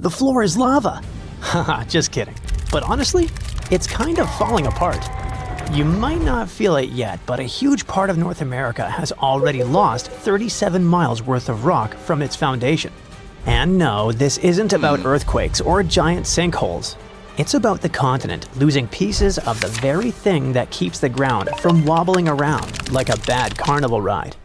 the floor is lava. Haha, just kidding. But honestly, it's kind of falling apart. You might not feel it yet, but a huge part of North America has already lost 37 miles worth of rock from its foundation. And no, this isn't about earthquakes or giant sinkholes. It's about the continent losing pieces of the very thing that keeps the ground from wobbling around like a bad carnival ride.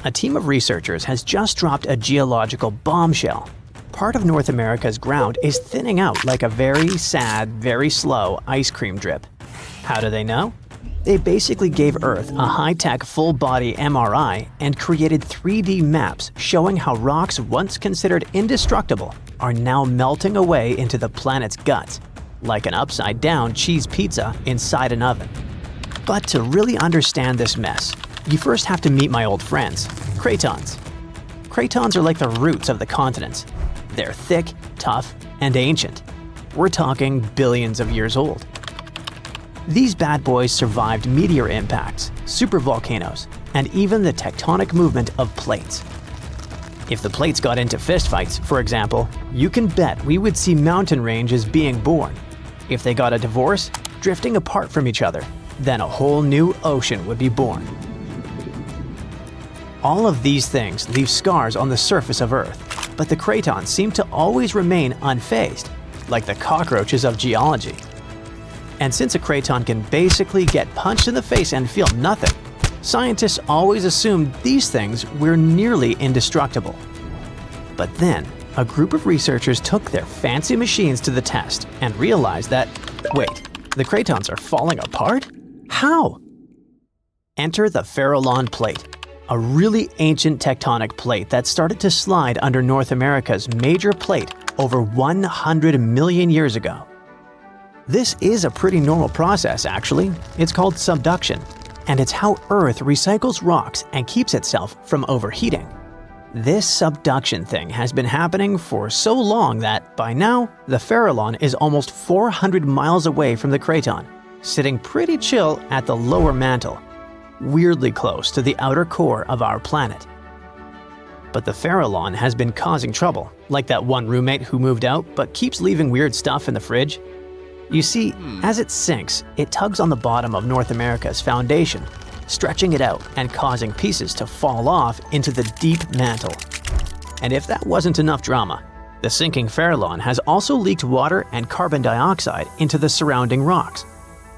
A team of researchers has just dropped a geological bombshell. Part of North America's ground is thinning out like a very sad, very slow ice cream drip. How do they know? They basically gave Earth a high-tech full-body MRI and created 3D maps showing how rocks once considered indestructible are now melting away into the planet's guts, like an upside-down cheese pizza inside an oven. But to really understand this mess, you first have to meet my old friends, cratons. Cratons are like the roots of the continents. They're thick, tough, and ancient. We're talking billions of years old. These bad boys survived meteor impacts, supervolcanoes, and even the tectonic movement of plates. If the plates got into fistfights, for example, you can bet we would see mountain ranges being born. If they got a divorce, drifting apart from each other, then a whole new ocean would be born. All of these things leave scars on the surface of Earth, but the cratons seem to always remain unfazed, like the cockroaches of geology. And since a craton can basically get punched in the face and feel nothing, scientists always assumed these things were nearly indestructible. But then, a group of researchers took their fancy machines to the test and realized that, wait, the cratons are falling apart? How? Enter the Farallon Plate, a really ancient tectonic plate that started to slide under North America's major plate over 100 million years ago. This is a pretty normal process, actually. It's called subduction, and it's how Earth recycles rocks and keeps itself from overheating. This subduction thing has been happening for so long that, by now, the Farallon is almost 400 miles away from the craton, sitting pretty chill at the lower mantle, weirdly close to the outer core of our planet. But the Farallon has been causing trouble, like that one roommate who moved out but keeps leaving weird stuff in the fridge. You see, as it sinks, it tugs on the bottom of North America's foundation, stretching it out and causing pieces to fall off into the deep mantle. And if that wasn't enough drama, the sinking Farallon has also leaked water and carbon dioxide into the surrounding rocks,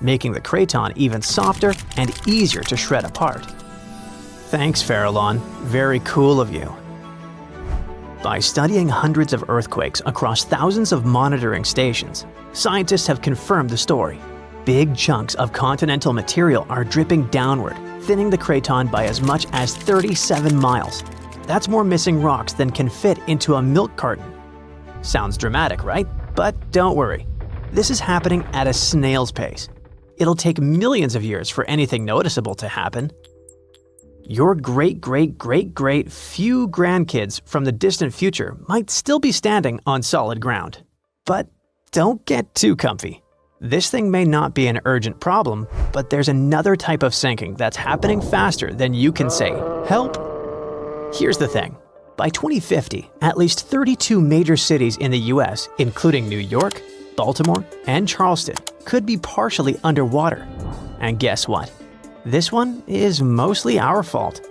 making the craton even softer and easier to shred apart. Thanks, Farallon. Very cool of you. By studying hundreds of earthquakes across thousands of monitoring stations, scientists have confirmed the story. Big chunks of continental material are dripping downward, thinning the craton by as much as 37 miles. That's more missing rocks than can fit into a milk carton. Sounds dramatic, right? But don't worry. This is happening at a snail's pace. It'll take millions of years for anything noticeable to happen. Your great-great-great-great few grandkids from the distant future might still be standing on solid ground. But don't get too comfy. This thing may not be an urgent problem, but there's another type of sinking that's happening faster than you can say, "Help." Here's the thing. By 2050, at least 32 major cities in the US, including New York, Baltimore, and Charleston, could be partially underwater. And guess what? This one is mostly our fault.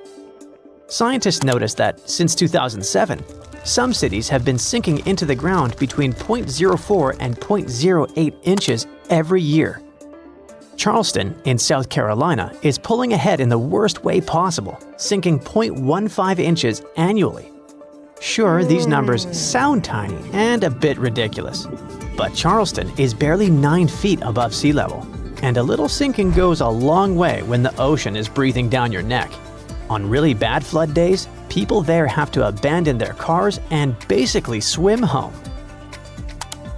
Scientists noticed that since 2007, some cities have been sinking into the ground between 0.04 and 0.08 inches every year. Charleston, in South Carolina, is pulling ahead in the worst way possible, sinking 0.15 inches annually. Sure, these numbers sound tiny and a bit ridiculous, but Charleston is barely 9 feet above sea level, and a little sinking goes a long way when the ocean is breathing down your neck. On really bad flood days, people there have to abandon their cars and basically swim home.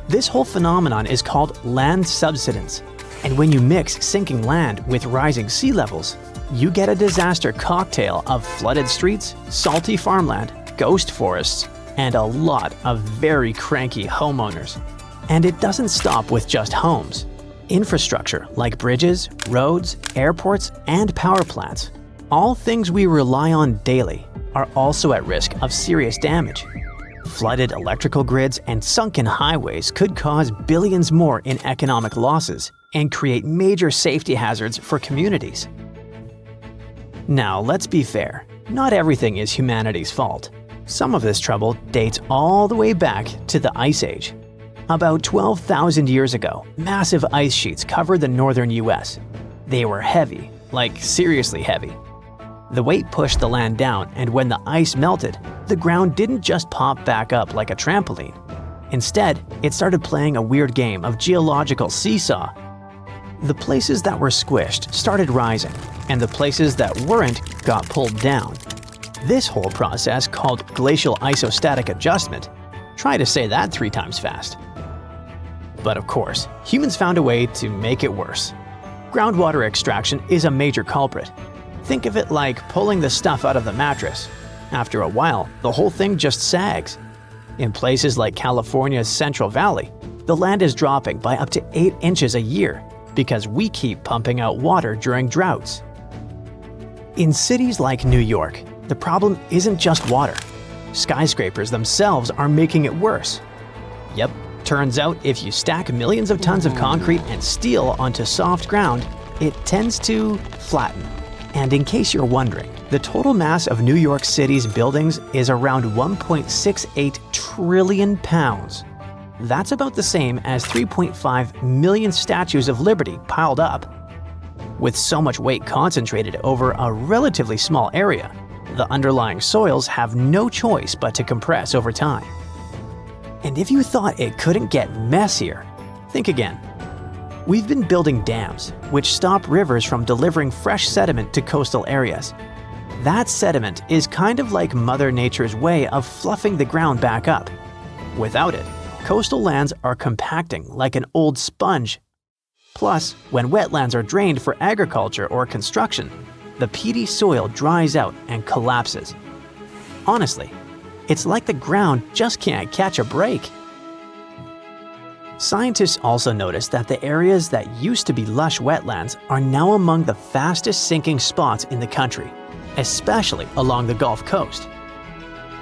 This whole phenomenon is called land subsidence, and when you mix sinking land with rising sea levels, you get a disaster cocktail of flooded streets, salty farmland, ghost forests, and a lot of very cranky homeowners. And it doesn't stop with just homes. Infrastructure like bridges, roads, airports, and power plants, all things we rely on daily, are also at risk of serious damage. Flooded electrical grids and sunken highways could cause billions more in economic losses and create major safety hazards for communities. Now, let's be fair. Not everything is humanity's fault. Some of this trouble dates all the way back to the Ice Age. About 12,000 years ago, massive ice sheets covered the northern US. They were heavy, like seriously heavy. The weight pushed the land down, and when the ice melted, the ground didn't just pop back up like a trampoline. Instead, it started playing a weird game of geological seesaw. The places that were squished started rising, and the places that weren't got pulled down. This whole process, called glacial isostatic adjustment, try to say that 3 times fast. But of course, humans found a way to make it worse. Groundwater extraction is a major culprit. Think of it like pulling the stuff out of the mattress. After a while, the whole thing just sags. In places like California's Central Valley, the land is dropping by up to 8 inches a year because we keep pumping out water during droughts. In cities like New York, the problem isn't just water. Skyscrapers themselves are making it worse. Yep, turns out if you stack millions of tons of concrete and steel onto soft ground, it tends to flatten. And in case you're wondering, the total mass of New York City's buildings is around 1.68 trillion pounds. That's about the same as 3.5 million statues of liberty piled up. With so much weight concentrated over a relatively small area, the underlying soils have no choice but to compress over time. And if you thought it couldn't get messier, think again. We've been building dams, which stop rivers from delivering fresh sediment to coastal areas. That sediment is kind of like Mother Nature's way of fluffing the ground back up. Without it, coastal lands are compacting like an old sponge. Plus, when wetlands are drained for agriculture or construction, the peaty soil dries out and collapses. Honestly, it's like the ground just can't catch a break. Scientists also noticed that the areas that used to be lush wetlands are now among the fastest sinking spots in the country, especially along the Gulf Coast.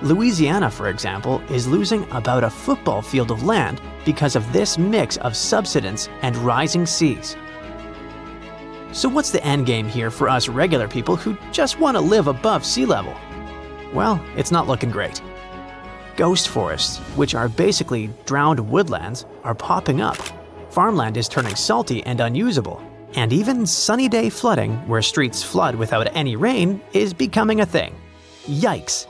Louisiana, for example, is losing about a football field of land because of this mix of subsidence and rising seas. So what's the endgame here for us regular people who just want to live above sea level? Well, it's not looking great. Ghost forests, which are basically drowned woodlands, are popping up. Farmland is turning salty and unusable. And even sunny day flooding, where streets flood without any rain, is becoming a thing. Yikes!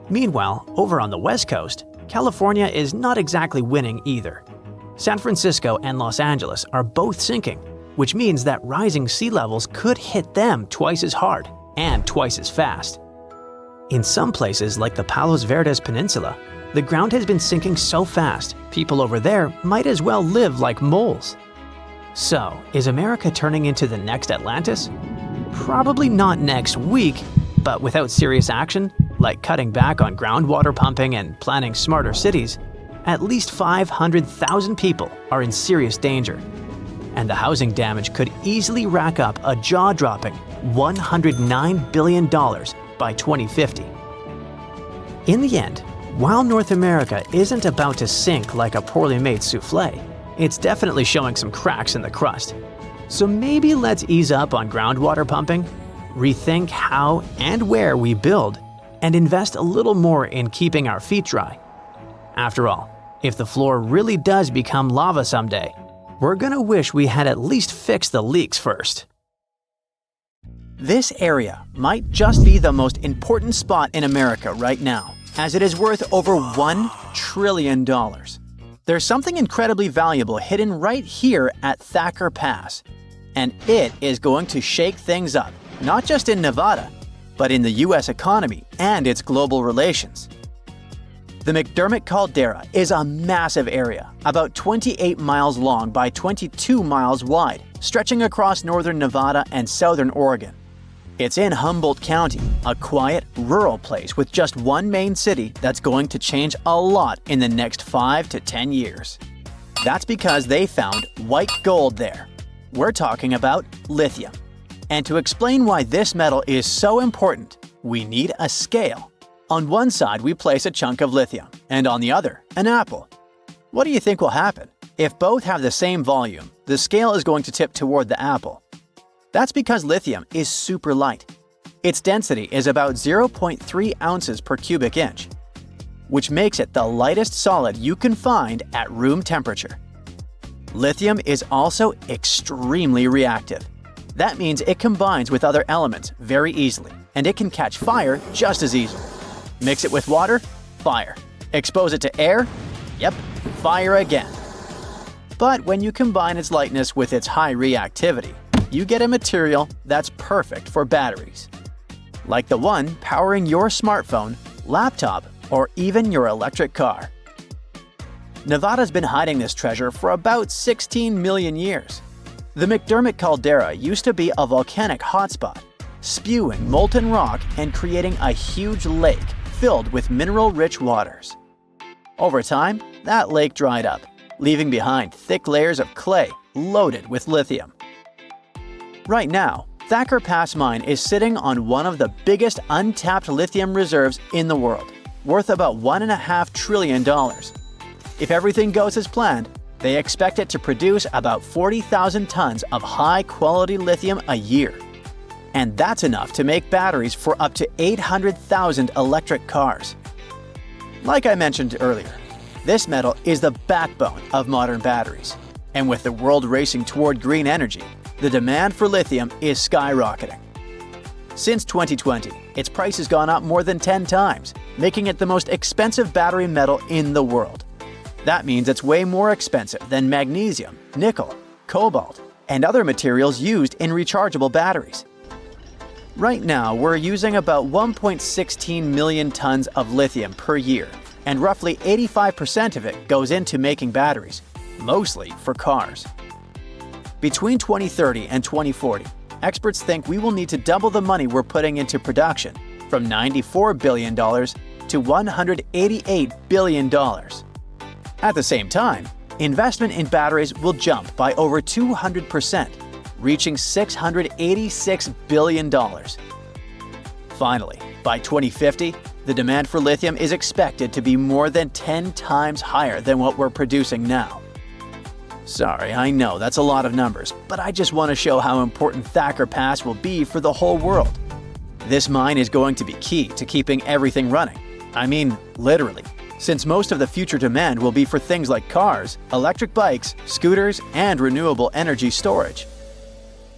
Meanwhile, over on the West Coast, California is not exactly winning either. San Francisco and Los Angeles are both sinking, which means that rising sea levels could hit them twice as hard and twice as fast. In some places like the Palos Verdes Peninsula, the ground has been sinking so fast, people over there might as well live like moles. So, is America turning into the next Atlantis? Probably not next week, but without serious action, like cutting back on groundwater pumping and planning smarter cities, at least 500,000 people are in serious danger. And the housing damage could easily rack up a jaw-dropping $109 billion by 2050. In the end, while North America isn't about to sink like a poorly made souffle, it's definitely showing some cracks in the crust. So maybe let's ease up on groundwater pumping, rethink how and where we build, and invest a little more in keeping our feet dry. After all, if the floor really does become lava someday, we're gonna wish we had at least fixed the leaks first. This area might just be the most important spot in America right now, as it is worth over $1 trillion. There's something incredibly valuable hidden right here at Thacker Pass, and it is going to shake things up, not just in Nevada, but in the US economy and its global relations. The McDermott Caldera is a massive area, about 28 miles long by 22 miles wide, stretching across northern Nevada and southern Oregon. It's in Humboldt County, a quiet, rural place with just one main city that's going to change a lot in the next 5 to 10 years. That's because they found white gold there. We're talking about lithium. And to explain why this metal is so important, we need a scale. On one side, we place a chunk of lithium, and on the other, an apple. What do you think will happen? If both have the same volume, the scale is going to tip toward the apple. That's because lithium is super light. Its density is about 0.3 ounces per cubic inch, which makes it the lightest solid you can find at room temperature. Lithium is also extremely reactive. That means it combines with other elements very easily, and it can catch fire just as easily. Mix it with water, fire. Expose it to air, yep, fire again. But when you combine its lightness with its high reactivity, you get a material that's perfect for batteries. Like the one powering your smartphone, laptop, or even your electric car. Nevada's been hiding this treasure for about 16 million years. The McDermott caldera used to be a volcanic hotspot, spewing molten rock and creating a huge lake filled with mineral-rich waters. Over time, that lake dried up, leaving behind thick layers of clay loaded with lithium. Right now, Thacker Pass mine is sitting on one of the biggest untapped lithium reserves in the world, worth about $1.5 trillion. If everything goes as planned, they expect it to produce about 40,000 tons of high-quality lithium a year. And that's enough to make batteries for up to 800,000 electric cars. Like I mentioned earlier, this metal is the backbone of modern batteries. And with the world racing toward green energy, the demand for lithium is skyrocketing. Since 2020, its price has gone up more than 10 times, making it the most expensive battery metal in the world. That means it's way more expensive than magnesium, nickel, cobalt, and other materials used in rechargeable batteries. Right now, we're using about 1.16 million tons of lithium per year, and roughly 85% of it goes into making batteries, mostly for cars. Between 2030 and 2040, experts think we will need to double the money we're putting into production, from $94 billion to $188 billion. At the same time, investment in batteries will jump by over 200%, reaching $686 billion. Finally, by 2050, the demand for lithium is expected to be more than 10 times higher than what we're producing now. Sorry, I know that's a lot of numbers, but I just want to show how important Thacker Pass will be for the whole world. This mine is going to be key to keeping everything running. I mean, literally, since most of the future demand will be for things like cars, electric bikes, scooters, and renewable energy storage.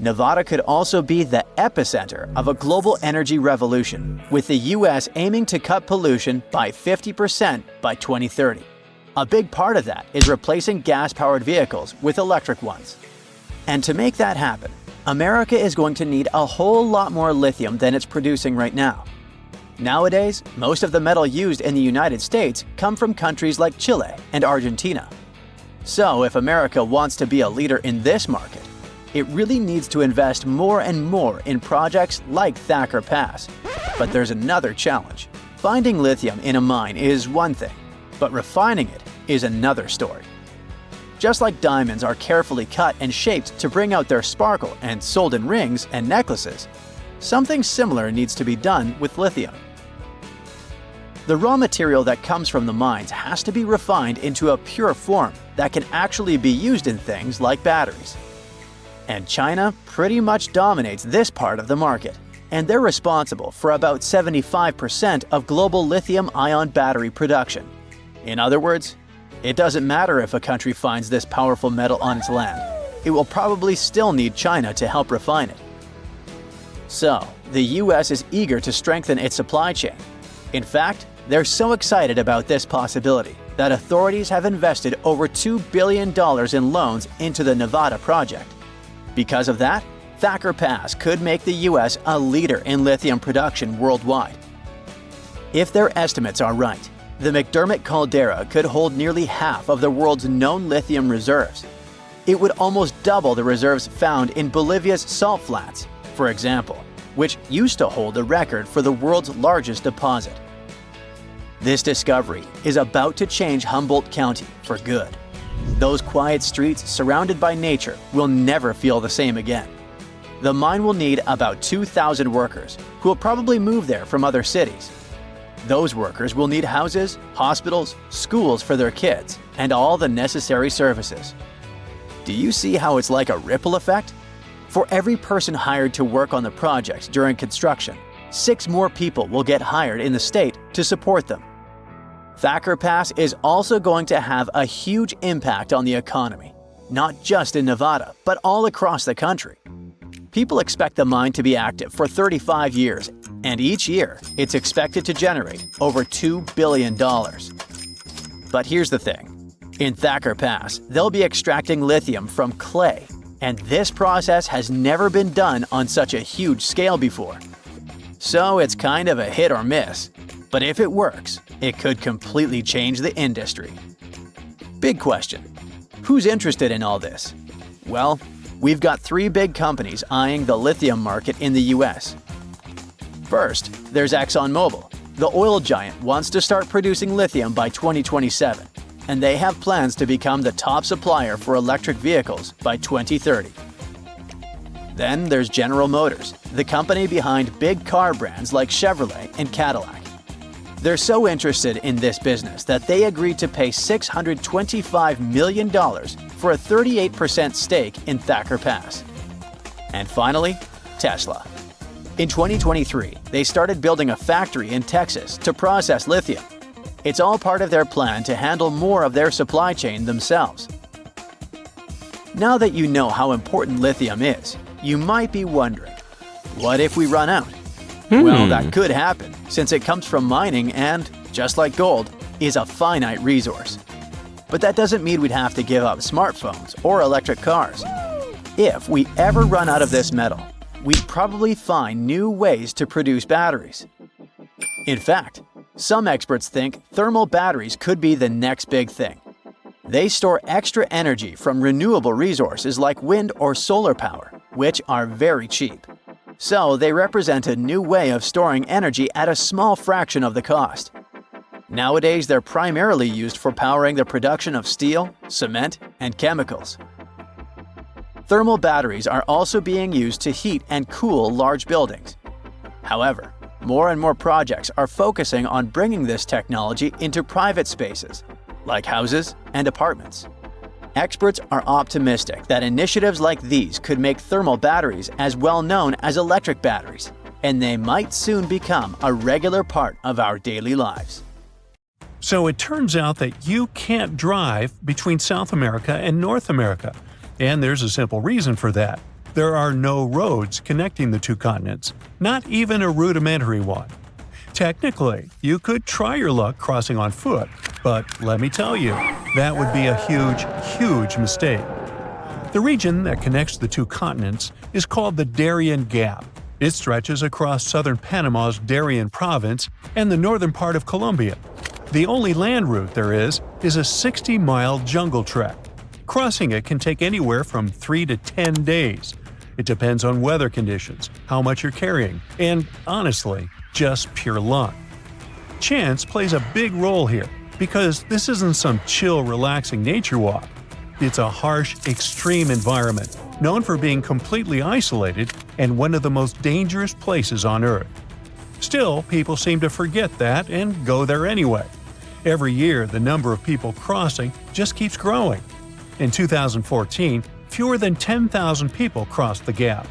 Nevada could also be the epicenter of a global energy revolution, with the US aiming to cut pollution by 50% by 2030. A big part of that is replacing gas-powered vehicles with electric ones. And to make that happen, America is going to need a whole lot more lithium than it's producing right now. Nowadays, most of the metal used in the United States come from countries like Chile and Argentina. So if America wants to be a leader in this market, it really needs to invest more and more in projects like Thacker Pass. But there's another challenge. Finding lithium in a mine is one thing, but refining it is another story. Just like diamonds are carefully cut and shaped to bring out their sparkle and sold in rings and necklaces, something similar needs to be done with lithium. The raw material that comes from the mines has to be refined into a pure form that can actually be used in things like batteries. And China pretty much dominates this part of the market, and they're responsible for about 75% of global lithium-ion battery production. In other words, it doesn't matter if a country finds this powerful metal on its land. It will probably still need China to help refine it. So, the US is eager to strengthen its supply chain. In fact, they're so excited about this possibility that authorities have invested over $2 billion in loans into the Nevada project. Because of that, Thacker Pass could make the US a leader in lithium production worldwide. If their estimates are right, the McDermott caldera could hold nearly half of the world's known lithium reserves. It would almost double the reserves found in Bolivia's salt flats, for example, which used to hold the record for the world's largest deposit. This discovery is about to change Humboldt County for good. Those quiet streets surrounded by nature will never feel the same again. The mine will need about 2,000 workers, who will probably move there from other cities. Those workers will need houses, hospitals, schools for their kids, and all the necessary services. Do you see how it's like a ripple effect? For every person hired to work on the project during construction, 6 more people will get hired in the state to support them. Thacker Pass is also going to have a huge impact on the economy, not just in Nevada, but all across the country. People expect the mine to be active for 35 years, and each year it's expected to generate over $2 billion. But here's the thing. In Thacker Pass, they'll be extracting lithium from clay, and this process has never been done on such a huge scale before. So it's kind of a hit or miss. But if it works, it could completely change the industry. Big question. Who's interested in all this? Well, we've got 3 big companies eyeing the lithium market in the US. First, there's ExxonMobil. The oil giant wants to start producing lithium by 2027, and they have plans to become the top supplier for electric vehicles by 2030. Then there's General Motors, the company behind big car brands like Chevrolet and Cadillac. They're so interested in this business that they agreed to pay $625 million for a 38% stake in Thacker Pass. And finally, Tesla. In 2023, they started building a factory in Texas to process lithium. It's all part of their plan to handle more of their supply chain themselves. Now that you know how important lithium is, you might be wondering, what if we run out? Well, that could happen, since it comes from mining and, just like gold, is a finite resource. But that doesn't mean we'd have to give up smartphones or electric cars. If we ever run out of this metal, we'd probably find new ways to produce batteries. In fact, some experts think thermal batteries could be the next big thing. They store extra energy from renewable resources like wind or solar power, which are very cheap. So they represent a new way of storing energy at a small fraction of the cost. Nowadays, they're primarily used for powering the production of steel, cement, and chemicals. Thermal batteries are also being used to heat and cool large buildings. However, more and more projects are focusing on bringing this technology into private spaces, like houses and apartments. Experts are optimistic that initiatives like these could make thermal batteries as well known as electric batteries, and they might soon become a regular part of our daily lives. So it turns out that you can't drive between South America and North America, and there's a simple reason for that. There are no roads connecting the 2 continents, not even a rudimentary one. Technically, you could try your luck crossing on foot, but let me tell you, that would be a huge mistake. The region that connects the 2 continents is called the Darien Gap. It stretches across southern Panama's Darien province and the northern part of Colombia. The only land route there is a 60-mile jungle trek. Crossing it can take anywhere from 3 to 10 days. It depends on weather conditions, how much you're carrying, and honestly, just pure luck. Chance plays a big role here, because this isn't some chill, relaxing nature walk. It's a harsh, extreme environment, known for being completely isolated and one of the most dangerous places on Earth. Still, people seem to forget that and go there anyway. Every year, the number of people crossing just keeps growing. In 2014, fewer than 10,000 people crossed the gap.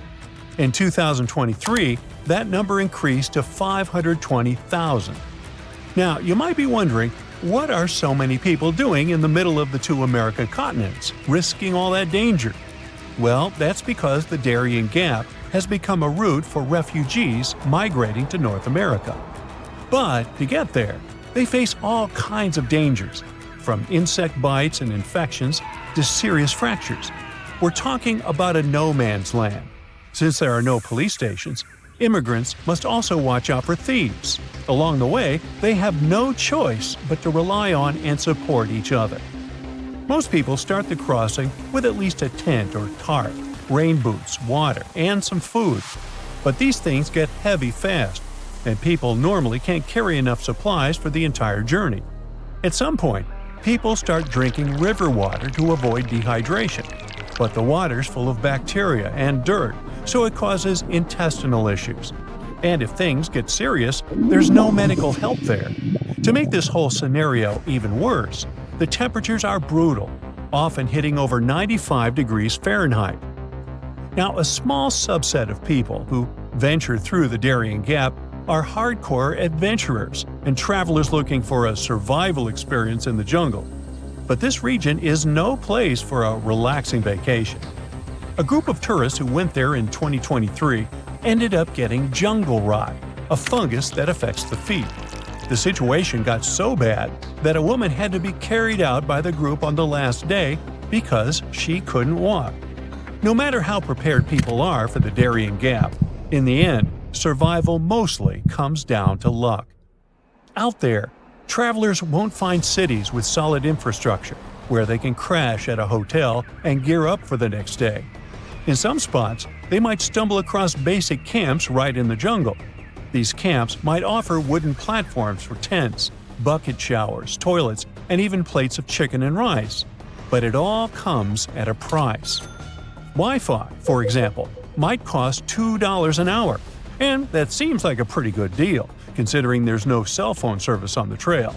In 2023, that number increased to 520,000. Now, you might be wondering, what are so many people doing in the middle of the 2 American continents, risking all that danger? Well, that's because the Darien Gap has become a route for refugees migrating to North America. But to get there, they face all kinds of dangers, from insect bites and infections to serious fractures. We're talking about a no-man's land. Since there are no police stations, immigrants must also watch out for thieves. Along the way, they have no choice but to rely on and support each other. Most people start the crossing with at least a tent or tarp, rain boots, water, and some food. But these things get heavy fast, and people normally can't carry enough supplies for the entire journey. At some point, people start drinking river water to avoid dehydration. But the water's full of bacteria and dirt, so it causes intestinal issues. And if things get serious, there's no medical help there. To make this whole scenario even worse, the temperatures are brutal, often hitting over 95 degrees Fahrenheit. Now, a small subset of people who venture through the Darien Gap are hardcore adventurers and travelers looking for a survival experience in the jungle. But this region is no place for a relaxing vacation. A group of tourists who went there in 2023 ended up getting jungle rot, a fungus that affects the feet. The situation got so bad that a woman had to be carried out by the group on the last day because she couldn't walk. No matter how prepared people are for the Darien Gap, in the end, survival mostly comes down to luck. Out there, travelers won't find cities with solid infrastructure where they can crash at a hotel and gear up for the next day. In some spots, they might stumble across basic camps right in the jungle. These camps might offer wooden platforms for tents, bucket showers, toilets, and even plates of chicken and rice. But it all comes at a price. Wi-Fi, for example, might cost $2 an hour, and that seems like a pretty good deal, considering there's no cell phone service on the trail.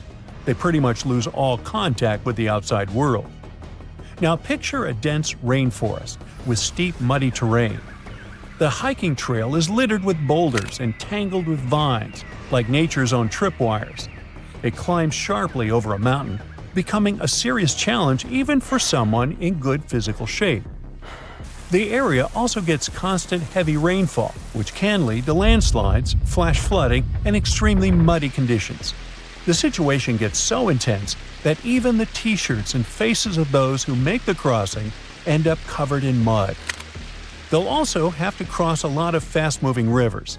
They pretty much lose all contact with the outside world. Now picture a dense rainforest with steep, muddy terrain. The hiking trail is littered with boulders and tangled with vines, like nature's own tripwires. It climbs sharply over a mountain, becoming a serious challenge even for someone in good physical shape. The area also gets constant heavy rainfall, which can lead to landslides, flash flooding, and extremely muddy conditions. The situation gets so intense that even the t-shirts and faces of those who make the crossing end up covered in mud. They'll also have to cross a lot of fast-moving rivers.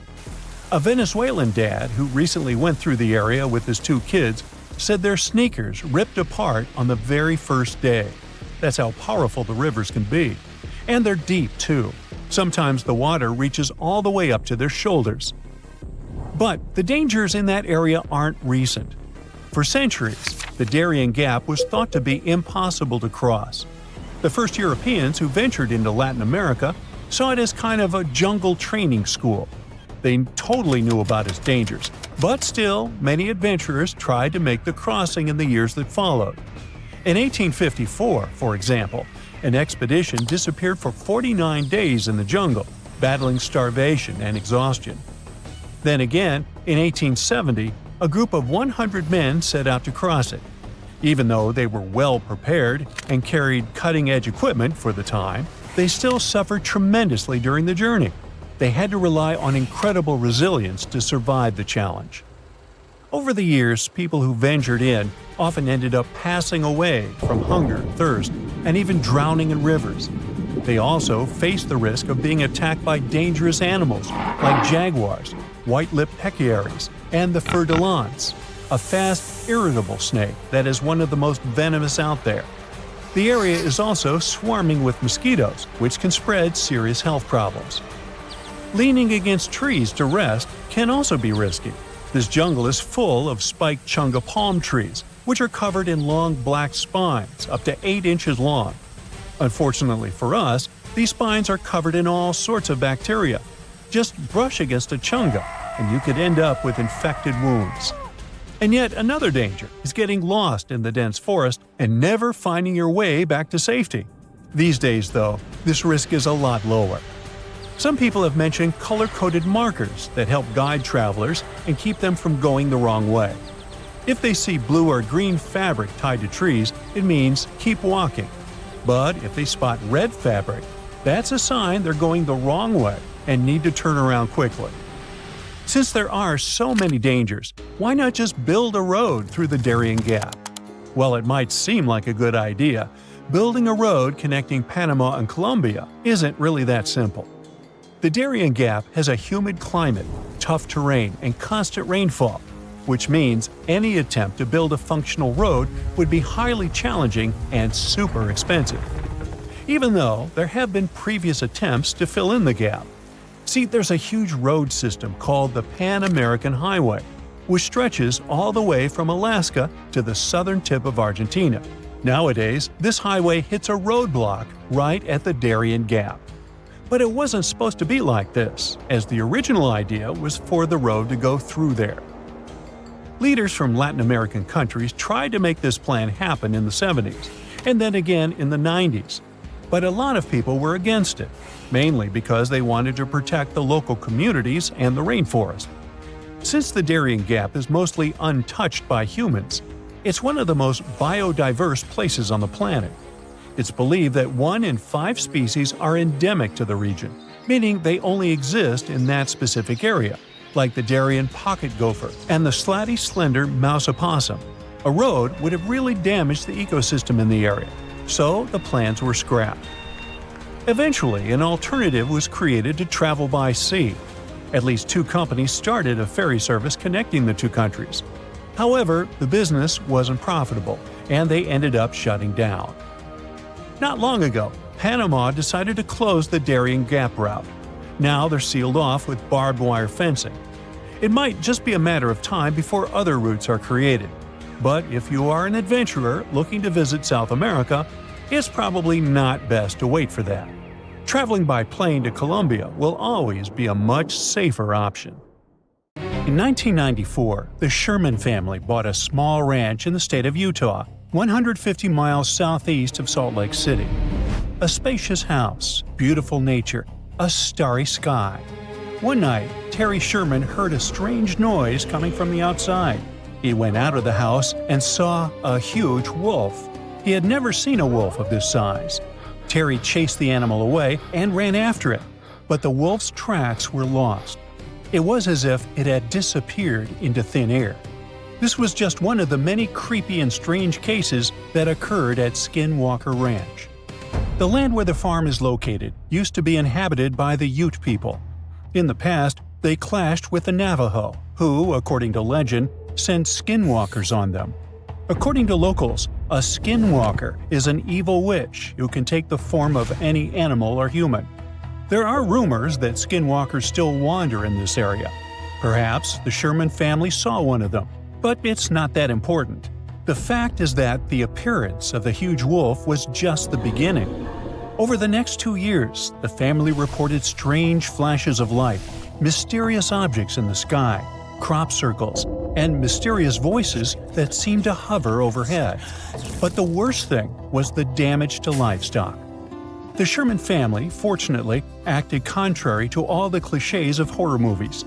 A Venezuelan dad who recently went through the area with his 2 kids said their sneakers ripped apart on the very first day. That's how powerful the rivers can be. And they're deep, too. Sometimes the water reaches all the way up to their shoulders. But the dangers in that area aren't recent. For centuries, the Darien Gap was thought to be impossible to cross. The first Europeans who ventured into Latin America saw it as kind of a jungle training school. They totally knew about its dangers, but still, many adventurers tried to make the crossing in the years that followed. In 1854, for example, an expedition disappeared for 49 days in the jungle, battling starvation and exhaustion. Then again, in 1870, a group of 100 men set out to cross it. Even though they were well prepared and carried cutting-edge equipment for the time, they still suffered tremendously during the journey. They had to rely on incredible resilience to survive the challenge. Over the years, people who ventured in often ended up passing away from hunger, thirst, and even drowning in rivers. They also faced the risk of being attacked by dangerous animals like jaguars, white-lipped pecaries, and the fer-de-lance, a fast, irritable snake that is one of the most venomous out there. The area is also swarming with mosquitoes, which can spread serious health problems. Leaning against trees to rest can also be risky. This jungle is full of spiked chunga palm trees, which are covered in long black spines up to 8 inches long. Unfortunately for us, these spines are covered in all sorts of bacteria. Just brush against a chunga, and you could end up with infected wounds. And yet another danger is getting lost in the dense forest and never finding your way back to safety. These days, though, this risk is a lot lower. Some people have mentioned color-coded markers that help guide travelers and keep them from going the wrong way. If they see blue or green fabric tied to trees, it means keep walking. But if they spot red fabric, that's a sign they're going the wrong way and need to turn around quickly. Since there are so many dangers, why not just build a road through the Darien Gap? While it might seem like a good idea, building a road connecting Panama and Colombia isn't really that simple. The Darien Gap has a humid climate, tough terrain, and constant rainfall, which means any attempt to build a functional road would be highly challenging and super expensive. Even though there have been previous attempts to fill in the gap. See, there's a huge road system called the Pan-American Highway, which stretches all the way from Alaska to the southern tip of Argentina. Nowadays, this highway hits a roadblock right at the Darien Gap. But it wasn't supposed to be like this, as the original idea was for the road to go through there. Leaders from Latin American countries tried to make this plan happen in the 70s, and then again in the 90s. But a lot of people were against it, mainly because they wanted to protect the local communities and the rainforest. Since the Darien Gap is mostly untouched by humans, it's one of the most biodiverse places on the planet. It's believed that 1 in 5 species are endemic to the region, meaning they only exist in that specific area, like the Darien pocket gopher and the slatty slender mouse opossum. A road would have really damaged the ecosystem in the area, so the plans were scrapped. Eventually, an alternative was created to travel by sea. At least 2 companies started a ferry service connecting the 2 countries. However, the business wasn't profitable, and they ended up shutting down. Not long ago, Panama decided to close the Darien Gap route. Now they're sealed off with barbed wire fencing. It might just be a matter of time before other routes are created. But if you are an adventurer looking to visit South America, it's probably not best to wait for that. Traveling by plane to Colombia will always be a much safer option. In 1994, the Sherman family bought a small ranch in the state of Utah, 150 miles southeast of Salt Lake City. A spacious house, beautiful nature, a starry sky. One night, Terry Sherman heard a strange noise coming from the outside. He went out of the house and saw a huge wolf. He had never seen a wolf of this size. Terry chased the animal away and ran after it, but the wolf's tracks were lost. It was as if it had disappeared into thin air. This was just one of the many creepy and strange cases that occurred at Skinwalker Ranch. The land where the farm is located used to be inhabited by the Ute people. In the past, they clashed with the Navajo, who, according to legend, sent skinwalkers on them. According to locals, a skinwalker is an evil witch who can take the form of any animal or human. There are rumors that skinwalkers still wander in this area. Perhaps the Sherman family saw one of them, but it's not that important. The fact is that the appearance of the huge wolf was just the beginning. Over the next 2 years, the family reported strange flashes of light, mysterious objects in the sky, crop circles, and mysterious voices that seemed to hover overhead. But the worst thing was the damage to livestock. The Sherman family, fortunately, acted contrary to all the cliches of horror movies.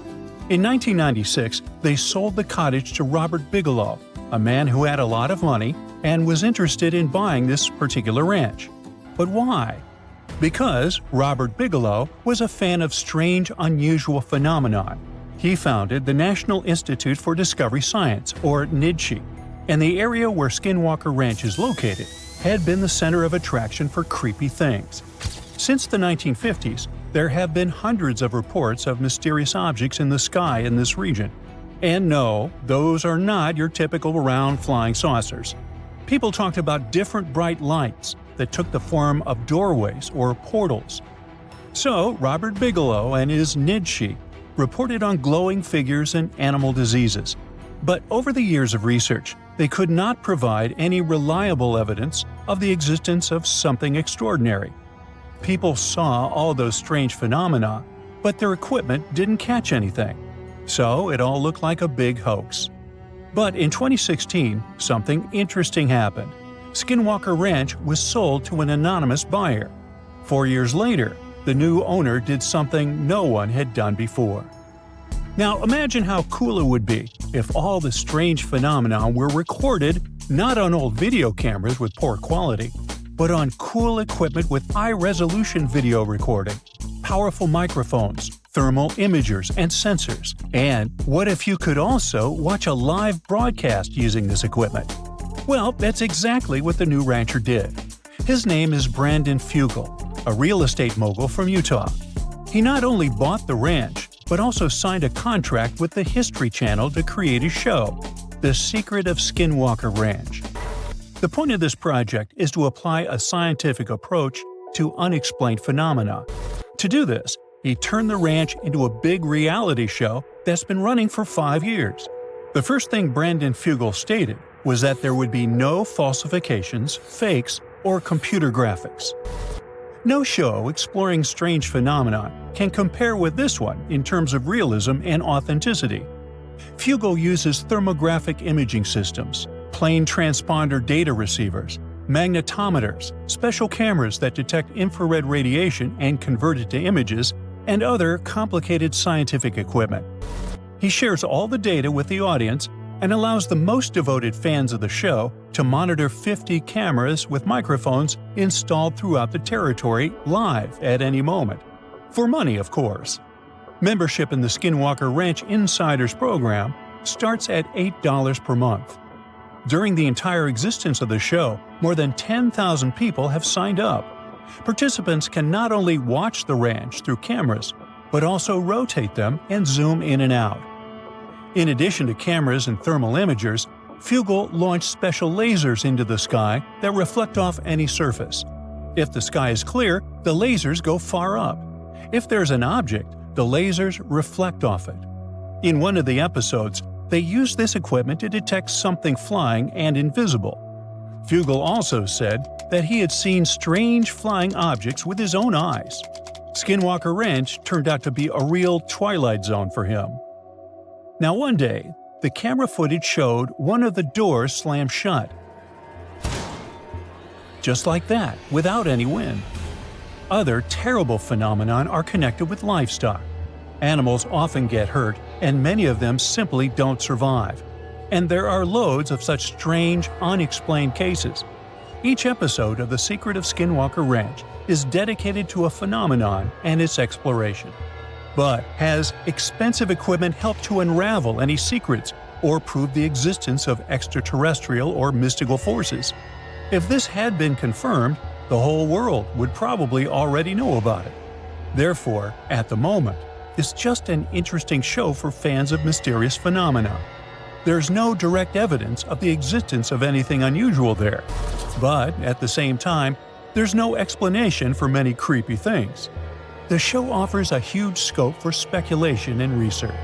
In 1996, they sold the cottage to Robert Bigelow, a man who had a lot of money and was interested in buying this particular ranch. But why? Because Robert Bigelow was a fan of strange, unusual phenomenon. He founded the National Institute for Discovery Science, or NIDSI, and the area where Skinwalker Ranch is located had been the center of attraction for creepy things. Since the 1950s, there have been hundreds of reports of mysterious objects in the sky in this region. And no, those are not your typical round flying saucers. People talked about different bright lights that took the form of doorways or portals. So, Robert Bigelow and his NIDSI reported on glowing figures and animal diseases. But over the years of research, they could not provide any reliable evidence of the existence of something extraordinary. People saw all those strange phenomena, but their equipment didn't catch anything. So it all looked like a big hoax. But in 2016, something interesting happened. Skinwalker Ranch was sold to an anonymous buyer. 4 years later, the new owner did something no one had done before. Now imagine how cool it would be if all the strange phenomena were recorded not on old video cameras with poor quality, but on cool equipment with high-resolution video recording, powerful microphones, thermal imagers, and sensors. And what if you could also watch a live broadcast using this equipment? Well, that's exactly what the new rancher did. His name is Brandon Fugel, a real estate mogul from Utah. He not only bought the ranch, but also signed a contract with the History Channel to create a show, The Secret of Skinwalker Ranch. The point of this project is to apply a scientific approach to unexplained phenomena. To do this, he turned the ranch into a big reality show that's been running for 5 years. The first thing Brandon Fugel stated was that there would be no falsifications, fakes, or computer graphics. No show exploring strange phenomena can compare with this one in terms of realism and authenticity. Fugel uses thermographic imaging systems, plane transponder data receivers, magnetometers, special cameras that detect infrared radiation and convert it to images, and other complicated scientific equipment. He shares all the data with the audience and allows the most devoted fans of the show to monitor 50 cameras with microphones installed throughout the territory live at any moment. For money, of course. Membership in the Skinwalker Ranch Insiders program starts at $8 per month. During the entire existence of the show, more than 10,000 people have signed up. Participants can not only watch the ranch through cameras, but also rotate them and zoom in and out. In addition to cameras and thermal imagers, Fugel launched special lasers into the sky that reflect off any surface. If the sky is clear, the lasers go far up. If there's an object, the lasers reflect off it. In one of the episodes, they used this equipment to detect something flying and invisible. Fugel also said that he had seen strange flying objects with his own eyes. Skinwalker Ranch turned out to be a real twilight zone for him. Now one day, the camera footage showed one of the doors slam shut. Just like that, without any wind. Other terrible phenomena are connected with livestock. Animals often get hurt, and many of them simply don't survive. And there are loads of such strange, unexplained cases. Each episode of The Secret of Skinwalker Ranch is dedicated to a phenomenon and its exploration. But has expensive equipment helped to unravel any secrets or prove the existence of extraterrestrial or mystical forces? If this had been confirmed, the whole world would probably already know about it. Therefore, at the moment, it's just an interesting show for fans of mysterious phenomena. There's no direct evidence of the existence of anything unusual there. But, at the same time, there's no explanation for many creepy things. The show offers a huge scope for speculation and research.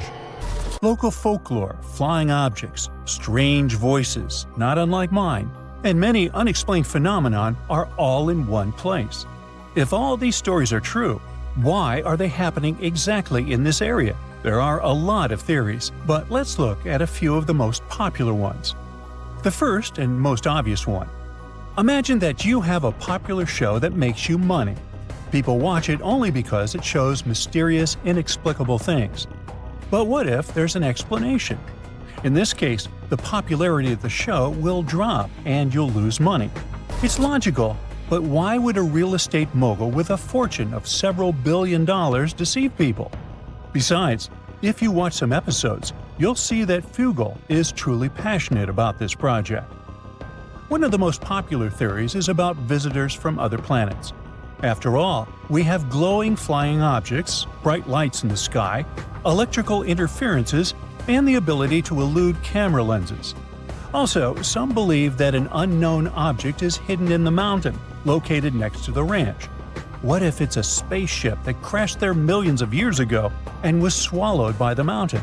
Local folklore, flying objects, strange voices, not unlike mine, and many unexplained phenomena are all in one place. If all these stories are true, why are they happening exactly in this area? There are a lot of theories, but let's look at a few of the most popular ones. The first and most obvious one. Imagine that you have a popular show that makes you money. People watch it only because it shows mysterious, inexplicable things. But what if there's an explanation? In this case, the popularity of the show will drop and you'll lose money. It's logical, but why would a real estate mogul with a fortune of several $billion deceive people? Besides, if you watch some episodes, you'll see that Fugel is truly passionate about this project. One of the most popular theories is about visitors from other planets. After all, we have glowing flying objects, bright lights in the sky, electrical interferences, and the ability to elude camera lenses. Also, some believe that an unknown object is hidden in the mountain, located next to the ranch. What if it's a spaceship that crashed there millions of years ago and was swallowed by the mountain?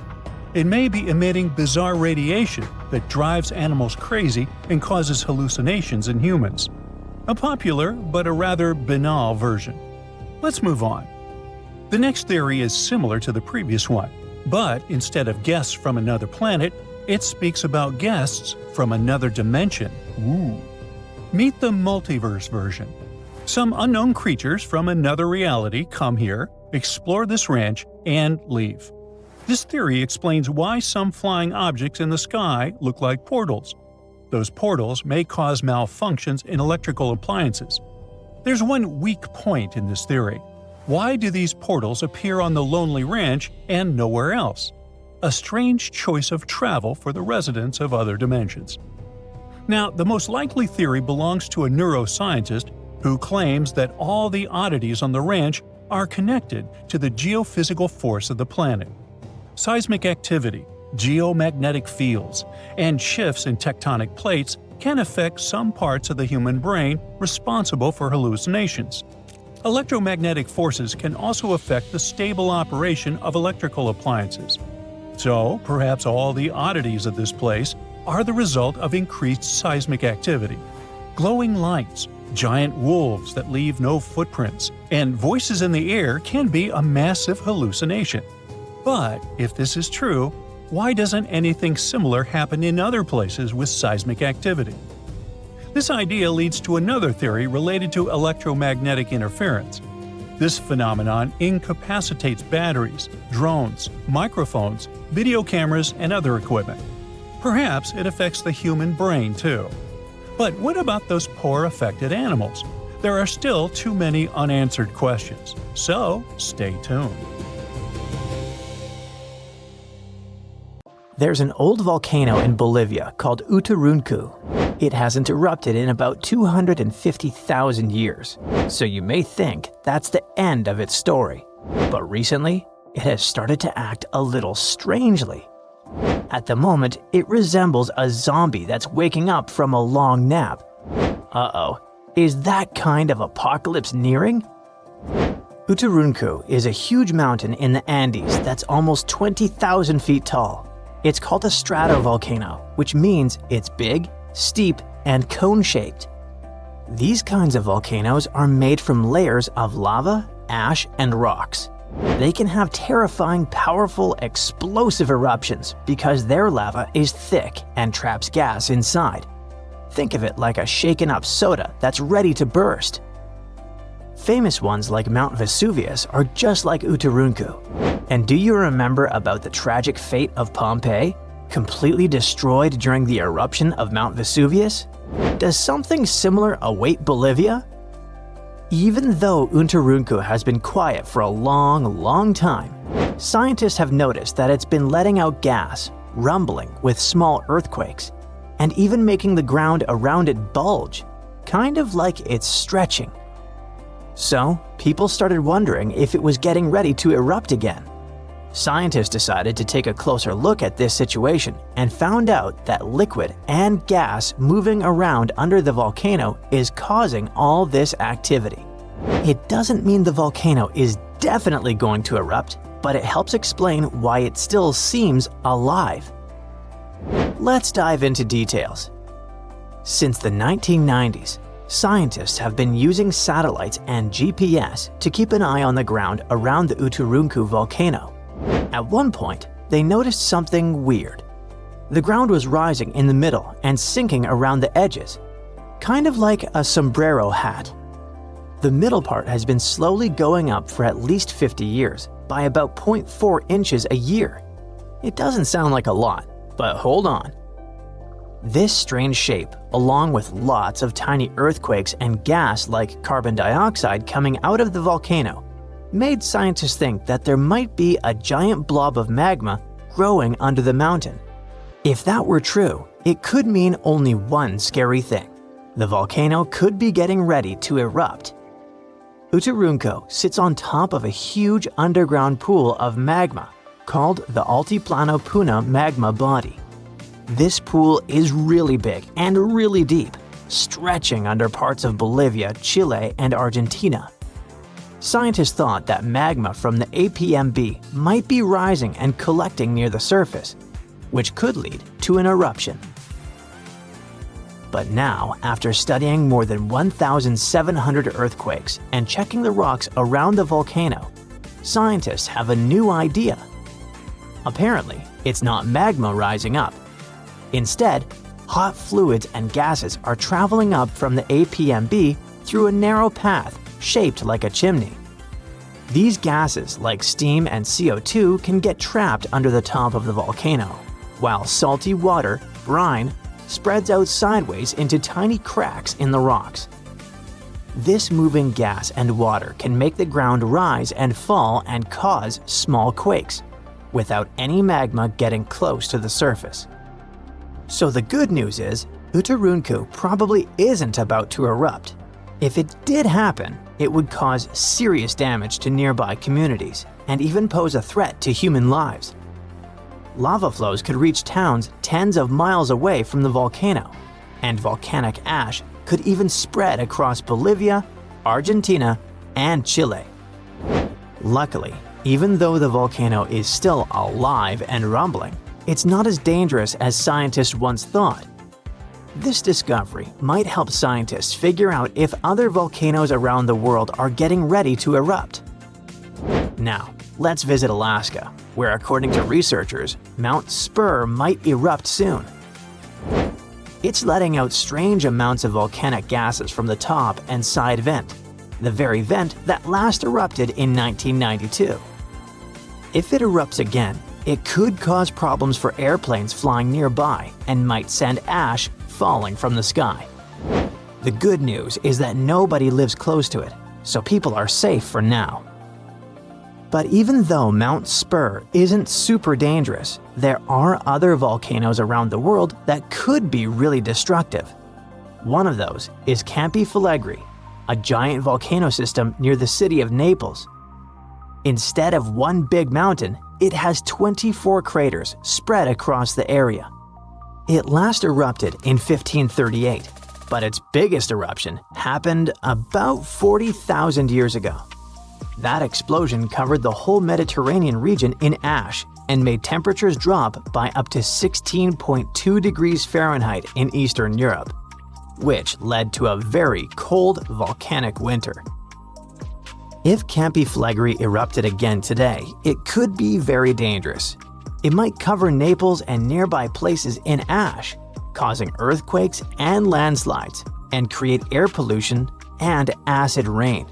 It may be emitting bizarre radiation that drives animals crazy and causes hallucinations in humans. A popular, but a rather banal version. Let's move on. The next theory is similar to the previous one, but instead of guests from another planet, it speaks about guests from another dimension. Ooh. Meet the multiverse version. Some unknown creatures from another reality come here, explore this ranch, and leave. This theory explains why some flying objects in the sky look like portals. Those portals may cause malfunctions in electrical appliances. There's one weak point in this theory. Why do these portals appear on the lonely ranch and nowhere else? A strange choice of travel for the residents of other dimensions. Now, the most likely theory belongs to a neuroscientist who claims that all the oddities on the ranch are connected to the geophysical force of the planet. Seismic activity, geomagnetic fields, and shifts in tectonic plates can affect some parts of the human brain responsible for hallucinations. Electromagnetic forces can also affect the stable operation of electrical appliances. So, perhaps all the oddities of this place are the result of increased seismic activity. glowing lights, giant wolves that leave no footprints, and voices in the air can be a massive hallucination. But if this is true, why doesn't anything similar happen in other places with seismic activity? This idea leads to another theory related to electromagnetic interference. This phenomenon incapacitates batteries, drones, microphones, video cameras, and other equipment. Perhaps it affects the human brain too. But what about those poor affected animals? There are still too many unanswered questions, so stay tuned. There's an old volcano in Bolivia called Uturuncu. It hasn't erupted in about 250,000 years, so you may think that's the end of its story. But recently, it has started to act a little strangely. At the moment, it resembles a zombie that's waking up from a long nap. Uh-oh, is that kind of apocalypse nearing? Uturuncu is a huge mountain in the Andes that's almost 20,000 feet tall. It's called a stratovolcano, which means it's big, steep, and cone-shaped. These kinds of volcanoes are made from layers of lava, ash, and rocks. They can have terrifying, powerful, explosive eruptions because their lava is thick and traps gas inside. Think of it like a shaken-up soda that's ready to burst. Famous ones like Mount Vesuvius are just like Uturuncu. And do you remember about the tragic fate of Pompeii, completely destroyed during the eruption of Mount Vesuvius? Does something similar await Bolivia? Even though Uturuncu has been quiet for a long time, scientists have noticed that it's been letting out gas, rumbling with small earthquakes, and even making the ground around it bulge, kind of like it's stretching. So, people started wondering if it was getting ready to erupt again. Scientists decided to take a closer look at this situation and found out that liquid and gas moving around under the volcano is causing all this activity. It doesn't mean the volcano is definitely going to erupt, but it helps explain why it still seems alive. Let's dive into details. Since the 1990s, scientists have been using satellites and GPS to keep an eye on the ground around the Uturuncu volcano. At one point, they noticed something weird. The ground was rising in the middle and sinking around the edges, kind of like a sombrero hat. The middle part has been slowly going up for at least 50 years, by about 0.4 inches a year. It doesn't sound like a lot, but hold on. This strange shape, along with lots of tiny earthquakes and gas like carbon dioxide coming out of the volcano, made scientists think that there might be a giant blob of magma growing under the mountain. If that were true, it could mean only one scary thing. The volcano could be getting ready to erupt. Uturuncu sits on top of a huge underground pool of magma called the Altiplano Puna magma body. This pool is really big and really deep, stretching under parts of Bolivia, Chile, and Argentina. Scientists thought that magma from the APMB might be rising and collecting near the surface, which could lead to an eruption. But now, after studying more than 1,700 earthquakes and checking the rocks around the volcano, scientists have a new idea. Apparently, it's not magma rising up. Instead, hot fluids and gases are traveling up from the APMB through a narrow path shaped like a chimney. These gases, like steam and CO2, can get trapped under the top of the volcano, while salty water, brine, spreads out sideways into tiny cracks in the rocks. This moving gas and water can make the ground rise and fall and cause small quakes, without any magma getting close to the surface. So the good news is, Uturuncu probably isn't about to erupt. If it did happen, it would cause serious damage to nearby communities and even pose a threat to human lives. Lava flows could reach towns tens of miles away from the volcano, and volcanic ash could even spread across Bolivia, Argentina, and Chile. Luckily, even though the volcano is still alive and rumbling, it's not as dangerous as scientists once thought. This discovery might help scientists figure out if other volcanoes around the world are getting ready to erupt. Now, let's visit Alaska, where according to researchers, Mount Spur might erupt soon. It's letting out strange amounts of volcanic gases from the top and side vent, the very vent that last erupted in 1992. If it erupts again, it could cause problems for airplanes flying nearby and might send ash falling from the sky. The good news is that nobody lives close to it, so people are safe for now. But even though Mount Spur isn't super dangerous, there are other volcanoes around the world that could be really destructive. One of those is Campi Flegrei, a giant volcano system near the city of Naples. Instead of one big mountain, it has 24 craters spread across the area. It last erupted in 1538, but its biggest eruption happened about 40,000 years ago. That explosion covered the whole Mediterranean region in ash and made temperatures drop by up to 16.2 degrees Fahrenheit in Eastern Europe, which led to a very cold volcanic winter. If Campi Flegrei erupted again today, it could be very dangerous. It might cover Naples and nearby places in ash, causing earthquakes and landslides, and create air pollution and acid rain.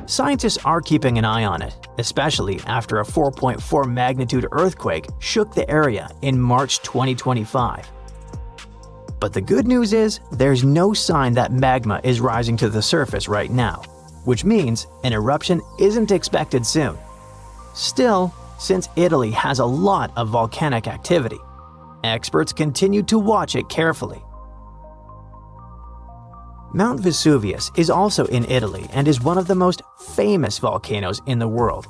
Scientists are keeping an eye on it, especially after a 4.4 magnitude earthquake shook the area in March 2025. But the good news is there's no sign that magma is rising to the surface right now, which means an eruption isn't expected soon. Still, since Italy has a lot of volcanic activity, experts continue to watch it carefully. Mount Vesuvius is also in Italy and is one of the most famous volcanoes in the world.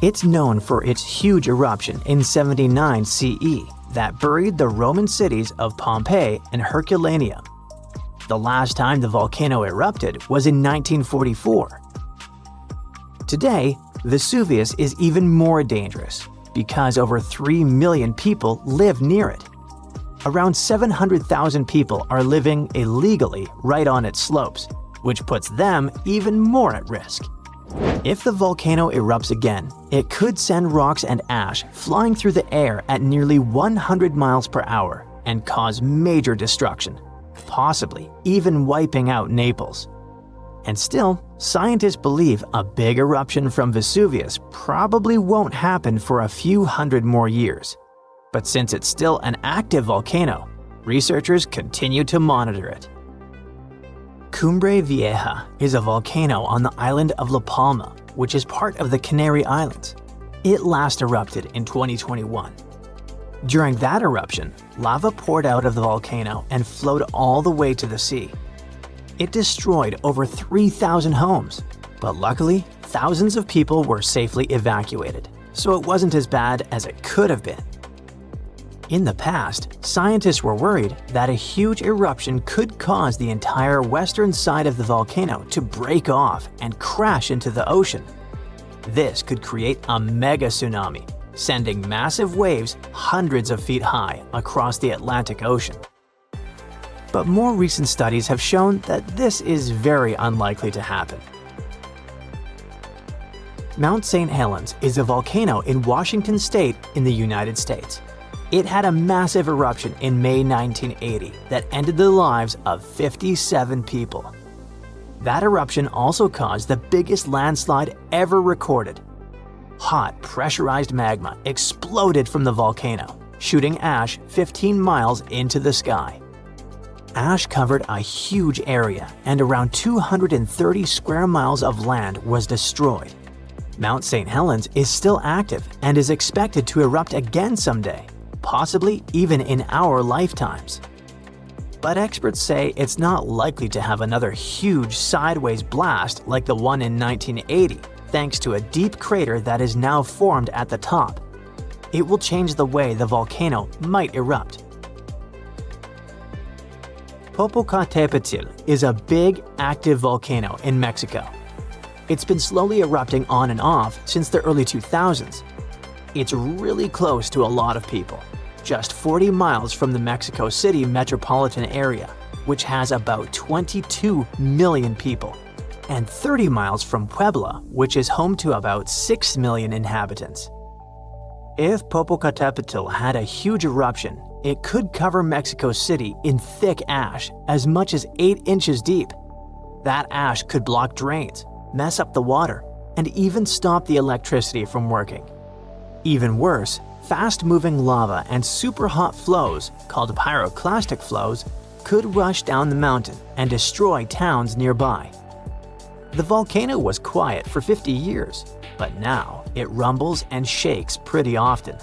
It's known for its huge eruption in 79 CE that buried the Roman cities of Pompeii and Herculaneum. The last time the volcano erupted was in 1944. Today, Vesuvius is even more dangerous because over 3 million people live near it. Around 700,000 people are living illegally right on its slopes, which puts them even more at risk. If the volcano erupts again, it could send rocks and ash flying through the air at nearly 100 miles per hour and cause major destruction, possibly even wiping out Naples. And still, scientists believe a big eruption from Vesuvius probably won't happen for a few hundred more years. But since it's still an active volcano, researchers continue to monitor it. Cumbre Vieja is a volcano on the island of La Palma, which is part of the Canary Islands. It last erupted in 2021. During that eruption, lava poured out of the volcano and flowed all the way to the sea. It destroyed over 3,000 homes, but luckily, thousands of people were safely evacuated, so it wasn't as bad as it could have been. In the past, scientists were worried that a huge eruption could cause the entire western side of the volcano to break off and crash into the ocean. This could create a mega tsunami, sending massive waves hundreds of feet high across the Atlantic Ocean. But more recent studies have shown that this is very unlikely to happen. Mount St. Helens is a volcano in Washington State in the United States. It had a massive eruption in May 1980 that ended the lives of 57 people. That eruption also caused the biggest landslide ever recorded. Hot, pressurized magma exploded from the volcano, shooting ash 15 miles into the sky. Ash covered a huge area, and around 230 square miles of land was destroyed. Mount St. Helens is still active and is expected to erupt again someday, possibly even in our lifetimes. But experts say it's not likely to have another huge sideways blast like the one in 1980, thanks to a deep crater that is now formed at the top. It will change the way the volcano might erupt. Popocatépetl is a big, active volcano in Mexico. It's been slowly erupting on and off since the early 2000s. It's really close to a lot of people, just 40 miles from the Mexico City metropolitan area, which has about 22 million people, and 30 miles from Puebla, which is home to about 6 million inhabitants. If Popocatépetl had a huge eruption, it could cover Mexico City in thick ash as much as 8 inches deep. That ash could block drains, mess up the water, and even stop the electricity from working. Even worse, fast-moving lava and super hot flows, called pyroclastic flows, could rush down the mountain and destroy towns nearby. The volcano was quiet for 50 years, but now it rumbles and shakes pretty often.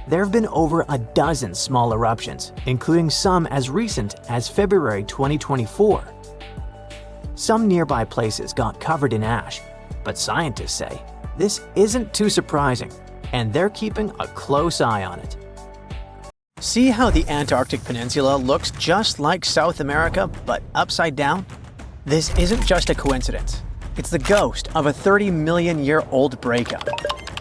There have been over a dozen small eruptions, including some as recent as February 2024. Some nearby places got covered in ash, but scientists say this isn't too surprising, and they're keeping a close eye on it. See how the Antarctic Peninsula looks just like South America, but upside down? This isn't just a coincidence. It's the ghost of a 30-million-year-old breakup.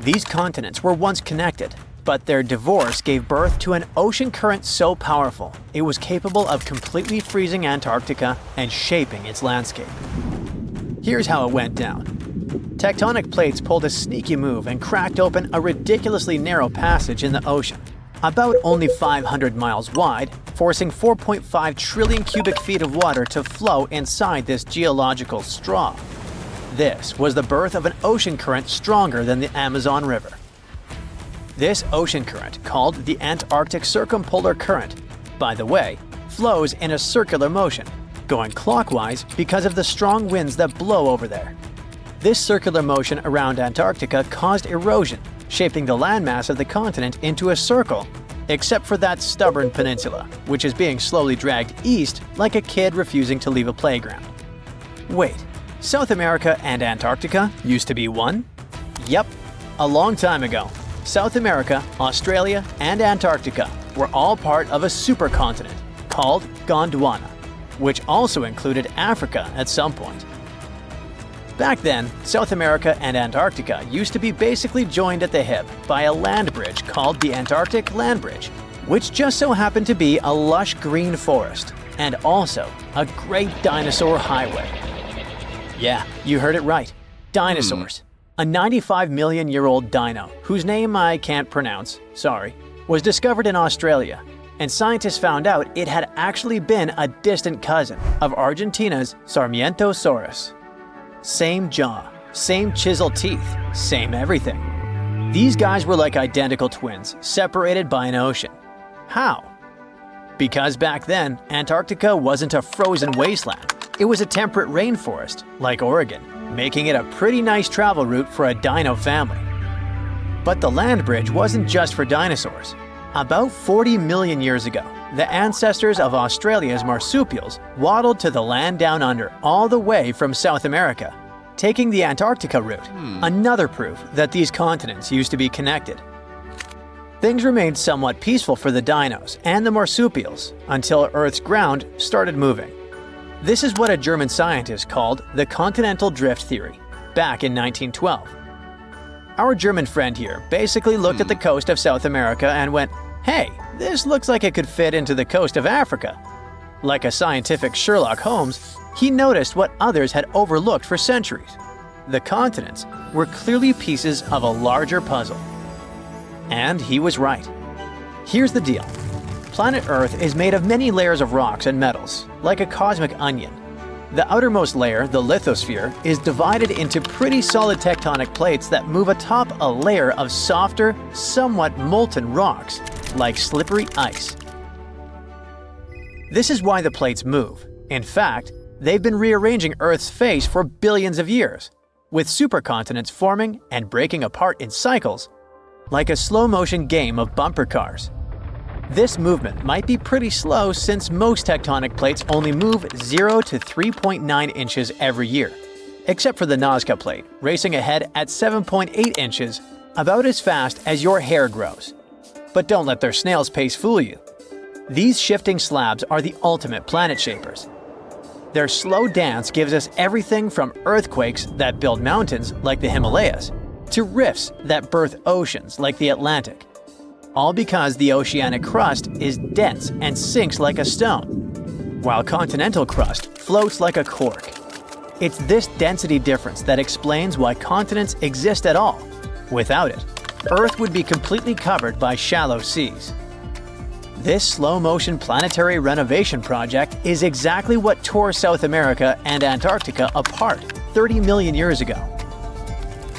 These continents were once connected, but their divorce gave birth to an ocean current so powerful it was capable of completely freezing Antarctica and shaping its landscape. Here's how it went down. Tectonic plates pulled a sneaky move and cracked open a ridiculously narrow passage in the ocean, about only 500 miles wide, forcing 4.5 trillion cubic feet of water to flow inside this geological straw. This was the birth of an ocean current stronger than the Amazon River. This ocean current, called the Antarctic Circumpolar Current, by the way, flows in a circular motion, going clockwise because of the strong winds that blow over there. This circular motion around Antarctica caused erosion, shaping the landmass of the continent into a circle, except for that stubborn peninsula, which is being slowly dragged east like a kid refusing to leave a playground. Wait, South America and Antarctica used to be one? Yep, a long time ago. South America, Australia, and Antarctica were all part of a supercontinent called Gondwana, which also included Africa at some point. Back then, South America and Antarctica used to be basically joined at the hip by a land bridge called the Antarctic Land Bridge, which just so happened to be a lush green forest and also a great dinosaur highway. Yeah, you heard it right. Dinosaurs. A 95-million-year-old dino, whose name I can't pronounce, sorry, was discovered in Australia, and scientists found out it had actually been a distant cousin of Argentina's Sarmientosaurus. Same jaw, same chiseled teeth, same everything. These guys were like identical twins, separated by an ocean. How? Because back then, Antarctica wasn't a frozen wasteland. It was a temperate rainforest, like Oregon, making it a pretty nice travel route for a dino family. But the land bridge wasn't just for dinosaurs. About 40 million years ago, the ancestors of Australia's marsupials waddled to the land down under all the way from South America, taking the Antarctica route, another proof that these continents used to be connected. Things remained somewhat peaceful for the dinos and the marsupials until Earth's ground started moving. This is what a German scientist called the Continental drift theory, back in 1912. Our German friend here basically looked at the coast of South America and went, "Hey, this looks like it could fit into the coast of Africa." Like a scientific Sherlock Holmes, he noticed what others had overlooked for centuries. The continents were clearly pieces of a larger puzzle. And he was right. Here's the deal. Planet Earth is made of many layers of rocks and metals, like a cosmic onion. The outermost layer, the lithosphere, is divided into pretty solid tectonic plates that move atop a layer of softer, somewhat molten rocks, like slippery ice. This is why the plates move. In fact, they've been rearranging Earth's face for billions of years, with supercontinents forming and breaking apart in cycles, like a slow-motion game of bumper cars. This movement might be pretty slow since most tectonic plates only move 0 to 3.9 inches every year, except for the Nazca plate, racing ahead at 7.8 inches, about as fast as your hair grows. But don't let their snail's pace fool you. These shifting slabs are the ultimate planet shapers. Their slow dance gives us everything from earthquakes that build mountains like the Himalayas, to rifts that birth oceans like the Atlantic. all because the oceanic crust is dense and sinks like a stone, while continental crust floats like a cork. It's this density difference that explains why continents exist at all. Without it, Earth would be completely covered by shallow seas. This slow-motion planetary renovation project is exactly what tore South America and Antarctica apart 30 million years ago.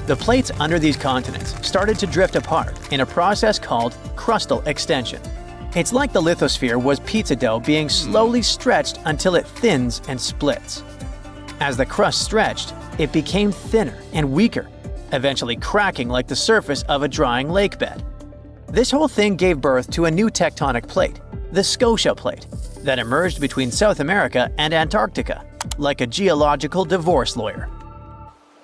The plates under these continents started to drift apart in a process called crustal extension. It's like the lithosphere was pizza dough being slowly stretched until it thins and splits. As the crust stretched, it became thinner and weaker, eventually cracking like the surface of a drying lake bed. This whole thing gave birth to a new tectonic plate, the Scotia Plate, that emerged between South America and Antarctica, like a geological divorce lawyer.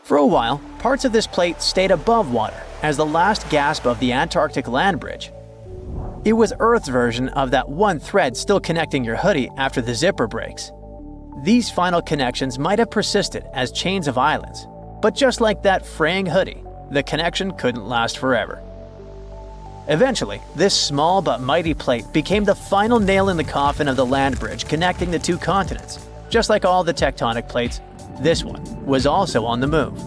For a while, parts of this plate stayed above water as the last gasp of the Antarctic land bridge. It was Earth's version of that one thread still connecting your hoodie after the zipper breaks. These final connections might have persisted as chains of islands, but just like that fraying hoodie, the connection couldn't last forever. Eventually, this small but mighty plate became the final nail in the coffin of the land bridge connecting the two continents. Just like all the tectonic plates, this one was also on the move.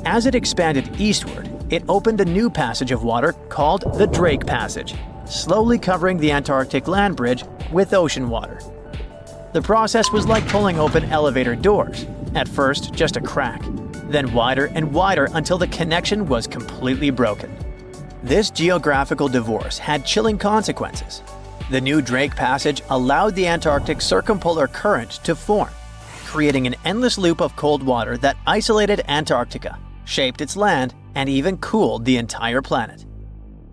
As it expanded eastward, it opened a new passage of water called the Drake Passage, slowly covering the Antarctic land bridge with ocean water. The process was like pulling open elevator doors, at first just a crack, then wider and wider until the connection was completely broken. This geographical divorce had chilling consequences. The new Drake Passage allowed the Antarctic circumpolar current to form, creating an endless loop of cold water that isolated Antarctica, shaped its land, and even cooled the entire planet.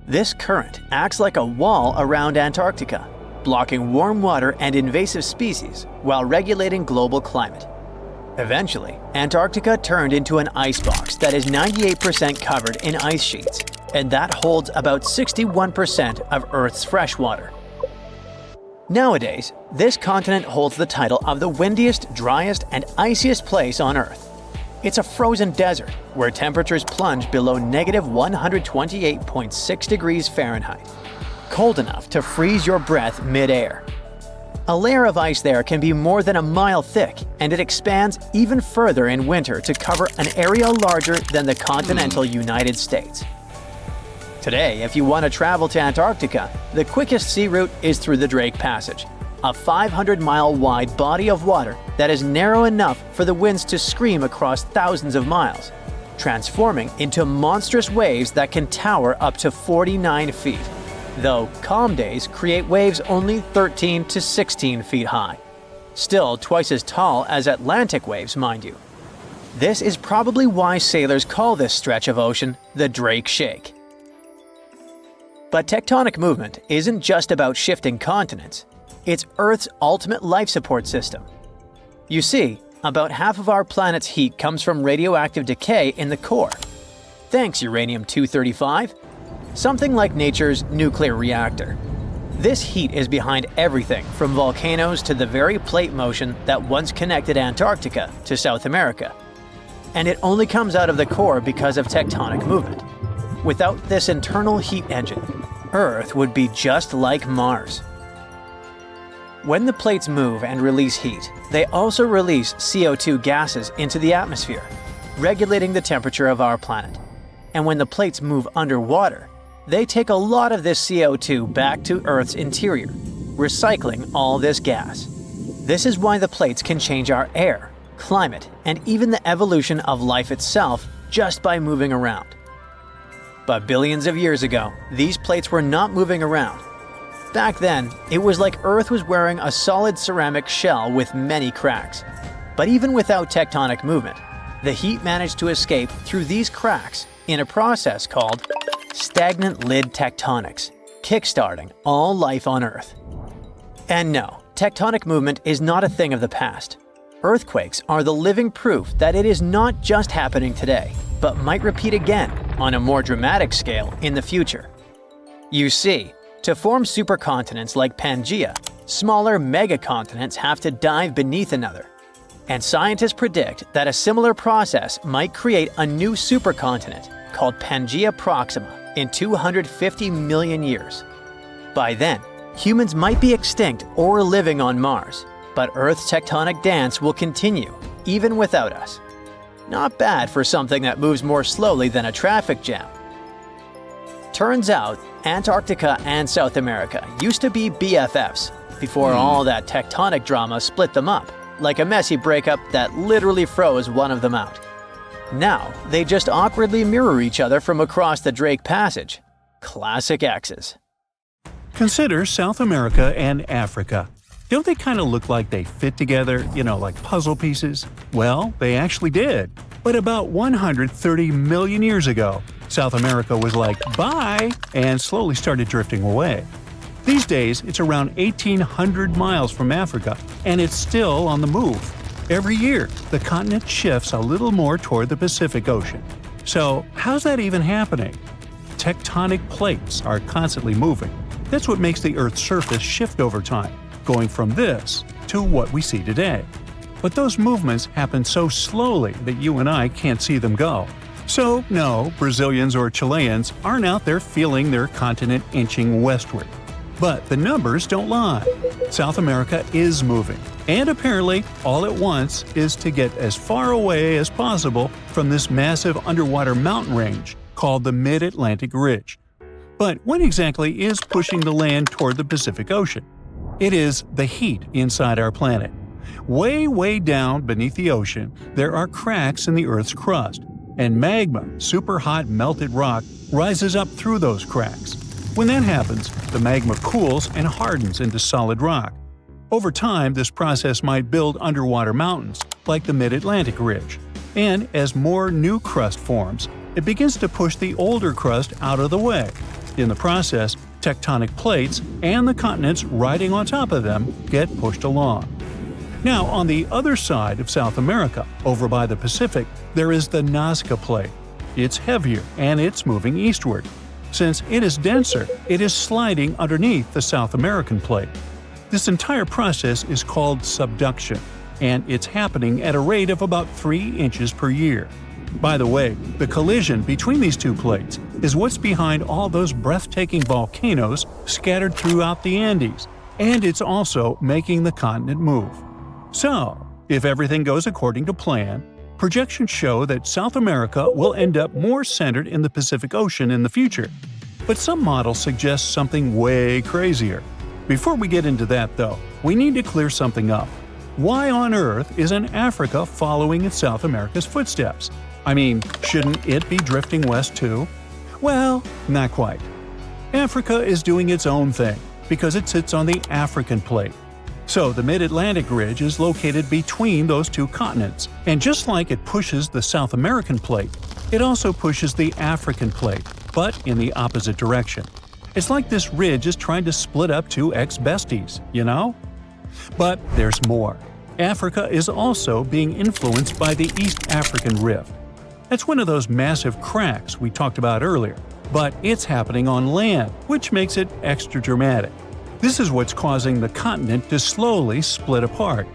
This current acts like a wall around Antarctica, blocking warm water and invasive species while regulating global climate. Eventually, Antarctica turned into an icebox that is 98% covered in ice sheets, and that holds about 61% of Earth's fresh water. Nowadays, this continent holds the title of the windiest, driest, and iciest place on Earth. It's a frozen desert where temperatures plunge below -128.6 degrees Fahrenheit, cold enough to freeze your breath mid-air. A layer of ice there can be more than a mile thick, and it expands even further in winter to cover an area larger than the continental United States. Today, if you want to travel to Antarctica, the quickest sea route is through the Drake Passage, a 500-mile-wide body of water that is narrow enough for the winds to scream across thousands of miles, transforming into monstrous waves that can tower up to 49 feet, though calm days create waves only 13 to 16 feet high. Still twice as tall as Atlantic waves, mind you. This is probably why sailors call this stretch of ocean the Drake Shake. But tectonic movement isn't just about shifting continents. It's Earth's ultimate life support system. You see, about half of our planet's heat comes from radioactive decay in the core. Thanks, uranium-235. Something like nature's nuclear reactor. This heat is behind everything from volcanoes to the very plate motion that once connected Antarctica to South America. And it only comes out of the core because of tectonic movement. Without this internal heat engine, Earth would be just like Mars. When the plates move and release heat, they also release CO2 gases into the atmosphere, regulating the temperature of our planet. And when the plates move underwater, they take a lot of this CO2 back to Earth's interior, recycling all this gas. This is why the plates can change our air, climate, and even the evolution of life itself just by moving around. But billions of years ago, these plates were not moving around. Back then, it was like Earth was wearing a solid ceramic shell with many cracks. But even without tectonic movement, the heat managed to escape through these cracks in a process called stagnant lid tectonics, kickstarting all life on Earth. And no, tectonic movement is not a thing of the past. Earthquakes are the living proof that it is not just happening today, but might repeat again on a more dramatic scale in the future. You see, to form supercontinents like Pangaea, smaller megacontinents have to dive beneath another. And scientists predict that a similar process might create a new supercontinent called Pangaea Proxima in 250 million years. By then, humans might be extinct or living on Mars, but Earth's tectonic dance will continue, even without us. Not bad for something that moves more slowly than a traffic jam. Turns out, Antarctica and South America used to be BFFs before all that tectonic drama split them up, like a messy breakup that literally froze one of them out. Now, they just awkwardly mirror each other from across the Drake Passage. Classic exes. Consider South America and Africa. Don't they kind of look like they fit together, like puzzle pieces? Well, they actually did. But about 130 million years ago, South America was like, bye, and slowly started drifting away. These days, it's around 1,800 miles from Africa, and it's still on the move. Every year, the continent shifts a little more toward the Pacific Ocean. So, how's that even happening? Tectonic plates are constantly moving. That's what makes the Earth's surface shift over time, going from this to what we see today. But those movements happen so slowly that you and I can't see them go. So, no, Brazilians or Chileans aren't out there feeling their continent inching westward. But the numbers don't lie. South America is moving, and apparently all it wants is to get as far away as possible from this massive underwater mountain range called the Mid-Atlantic Ridge. But what exactly is pushing the land toward the Pacific Ocean? It is the heat inside our planet. Way down beneath the ocean, there are cracks in the Earth's crust, and magma, super hot melted rock, rises up through those cracks. When that happens, the magma cools and hardens into solid rock. Over time, this process might build underwater mountains, like the Mid-Atlantic Ridge. And as more new crust forms, it begins to push the older crust out of the way. In the process, tectonic plates and the continents riding on top of them get pushed along. Now, on the other side of South America, over by the Pacific, there is the Nazca Plate. It's heavier and it's moving eastward. Since it is denser, it is sliding underneath the South American Plate. This entire process is called subduction, and it's happening at a rate of about 3 inches per year. By the way, the collision between these two plates is what's behind all those breathtaking volcanoes scattered throughout the Andes, and it's also making the continent move. So, if everything goes according to plan, projections show that South America will end up more centered in the Pacific Ocean in the future. But some models suggest something way crazier. Before we get into that, though, we need to clear something up. Why on earth isn't Africa following in South America's footsteps? I mean, shouldn't it be drifting west too? Well, not quite. Africa is doing its own thing because it sits on the African plate. So the Mid-Atlantic Ridge is located between those two continents, and just like it pushes the South American plate, it also pushes the African plate, but in the opposite direction. It's like this ridge is trying to split up two ex-besties, But there's more. Africa is also being influenced by the East African Rift. That's one of those massive cracks we talked about earlier, but it's happening on land, which makes it extra dramatic. This is what's causing the continent to slowly split apart.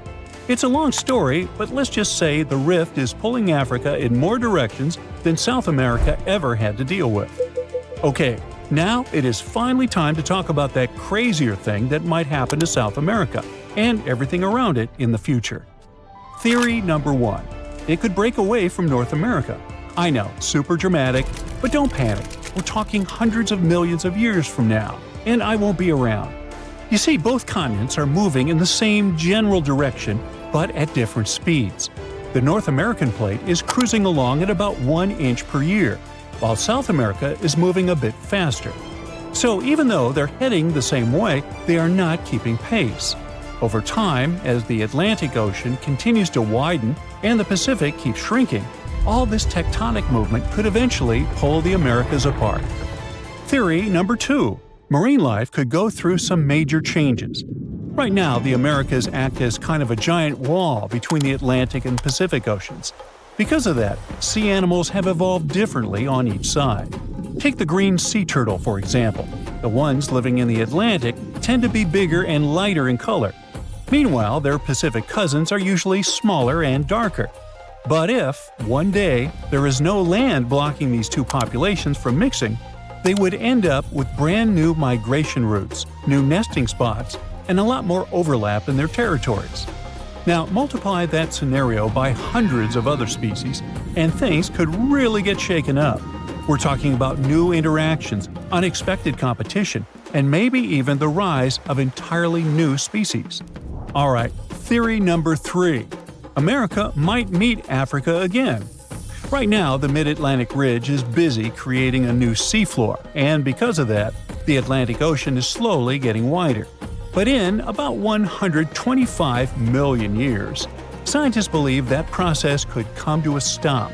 It's a long story, but let's just say the rift is pulling Africa in more directions than South America ever had to deal with. Okay, now it is finally time to talk about that crazier thing that might happen to South America and everything around it in the future. Theory number 1. It could break away from North America. I know, super dramatic, but don't panic. We're talking hundreds of millions of years from now, and I won't be around. You see, both continents are moving in the same general direction, but at different speeds. The North American plate is cruising along at about 1 inch per year, while South America is moving a bit faster. So even though they're heading the same way, they are not keeping pace. Over time, as the Atlantic Ocean continues to widen and the Pacific keeps shrinking, all this tectonic movement could eventually pull the Americas apart. Theory number 2. Marine life could go through some major changes. Right now, the Americas act as kind of a giant wall between the Atlantic and Pacific Oceans. Because of that, sea animals have evolved differently on each side. Take the green sea turtle, for example. The ones living in the Atlantic tend to be bigger and lighter in color. Meanwhile, their Pacific cousins are usually smaller and darker. But if, one day, there is no land blocking these two populations from mixing, they would end up with brand new migration routes, new nesting spots, and a lot more overlap in their territories. Now, multiply that scenario by hundreds of other species, and things could really get shaken up. We're talking about new interactions, unexpected competition, and maybe even the rise of entirely new species. Alright, theory number 3. America might meet Africa again. Right now, the Mid-Atlantic Ridge is busy creating a new seafloor, and because of that, the Atlantic Ocean is slowly getting wider. But in about 125 million years, scientists believe that process could come to a stop.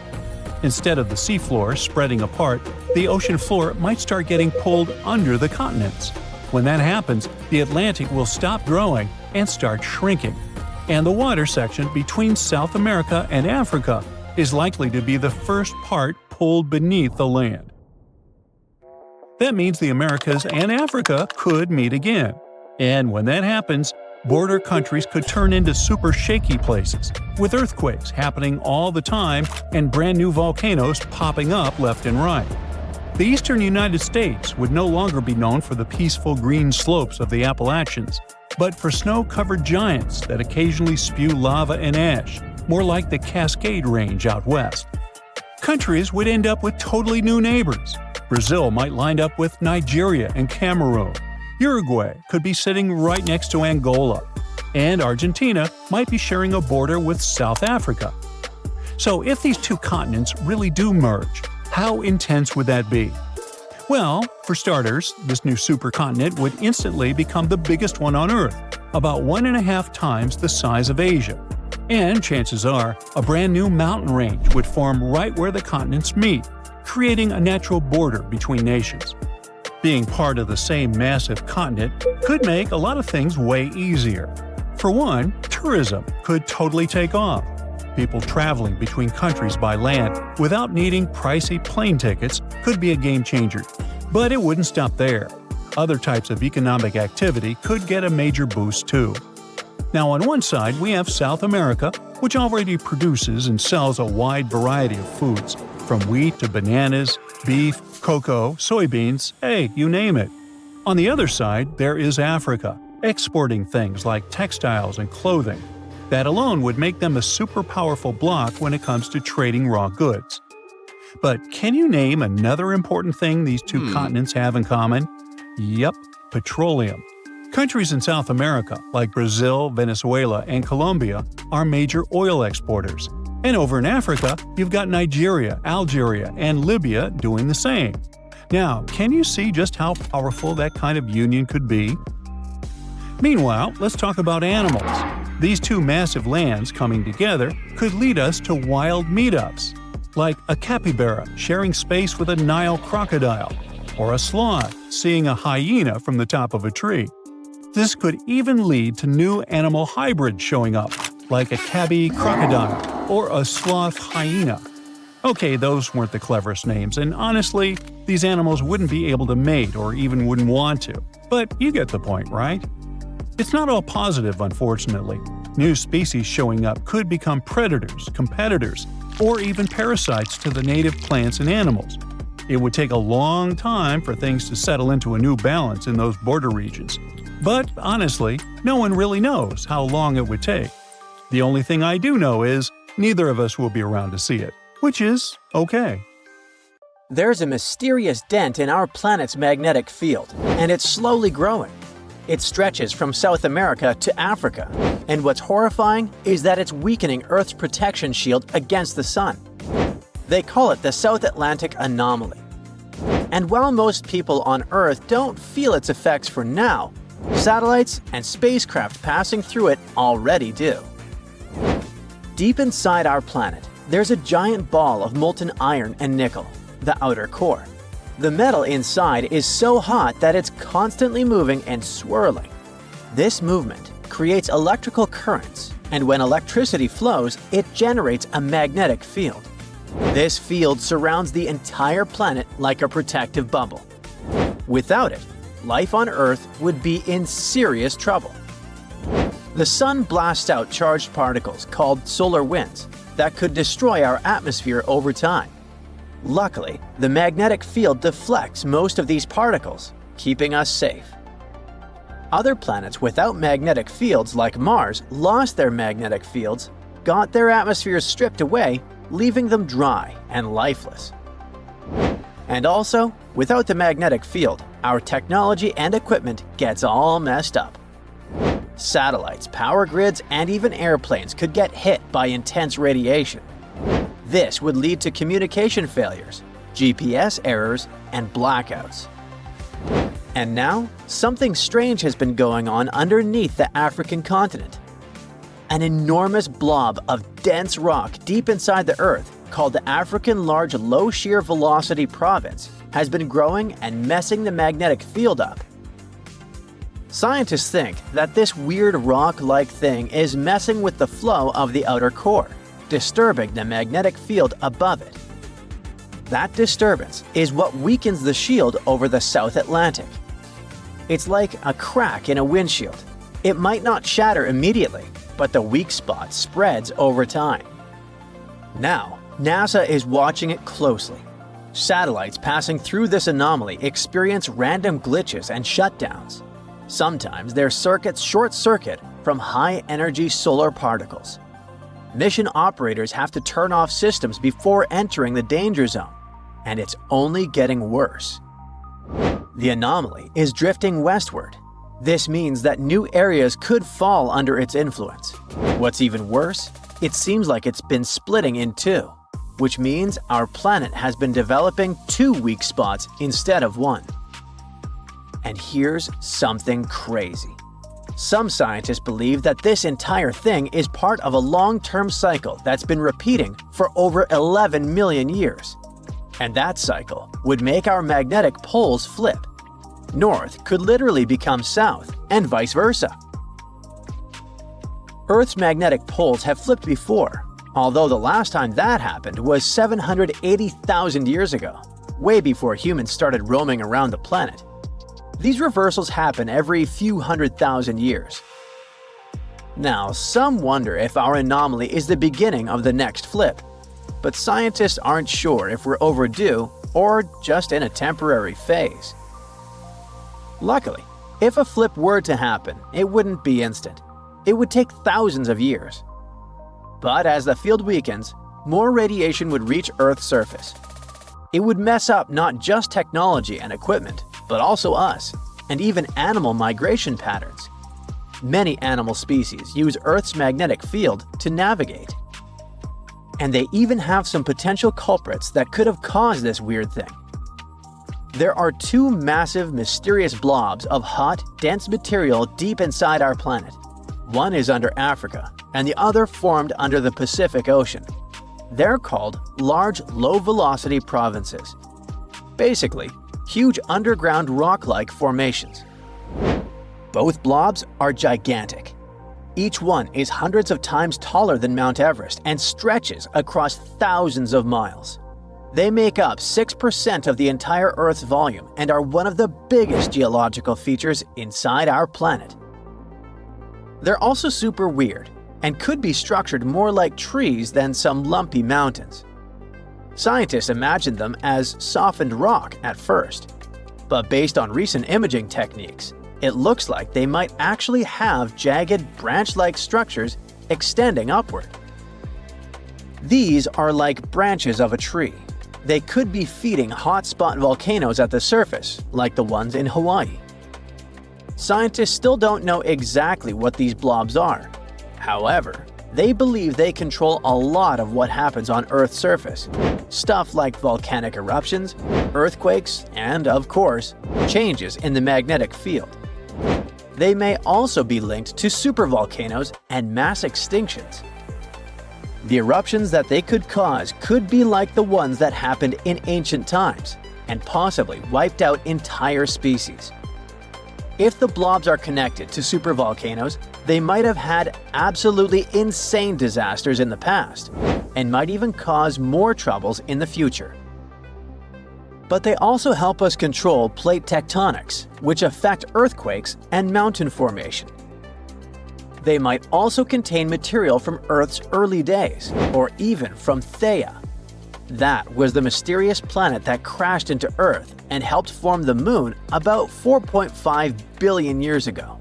Instead of the seafloor spreading apart, the ocean floor might start getting pulled under the continents. When that happens, the Atlantic will stop growing and start shrinking. And the water section between South America and Africa is likely to be the first part pulled beneath the land. That means the Americas and Africa could meet again. And when that happens, border countries could turn into super shaky places, with earthquakes happening all the time and brand new volcanoes popping up left and right. The eastern United States would no longer be known for the peaceful green slopes of the Appalachians, but for snow-covered giants that occasionally spew lava and ash, more like the Cascade Range out west. Countries would end up with totally new neighbors. Brazil might line up with Nigeria and Cameroon. Uruguay could be sitting right next to Angola, and Argentina might be sharing a border with South Africa. So if these two continents really do merge, how intense would that be? Well, for starters, this new supercontinent would instantly become the biggest one on Earth, about 1.5 times the size of Asia. And chances are, a brand new mountain range would form right where the continents meet, creating a natural border between nations. Being part of the same massive continent could make a lot of things way easier. For one, tourism could totally take off. People traveling between countries by land without needing pricey plane tickets could be a game changer. But it wouldn't stop there. Other types of economic activity could get a major boost too. Now on one side we have South America, which already produces and sells a wide variety of foods, from wheat to bananas, beef, cocoa, soybeans, hey, you name it. On the other side, there is Africa, exporting things like textiles and clothing. That alone would make them a super powerful bloc when it comes to trading raw goods. But can you name another important thing these two continents have in common? Yep, petroleum. Countries in South America, like Brazil, Venezuela, and Colombia, are major oil exporters. And over in Africa, you've got Nigeria, Algeria, and Libya doing the same. Now, can you see just how powerful that kind of union could be? Meanwhile, let's talk about animals. These two massive lands coming together could lead us to wild meetups, like a capybara sharing space with a Nile crocodile, or a sloth seeing a hyena from the top of a tree. This could even lead to new animal hybrids showing up, like a tabby crocodile or a sloth hyena. Okay, those weren't the cleverest names, and honestly, these animals wouldn't be able to mate or even wouldn't want to. But you get the point, right? It's not all positive, unfortunately. New species showing up could become predators, competitors, or even parasites to the native plants and animals. It would take a long time for things to settle into a new balance in those border regions. But honestly, no one really knows how long it would take. The only thing I do know is neither of us will be around to see it, which is okay. There's a mysterious dent in our planet's magnetic field, and it's slowly growing. It stretches from South America to Africa, and what's horrifying is that it's weakening Earth's protection shield against the Sun. They call it the South Atlantic anomaly. And while most people on Earth don't feel its effects for now, satellites and spacecraft passing through it already do. Deep inside our planet, there's a giant ball of molten iron and nickel, the outer core. The metal inside is so hot that it's constantly moving and swirling. This movement creates electrical currents, and when electricity flows, it generates a magnetic field. This field surrounds the entire planet like a protective bubble. Without it, life on Earth would be in serious trouble. The Sun blasts out charged particles called solar winds that could destroy our atmosphere over time. Luckily, the magnetic field deflects most of these particles, keeping us safe. Other planets without magnetic fields like Mars lost their magnetic fields, got their atmospheres stripped away, leaving them dry and lifeless. And also, without the magnetic field, our technology and equipment gets all messed up. Satellites, power grids, and even airplanes could get hit by intense radiation. This would lead to communication failures, GPS errors, and blackouts. And now, something strange has been going on underneath the African continent. An enormous blob of dense rock deep inside the Earth, called the African Large Low Shear Velocity Province, has been growing and messing the magnetic field up. Scientists think that this weird rock-like thing is messing with the flow of the outer core, disturbing the magnetic field above it. That disturbance is what weakens the shield over the South Atlantic. It's like a crack in a windshield. It might not shatter immediately, but the weak spot spreads over time. Now, NASA is watching it closely. Satellites passing through this anomaly experience random glitches and shutdowns. Sometimes their circuits short-circuit from high-energy solar particles. Mission operators have to turn off systems before entering the danger zone, and it's only getting worse. The anomaly is drifting westward. This means that new areas could fall under its influence. What's even worse, it seems like it's been splitting in two, which means our planet has been developing two weak spots instead of one. And here's something crazy. Some scientists believe that this entire thing is part of a long-term cycle that's been repeating for over 11 million years. And that cycle would make our magnetic poles flip. North could literally become south, and vice versa. Earth's magnetic poles have flipped before, although the last time that happened was 780,000 years ago, way before humans started roaming around the planet. These reversals happen every few 100,000 years. Now, some wonder if our anomaly is the beginning of the next flip, but scientists aren't sure if we're overdue or just in a temporary phase. Luckily, if a flip were to happen, it wouldn't be instant. It would take thousands of years. But as the field weakens, more radiation would reach Earth's surface. It would mess up not just technology and equipment, but also us, and even animal migration patterns. Many animal species use Earth's magnetic field to navigate. And they even have some potential culprits that could have caused this weird thing. There are two massive, mysterious blobs of hot, dense material deep inside our planet. One is under Africa, and the other formed under the Pacific Ocean. They're called large, low-velocity provinces. Basically, huge underground rock-like formations. Both blobs are gigantic. Each one is hundreds of times taller than Mount Everest and stretches across thousands of miles. They make up 6% of the entire Earth's volume and are one of the biggest geological features inside our planet. They're also super weird and could be structured more like trees than some lumpy mountains. Scientists imagined them as softened rock at first, but based on recent imaging techniques, it looks like they might actually have jagged, branch-like structures extending upward. These are like branches of a tree. They could be feeding hotspot volcanoes at the surface, like the ones in Hawaii. Scientists still don't know exactly what these blobs are. However, they believe they control a lot of what happens on Earth's surface. Stuff like volcanic eruptions, earthquakes, and, of course, changes in the magnetic field. They may also be linked to supervolcanoes and mass extinctions. The eruptions that they could cause could be like the ones that happened in ancient times and possibly wiped out entire species. If the blobs are connected to supervolcanoes, they might have had absolutely insane disasters in the past and might even cause more troubles in the future. But they also help us control plate tectonics, which affect earthquakes and mountain formation. They might also contain material from Earth's early days, or even from Theia. That was the mysterious planet that crashed into Earth and helped form the Moon about 4.5 billion years ago.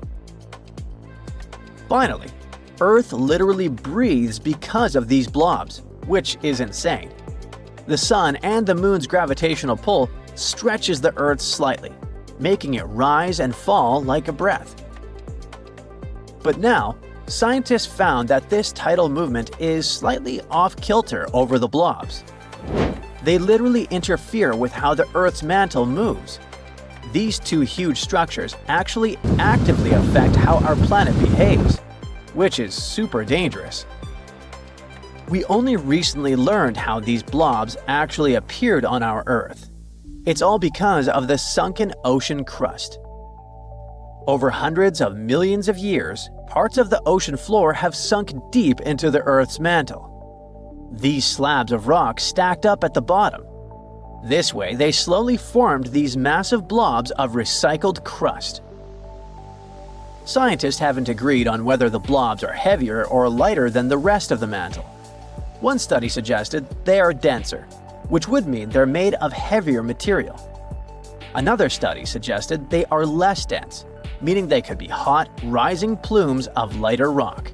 Finally, Earth literally breathes because of these blobs, which is insane. The Sun and the Moon's gravitational pull stretches the Earth slightly, making it rise and fall like a breath. But now, scientists found that this tidal movement is slightly off-kilter over the blobs. They literally interfere with how the Earth's mantle moves. These two huge structures actually actively affect how our planet behaves, which is super dangerous. We only recently learned how these blobs actually appeared on our Earth. It's all because of the sunken ocean crust. Over hundreds of millions of years, parts of the ocean floor have sunk deep into the Earth's mantle. These slabs of rock stacked up at the bottom. This way, they slowly formed these massive blobs of recycled crust. Scientists haven't agreed on whether the blobs are heavier or lighter than the rest of the mantle. One study suggested they are denser, which would mean they're made of heavier material. Another study suggested they are less dense, meaning they could be hot, rising plumes of lighter rock.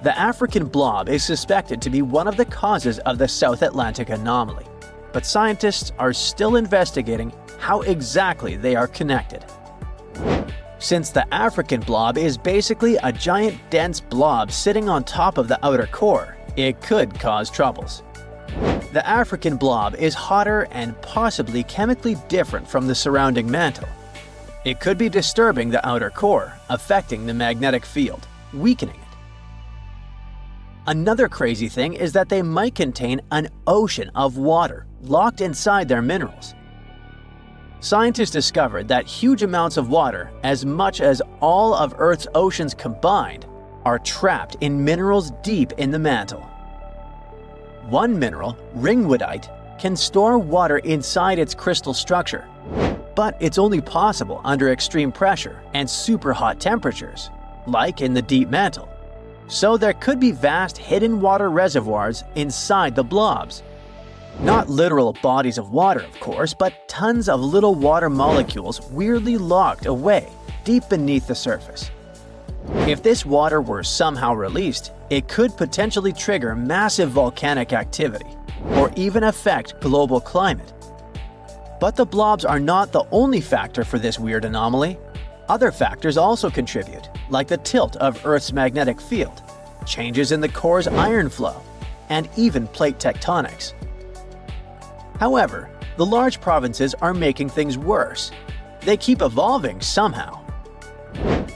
The African blob is suspected to be one of the causes of the South Atlantic anomaly, but scientists are still investigating how exactly they are connected. Since the African blob is basically a giant dense blob sitting on top of the outer core, it could cause troubles. The African blob is hotter and possibly chemically different from the surrounding mantle. It could be disturbing the outer core, affecting the magnetic field, weakening it. Another crazy thing is that they might contain an ocean of water locked inside their minerals. Scientists discovered that huge amounts of water, as much as all of Earth's oceans combined, are trapped in minerals deep in the mantle. One mineral, ringwoodite, can store water inside its crystal structure, but it's only possible under extreme pressure and super hot temperatures, like in the deep mantle. So there could be vast hidden water reservoirs inside the blobs. Not literal bodies of water, of course, but tons of little water molecules weirdly locked away deep beneath the surface. If this water were somehow released, it could potentially trigger massive volcanic activity, or even affect global climate. But the blobs are not the only factor for this weird anomaly. Other factors also contribute, like the tilt of Earth's magnetic field, changes in the core's iron flow, and even plate tectonics. However, the large provinces are making things worse. They keep evolving somehow.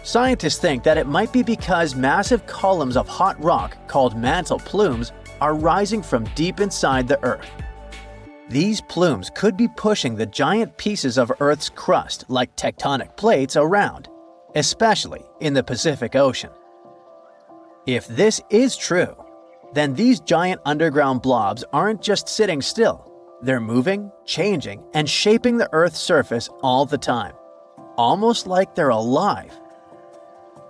Scientists think that it might be because massive columns of hot rock called mantle plumes are rising from deep inside the Earth. These plumes could be pushing the giant pieces of Earth's crust like tectonic plates around, especially in the Pacific Ocean. If this is true, then these giant underground blobs aren't just sitting still. They're moving, changing, and shaping the Earth's surface all the time, almost like they're alive.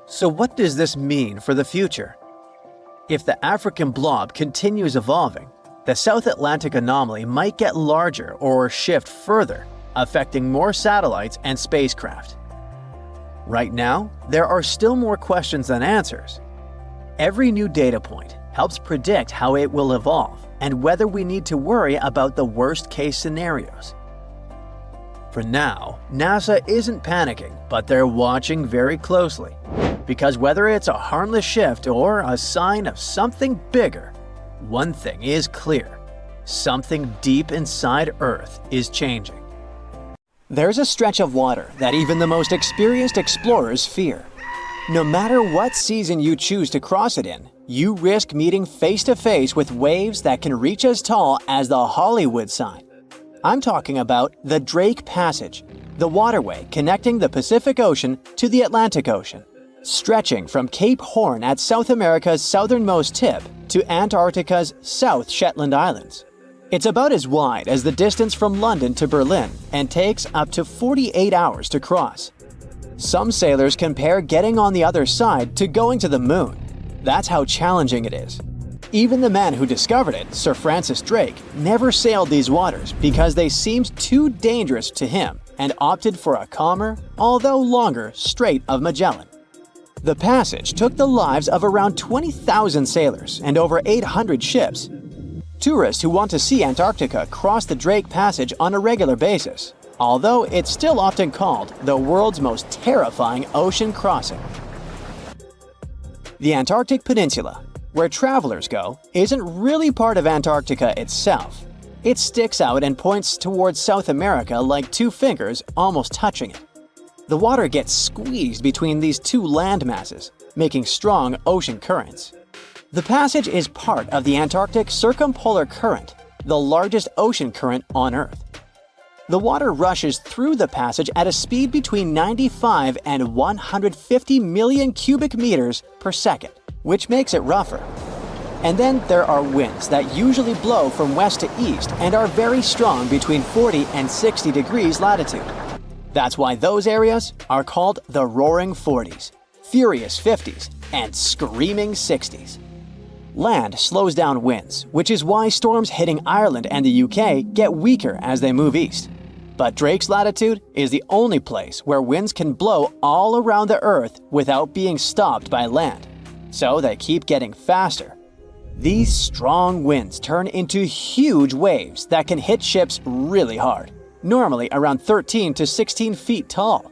So what does this mean for the future? If the African blob continues evolving, the South Atlantic anomaly might get larger or shift further, affecting more satellites and spacecraft. Right now, there are still more questions than answers. Every new data point helps predict how it will evolve and whether we need to worry about the worst-case scenarios. For now, NASA isn't panicking, but they're watching very closely. Because whether it's a harmless shift or a sign of something bigger, one thing is clear: something deep inside Earth is changing. There's a stretch of water that even the most experienced explorers fear. No matter what season you choose to cross it in, you risk meeting face-to-face with waves that can reach as tall as the Hollywood sign. I'm talking about the Drake Passage, the waterway connecting the Pacific Ocean to the Atlantic Ocean, stretching from Cape Horn at South America's southernmost tip to Antarctica's South Shetland Islands. It's about as wide as the distance from London to Berlin and takes up to 48 hours to cross. Some sailors compare getting on the other side to going to the moon. That's how challenging it is. Even the man who discovered it, Sir Francis Drake, never sailed these waters because they seemed too dangerous to him and opted for a calmer, although longer, Strait of Magellan. The passage took the lives of around 20,000 sailors and over 800 ships. Tourists who want to see Antarctica cross the Drake Passage on a regular basis, although it's still often called the world's most terrifying ocean crossing. The Antarctic Peninsula, where travelers go, isn't really part of Antarctica itself. It sticks out and points towards South America like two fingers almost touching it. The water gets squeezed between these two land masses, making strong ocean currents. The passage is part of the Antarctic Circumpolar Current, the largest ocean current on Earth. The water rushes through the passage at a speed between 95 and 150 million cubic meters per second, which makes it rougher. And then there are winds that usually blow from west to east and are very strong between 40 and 60 degrees latitude. That's why those areas are called the Roaring 40s, Furious 50s, and Screaming 60s. Land slows down winds, which is why storms hitting Ireland and the UK get weaker as they move east. But Drake's latitude is the only place where winds can blow all around the Earth without being stopped by land. So they keep getting faster. These strong winds turn into huge waves that can hit ships really hard, normally around 13 to 16 feet tall.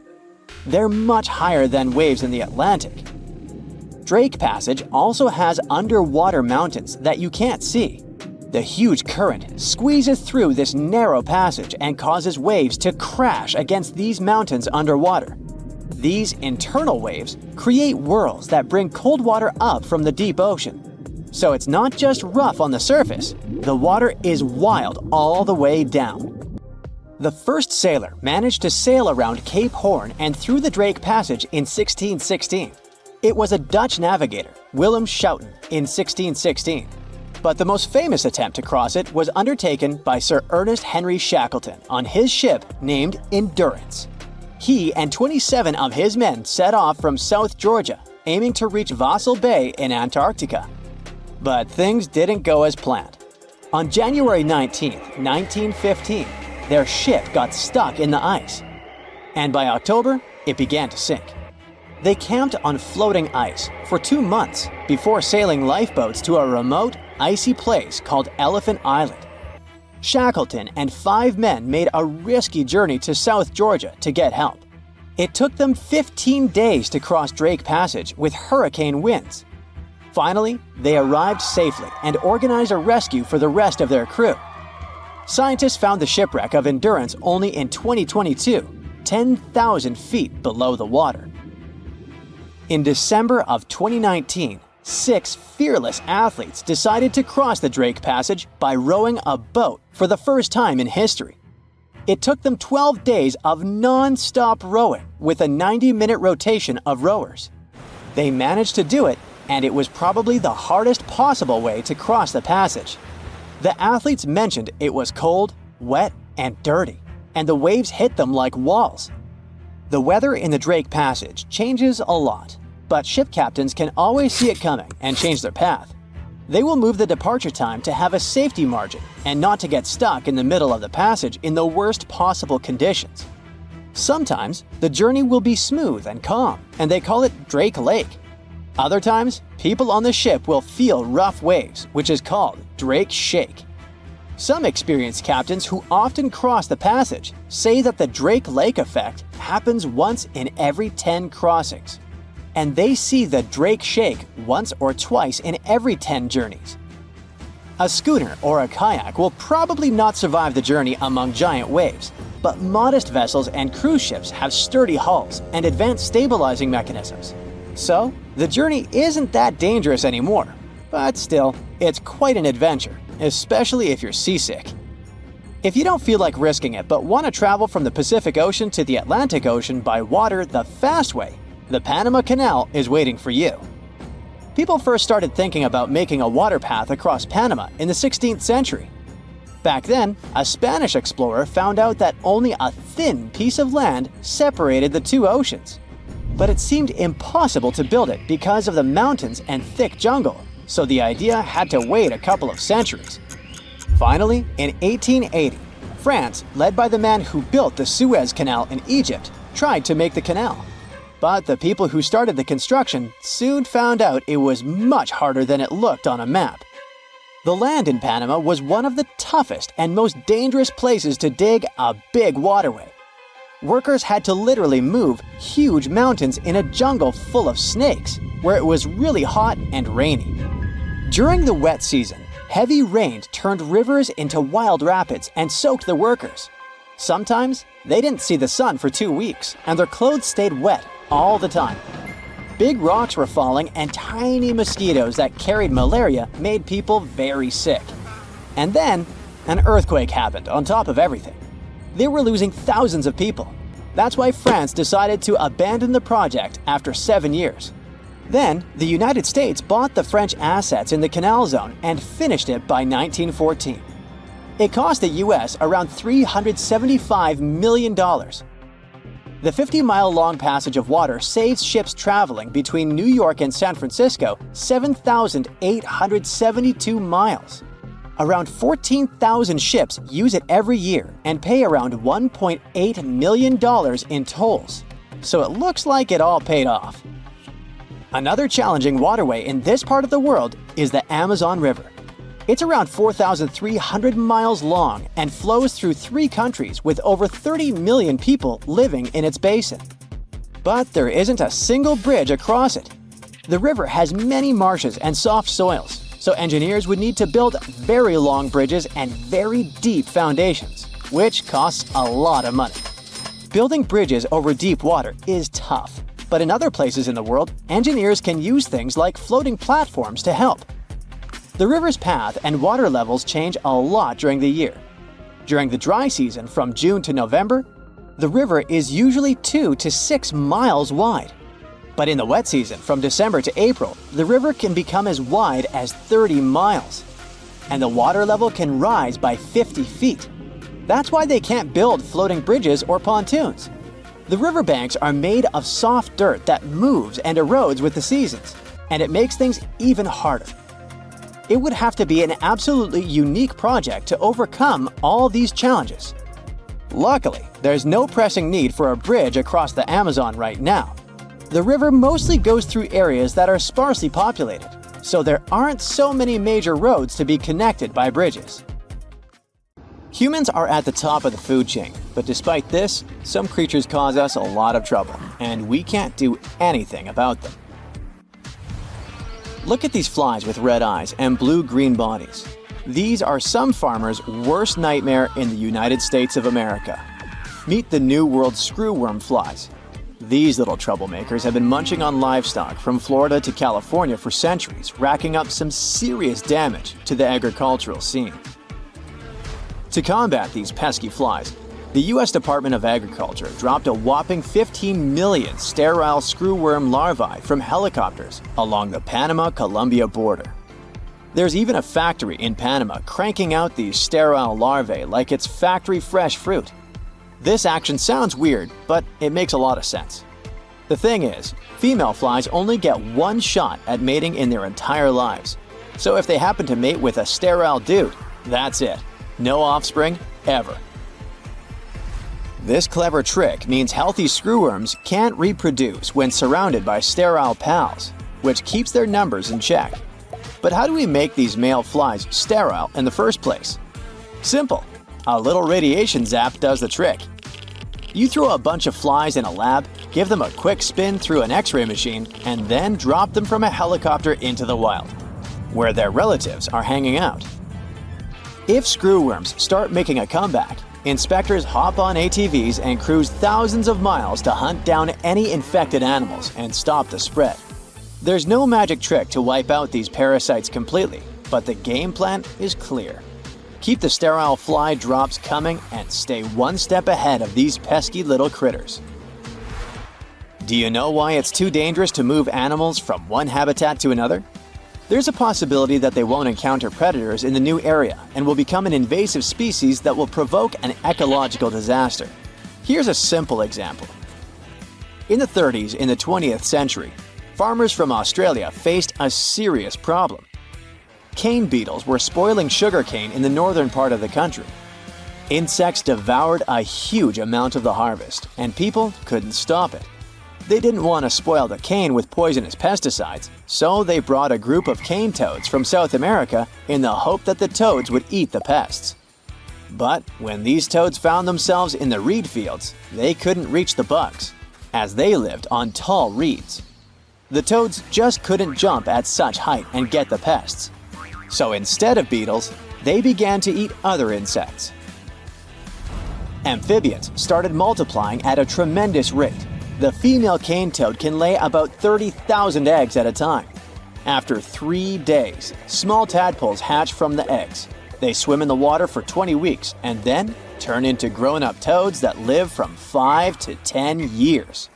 They're much higher than waves in the Atlantic. Drake Passage also has underwater mountains that you can't see. The huge current squeezes through this narrow passage and causes waves to crash against these mountains underwater. These internal waves create whirls that bring cold water up from the deep ocean. So it's not just rough on the surface, the water is wild all the way down. The first sailor managed to sail around Cape Horn and through the Drake Passage in 1616. It was a Dutch navigator, Willem Schouten, in 1616. But the most famous attempt to cross it was undertaken by Sir Ernest Henry Shackleton on his ship named Endurance. He and 27 of his men set off from South Georgia, aiming to reach Vassal Bay in Antarctica. But things didn't go as planned. On January 19, 1915, their ship got stuck in the ice. And by October, it began to sink. They camped on floating ice for 2 months before sailing lifeboats to a remote, icy place called Elephant Island. Shackleton and 5 men made a risky journey to South Georgia to get help. It took them 15 days to cross Drake Passage with hurricane winds. Finally, they arrived safely and organized a rescue for the rest of their crew. Scientists found the shipwreck of Endurance only in 2022, 10,000 feet below the water. In December of 2019, 6 fearless athletes decided to cross the Drake Passage by rowing a boat for the first time in history. It took them 12 days of non-stop rowing with a 90-minute rotation of rowers. They managed to do it, and it was probably the hardest possible way to cross the passage. The athletes mentioned it was cold, wet, and dirty, and the waves hit them like walls. The weather in the Drake Passage changes a lot, but ship captains can always see it coming and change their path. They will move the departure time to have a safety margin and not to get stuck in the middle of the passage in the worst possible conditions. Sometimes, the journey will be smooth and calm, and they call it Drake Lake. Other times, people on the ship will feel rough waves, which is called Drake Shake. Some experienced captains who often cross the passage say that the Drake Lake effect happens once in every 10 crossings, and they see the Drake Shake once or twice in every 10 journeys. A schooner or a kayak will probably not survive the journey among giant waves, but modest vessels and cruise ships have sturdy hulls and advanced stabilizing mechanisms. So, the journey isn't that dangerous anymore, but still, it's quite an adventure, especially if you're seasick. If you don't feel like risking it but want to travel from the Pacific Ocean to the Atlantic Ocean by water the fast way, the Panama Canal is waiting for you. People first started thinking about making a water path across Panama in the 16th century. Back then, a Spanish explorer found out that only a thin piece of land separated the two oceans. But it seemed impossible to build it because of the mountains and thick jungle, so the idea had to wait a couple of centuries. Finally, in 1880, France, led by the man who built the Suez Canal in Egypt, tried to make the canal. But the people who started the construction soon found out it was much harder than it looked on a map. The land in Panama was one of the toughest and most dangerous places to dig a big waterway. Workers had to literally move huge mountains in a jungle full of snakes, where it was really hot and rainy. During the wet season, heavy rain turned rivers into wild rapids and soaked the workers. Sometimes, they didn't see the sun for 2 weeks, and their clothes stayed wet all the time. Big rocks were falling, and tiny mosquitoes that carried malaria made people very sick. And then, an earthquake happened on top of everything. They were losing thousands of people. That's why France decided to abandon the project after 7 years. Then, the United States bought the French assets in the canal zone and finished it by 1914. It cost the US around $375 million. The 50-mile-long passage of water saves ships traveling between New York and San Francisco 7,872 miles. Around 14,000 ships use it every year and pay around $1.8 million in tolls. So it looks like it all paid off. Another challenging waterway in this part of the world is the Amazon River. It's around 4,300 miles long and flows through 3 countries with over 30 million people living in its basin. But there isn't a single bridge across it. The river has many marshes and soft soils, so engineers would need to build very long bridges and very deep foundations, which costs a lot of money. Building bridges over deep water is tough, but in other places in the world, engineers can use things like floating platforms to help. The river's path and water levels change a lot during the year. During the dry season from June to November, the river is usually 2 to 6 miles wide. But in the wet season from December to April, the river can become as wide as 30 miles. And the water level can rise by 50 feet. That's why they can't build floating bridges or pontoons. The riverbanks are made of soft dirt that moves and erodes with the seasons, and it makes things even harder. It would have to be an absolutely unique project to overcome all these challenges. Luckily, there's no pressing need for a bridge across the Amazon right now. The river mostly goes through areas that are sparsely populated, so there aren't so many major roads to be connected by bridges. Humans are at the top of the food chain, but despite this, some creatures cause us a lot of trouble, and we can't do anything about them. Look at these flies with red eyes and blue-green bodies. These are some farmers' worst nightmare in the United States of America. Meet the New World screwworm flies. These little troublemakers have been munching on livestock from Florida to California for centuries, racking up some serious damage to the agricultural scene. To combat these pesky flies, the U.S. Department of Agriculture dropped a whopping 15 million sterile screwworm larvae from helicopters along the Panama-Colombia border. There's even a factory in Panama cranking out these sterile larvae like it's factory-fresh fruit. This action sounds weird, but it makes a lot of sense. The thing is, female flies only get one shot at mating in their entire lives. So if they happen to mate with a sterile dude, that's it. No offspring, ever. This clever trick means healthy screwworms can't reproduce when surrounded by sterile pals, which keeps their numbers in check. But how do we make these male flies sterile in the first place? Simple. A little radiation zap does the trick. You throw a bunch of flies in a lab, give them a quick spin through an X-ray machine, and then drop them from a helicopter into the wild, where their relatives are hanging out. If screwworms start making a comeback, inspectors hop on ATVs and cruise thousands of miles to hunt down any infected animals and stop the spread. There's no magic trick to wipe out these parasites completely, but the game plan is clear. Keep the sterile fly drops coming and stay one step ahead of these pesky little critters. Do you know why it's too dangerous to move animals from one habitat to another? There's a possibility that they won't encounter predators in the new area and will become an invasive species that will provoke an ecological disaster. Here's a simple example. In the 30s in the 20th century, farmers from Australia faced a serious problem. cane beetles were spoiling sugarcane in the northern part of the country. Insects devoured a huge amount of the harvest, and people couldn't stop it. They didn't want to spoil the cane with poisonous pesticides, so they brought a group of cane toads from South America in the hope that the toads would eat the pests. But when these toads found themselves in the reed fields, they couldn't reach the bugs, as they lived on tall reeds. The toads just couldn't jump at such height and get the pests. So instead of beetles, they began to eat other insects. Amphibians started multiplying at a tremendous rate. The female cane toad can lay about 30,000 eggs at a time. After 3 days, small tadpoles hatch from the eggs. They swim in the water for 20 weeks and then turn into grown-up toads that live from 5 to 10 years.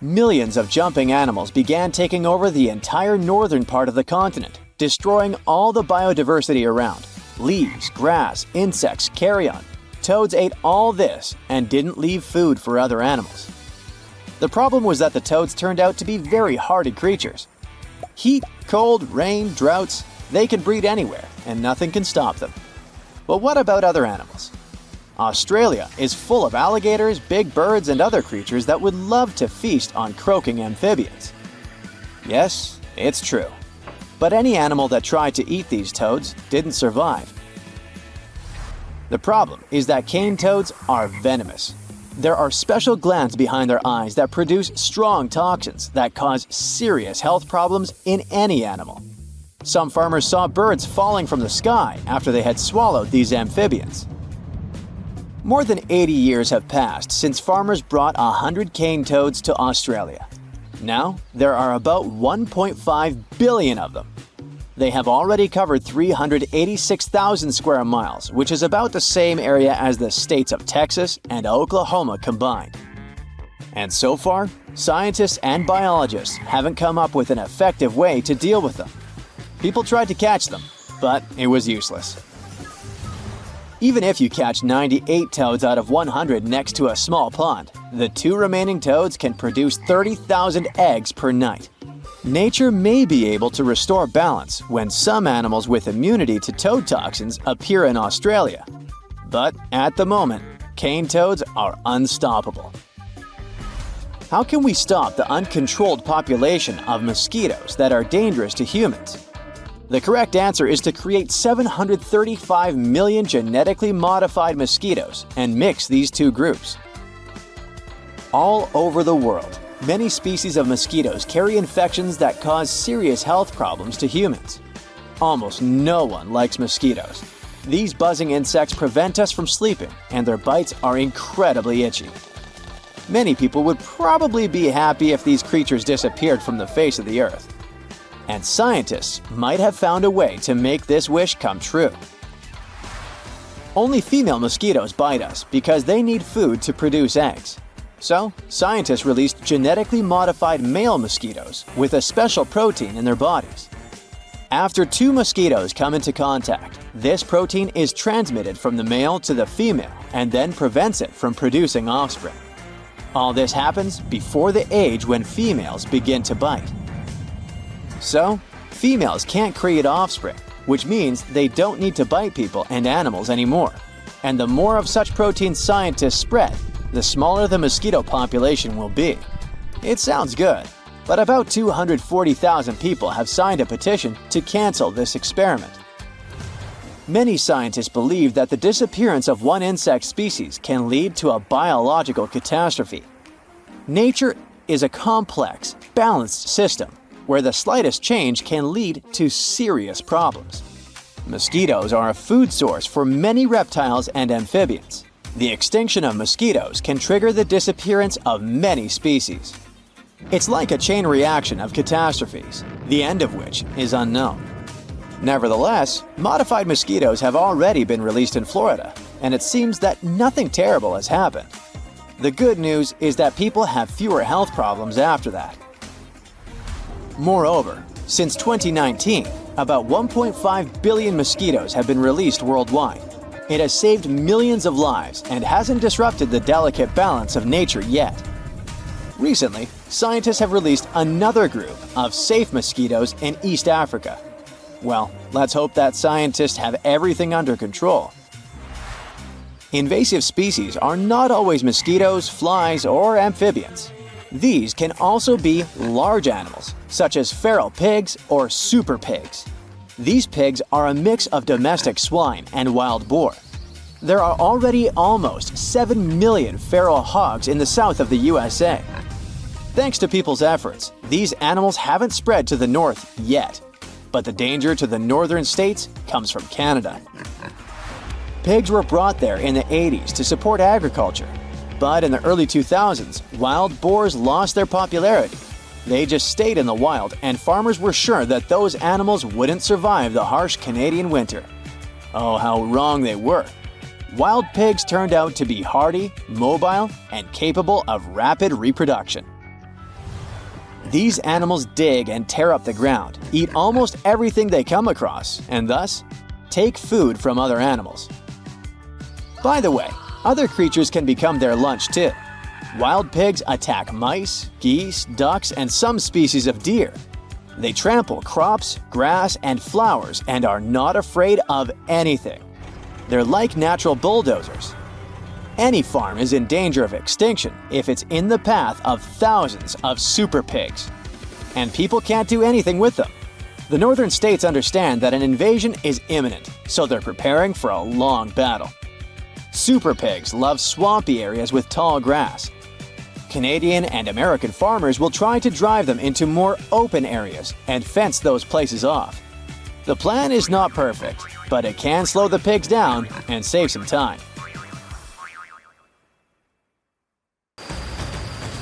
Millions of jumping animals began taking over the entire northern part of the continent, destroying all the biodiversity around. Leaves, grass, insects, carrion. Toads ate all this and didn't leave food for other animals. The problem was that the toads turned out to be very hardy creatures. Heat, cold, rain, droughts, they can breed anywhere and nothing can stop them. But what about other animals? Australia is full of alligators, big birds, and other creatures that would love to feast on croaking amphibians. Yes, it's true. But any animal that tried to eat these toads didn't survive. The problem is that cane toads are venomous. There are special glands behind their eyes that produce strong toxins that cause serious health problems in any animal. Some farmers saw birds falling from the sky after they had swallowed these amphibians. More than 80 years have passed since farmers brought 100 cane toads to Australia. Now, there are about 1.5 billion of them. They have already covered 386,000 square miles, which is about the same area as the states of Texas and Oklahoma combined. And so far, scientists and biologists haven't come up with an effective way to deal with them. People tried to catch them, but it was useless. Even if you catch 98 toads out of 100 next to a small pond, the 2 remaining toads can produce 30,000 eggs per night. Nature may be able to restore balance when some animals with immunity to toad toxins appear in Australia. But at the moment, cane toads are unstoppable. How can we stop the uncontrolled population of mosquitoes that are dangerous to humans? The correct answer is to create 735 million genetically modified mosquitoes and mix these 2 groups. All over the world, many species of mosquitoes carry infections that cause serious health problems to humans. Almost no one likes mosquitoes. These buzzing insects prevent us from sleeping, and their bites are incredibly itchy. Many people would probably be happy if these creatures disappeared from the face of the earth. And scientists might have found a way to make this wish come true. Only female mosquitoes bite us because they need food to produce eggs. So, scientists released genetically modified male mosquitoes with a special protein in their bodies. After 2 mosquitoes come into contact, this protein is transmitted from the male to the female and then prevents it from producing offspring. All this happens before the age when females begin to bite. So, females can't create offspring, which means they don't need to bite people and animals anymore. And the more of such proteins scientists spread, the smaller the mosquito population will be. It sounds good, but about 240,000 people have signed a petition to cancel this experiment. Many scientists believe that the disappearance of one insect species can lead to a biological catastrophe. Nature is a complex, balanced system where the slightest change can lead to serious problems. Mosquitoes are a food source for many reptiles and amphibians. The extinction of mosquitoes can trigger the disappearance of many species. It's like a chain reaction of catastrophes, the end of which is unknown. Nevertheless, modified mosquitoes have already been released in Florida, and it seems that nothing terrible has happened. The good news is that people have fewer health problems after that. Moreover, since 2019, about 1.5 billion mosquitoes have been released worldwide. It has saved millions of lives and hasn't disrupted the delicate balance of nature yet. Recently, scientists have released another group of safe mosquitoes in East Africa. Well, Let's hope that scientists have everything under control. Invasive species are not always mosquitoes, flies, or amphibians. These can also be large animals, such as feral pigs or super pigs. These pigs are a mix of domestic swine and wild boar. There are already almost 7 million feral hogs in the south of the USA. Thanks to people's efforts, these animals haven't spread to the north yet. But the danger to the northern states comes from Canada. Pigs were brought there in the 80s to support agriculture. But in the early 2000s, wild boars lost their popularity. They just stayed in the wild, and farmers were sure that those animals wouldn't survive the harsh Canadian winter. Oh, how wrong they were. Wild pigs turned out to be hardy, mobile, and capable of rapid reproduction. These animals dig and tear up the ground, eat almost everything they come across, and thus take food from other animals. By the way, other creatures can become their lunch too. Wild pigs attack mice, geese, ducks, and some species of deer. They trample crops, grass, and flowers and are not afraid of anything. They're like natural bulldozers. Any farm is in danger of extinction if it's in the path of thousands of super pigs. And people can't do anything with them. The northern states understand that an invasion is imminent, so they're preparing for a long battle. Super pigs love swampy areas with tall grass. Canadian and American farmers will try to drive them into more open areas and fence those places off. The plan is not perfect, but it can slow the pigs down and save some time.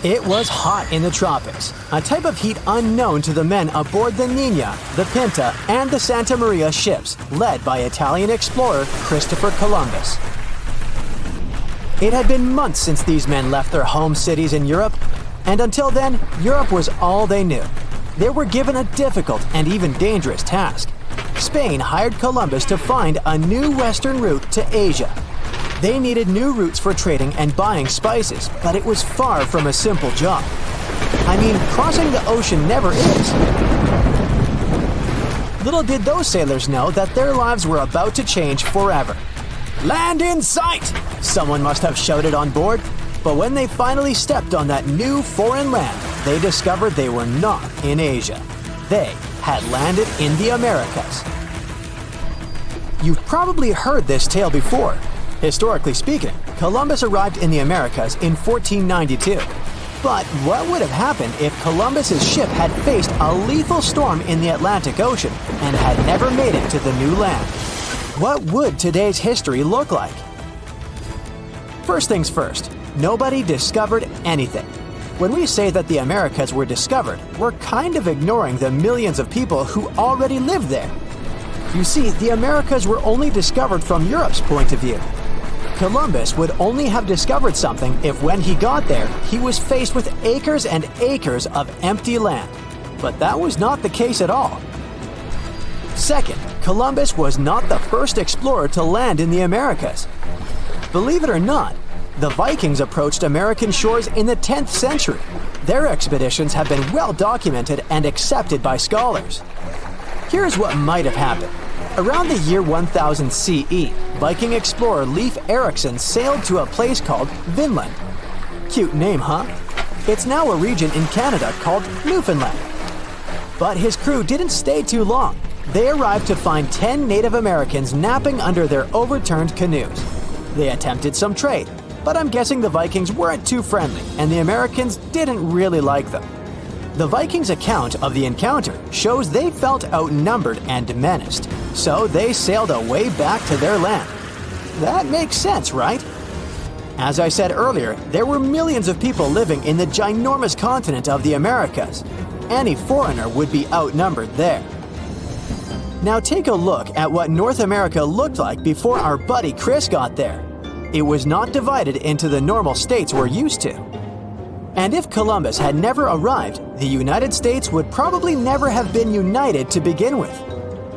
It was hot in the tropics, a type of heat unknown to the men aboard the Nina, the Pinta, and the Santa Maria ships, led by Italian explorer Christopher Columbus. It had been months since these men left their home cities in Europe, and until then, Europe was all they knew. They were given a difficult and even dangerous task. Spain hired Columbus to find a new western route to Asia. They needed new routes for trading and buying spices, but it was far from a simple job. I mean, crossing the ocean never is. Little did those sailors know that their lives were about to change forever. "Land in sight!" someone must have shouted on board. But when they finally stepped on that new foreign land, they discovered they were not in Asia. They had landed in the Americas. You've probably heard this tale before. Historically speaking, Columbus arrived in the Americas in 1492. But what would have happened if Columbus's ship had faced a lethal storm in the Atlantic Ocean and had never made it to the new land? What would today's history look like? First things first, nobody discovered anything. When we say that the Americas were discovered, we're kind of ignoring the millions of people who already lived there. You see, the Americas were only discovered from Europe's point of view. Columbus would only have discovered something if when he got there, he was faced with acres and acres of empty land. But that was not the case at all. Second, Columbus was not the first explorer to land in the Americas. Believe it or not, the Vikings approached American shores in the 10th century. Their expeditions have been well documented and accepted by scholars. Here's what might have happened. Around the year 1000 CE, Viking explorer Leif Erikson sailed to a place called Vinland. Cute name, huh? It's now a region in Canada called Newfoundland. But his crew didn't stay too long. They arrived to find 10 Native Americans napping under their overturned canoes. They attempted some trade, but I'm guessing the Vikings weren't too friendly and the Americans didn't really like them. The Vikings' account of the encounter shows they felt outnumbered and menaced, so they sailed away back to their land. That makes sense, right? As I said earlier, there were millions of people living in the ginormous continent of the Americas. Any foreigner would be outnumbered there. Now take a look at what North America looked like before our buddy Chris got there. It was not divided into the normal states we're used to. And if Columbus had never arrived, the United States would probably never have been united to begin with.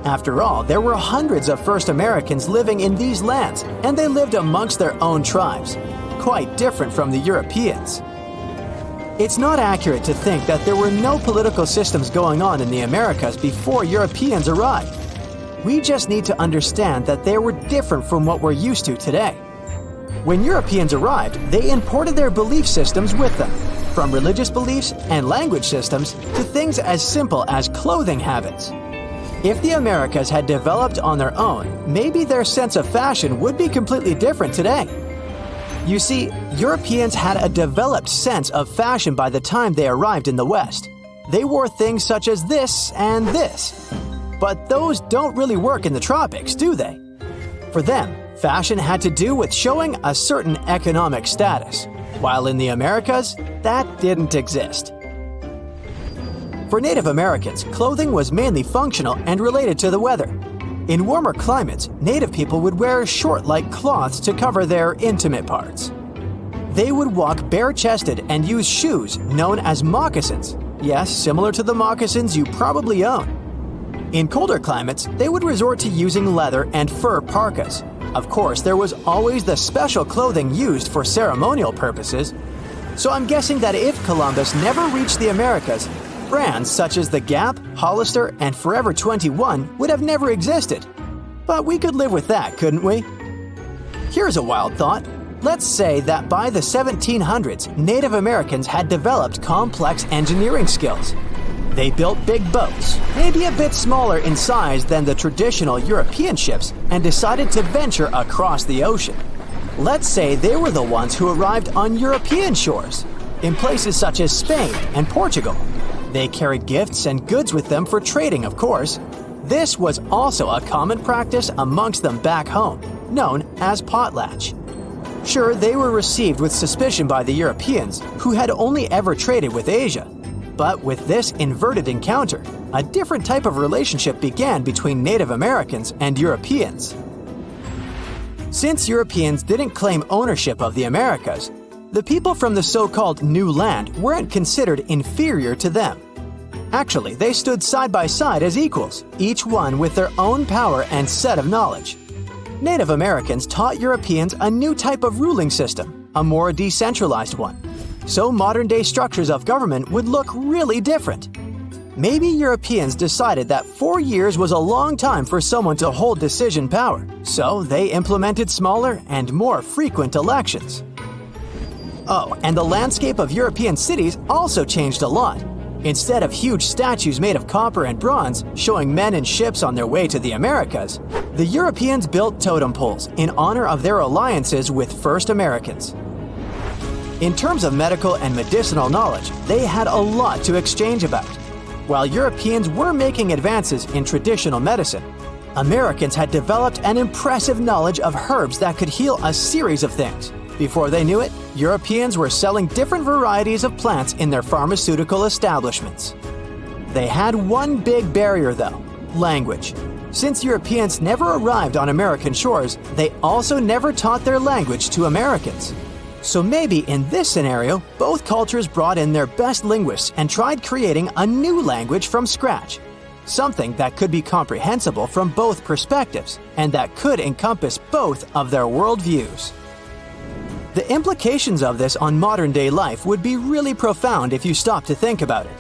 After all, there were hundreds of first Americans living in these lands, and they lived amongst their own tribes, quite different from the Europeans. It's not accurate to think that there were no political systems going on in the Americas before Europeans arrived. We just need to understand that they were different from what we're used to today. When Europeans arrived, they imported their belief systems with them, from religious beliefs and language systems to things as simple as clothing habits. If the Americas had developed on their own, maybe their sense of fashion would be completely different today. You see, Europeans had a developed sense of fashion by the time they arrived in the West. They wore things such as this and this. But those don't really work in the tropics, do they? For them, fashion had to do with showing a certain economic status, while in the Americas, that didn't exist. For Native Americans, clothing was mainly functional and related to the weather. In warmer climates, Native people would wear short-like cloths to cover their intimate parts. They would walk bare-chested and use shoes known as moccasins. Yes, similar to the moccasins you probably own. In colder climates, they would resort to using leather and fur parkas. Of course, there was always the special clothing used for ceremonial purposes. So I'm guessing that if Columbus never reached the Americas, brands such as the Gap, Hollister, and Forever 21 would have never existed. But we could live with that, couldn't we? Here's a wild thought. Let's say that by the 1700s, Native Americans had developed complex engineering skills. They built big boats, maybe a bit smaller in size than the traditional European ships, and decided to venture across the ocean. Let's say they were the ones who arrived on European shores, in places such as Spain and Portugal. They carried gifts and goods with them for trading, of course. This was also a common practice amongst them back home, known as potlatch. Sure, they were received with suspicion by the Europeans, who had only ever traded with Asia. But with this inverted encounter, a different type of relationship began between Native Americans and Europeans. Since Europeans didn't claim ownership of the Americas, the people from the so-called New Land weren't considered inferior to them. Actually, they stood side by side as equals, each one with their own power and set of knowledge. Native Americans taught Europeans a new type of ruling system, a more decentralized one. So modern-day structures of government would look really different. Maybe Europeans decided that 4 years was a long time for someone to hold decision power, so they implemented smaller and more frequent elections. Oh, and the landscape of European cities also changed a lot. Instead of huge statues made of copper and bronze showing men in ships on their way to the Americas, the Europeans built totem poles in honor of their alliances with First Americans. In terms of medical and medicinal knowledge, they had a lot to exchange about. While Europeans were making advances in traditional medicine, Americans had developed an impressive knowledge of herbs that could heal a series of things. Before they knew it, Europeans were selling different varieties of plants in their pharmaceutical establishments. They had one big barrier though: language. Since Europeans never arrived on American shores, they also never taught their language to Americans. So maybe in this scenario, both cultures brought in their best linguists and tried creating a new language from scratch. Something that could be comprehensible from both perspectives and that could encompass both of their worldviews. The implications of this on modern-day life would be really profound if you stop to think about it.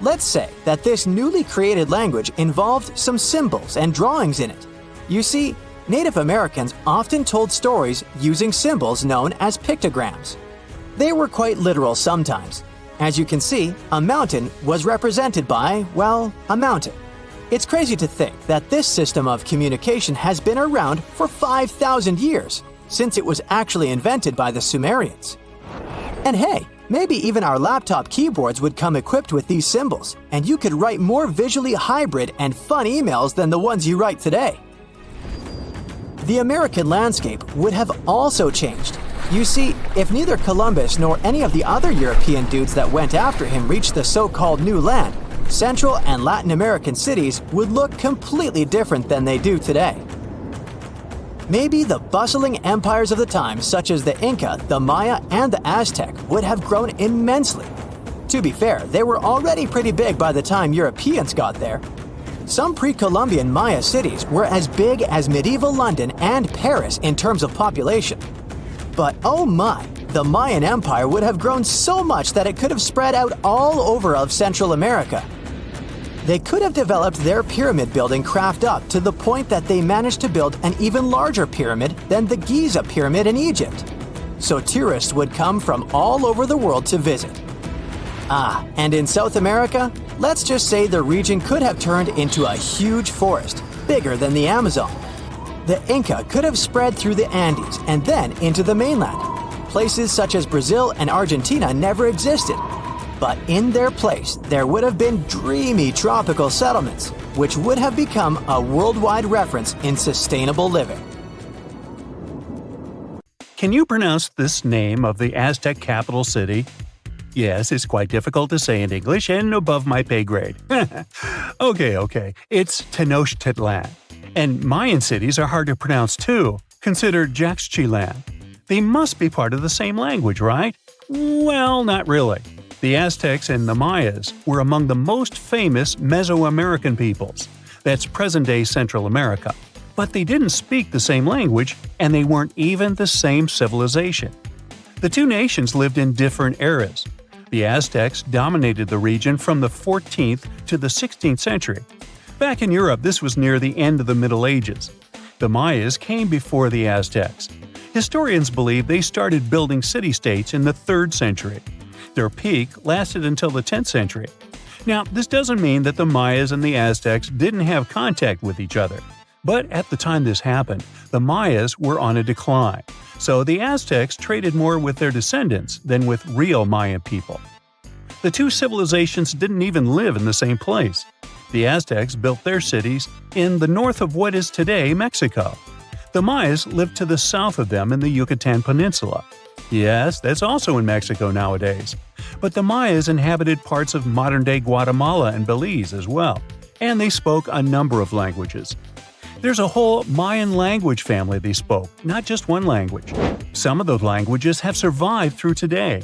Let's say that this newly created language involved some symbols and drawings in it. You see, Native Americans often told stories using symbols known as pictograms. They were quite literal sometimes. As you can see, a mountain was represented by, well, a mountain. It's crazy to think that this system of communication has been around for 5,000 years, since it was actually invented by the Sumerians. And hey, maybe even our laptop keyboards would come equipped with these symbols, and you could write more visually hybrid and fun emails than the ones you write today. The American landscape would have also changed. You see, if neither Columbus nor any of the other European dudes that went after him reached the so-called New Land, Central and Latin American cities would look completely different than they do today. Maybe the bustling empires of the time, such as the Inca, the Maya, and the Aztec, would have grown immensely. To be fair, they were already pretty big by the time Europeans got there. Some pre-Columbian Maya cities were as big as medieval London and Paris in terms of population. But oh my, the Mayan Empire would have grown so much that it could have spread out all over of Central America. They could have developed their pyramid building craft up to the point that they managed to build an even larger pyramid than the Giza pyramid in Egypt. So tourists would come from all over the world to visit. And in South America, let's just say the region could have turned into a huge forest, bigger than the Amazon. The Inca could have spread through the Andes and then into the mainland. Places such as Brazil and Argentina never existed. But in their place, there would have been dreamy tropical settlements, which would have become a worldwide reference in sustainable living. Can you pronounce this name of the Aztec capital city? Yes, it's quite difficult to say in English and above my pay grade. Okay. It's Tenochtitlan. And Mayan cities are hard to pronounce too. Consider Jaxchilan. They must be part of the same language, right? Well, not really. The Aztecs and the Mayas were among the most famous Mesoamerican peoples. That's present-day Central America. But they didn't speak the same language, and they weren't even the same civilization. The two nations lived in different eras. The Aztecs dominated the region from the 14th to the 16th century. Back in Europe, this was near the end of the Middle Ages. The Mayas came before the Aztecs. Historians believe they started building city-states in the 3rd century. Their peak lasted until the 10th century. Now, this doesn't mean that the Mayas and the Aztecs didn't have contact with each other. But at the time this happened, the Mayas were on a decline, so the Aztecs traded more with their descendants than with real Mayan people. The two civilizations didn't even live in the same place. The Aztecs built their cities in the north of what is today Mexico. The Mayas lived to the south of them in the Yucatan Peninsula. Yes, that's also in Mexico nowadays. But the Mayas inhabited parts of modern-day Guatemala and Belize as well, and they spoke a number of languages. There's a whole Mayan language family they spoke, not just one language. Some of those languages have survived through today.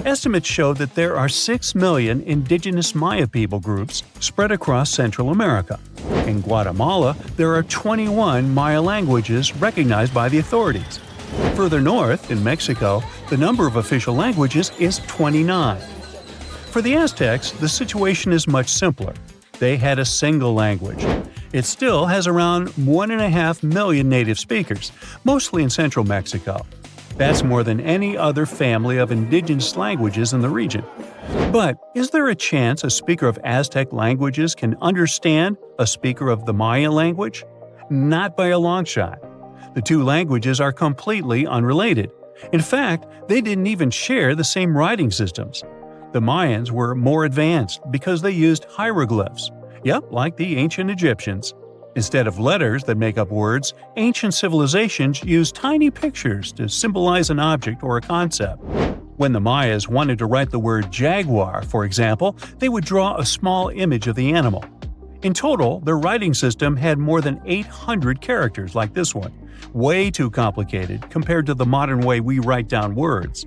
Estimates show that there are 6 million indigenous Maya people groups spread across Central America. In Guatemala, there are 21 Maya languages recognized by the authorities. Further north, in Mexico, the number of official languages is 29. For the Aztecs, the situation is much simpler. They had a single language. It still has around 1.5 million native speakers, mostly in central Mexico. That's more than any other family of indigenous languages in the region. But is there a chance a speaker of Aztec languages can understand a speaker of the Maya language? Not by a long shot. The two languages are completely unrelated. In fact, they didn't even share the same writing systems. The Mayans were more advanced because they used hieroglyphs. Yep, like the ancient Egyptians. Instead of letters that make up words, ancient civilizations used tiny pictures to symbolize an object or a concept. When the Mayas wanted to write the word jaguar, for example, they would draw a small image of the animal. In total, their writing system had more than 800 characters like this one. Way too complicated compared to the modern way we write down words.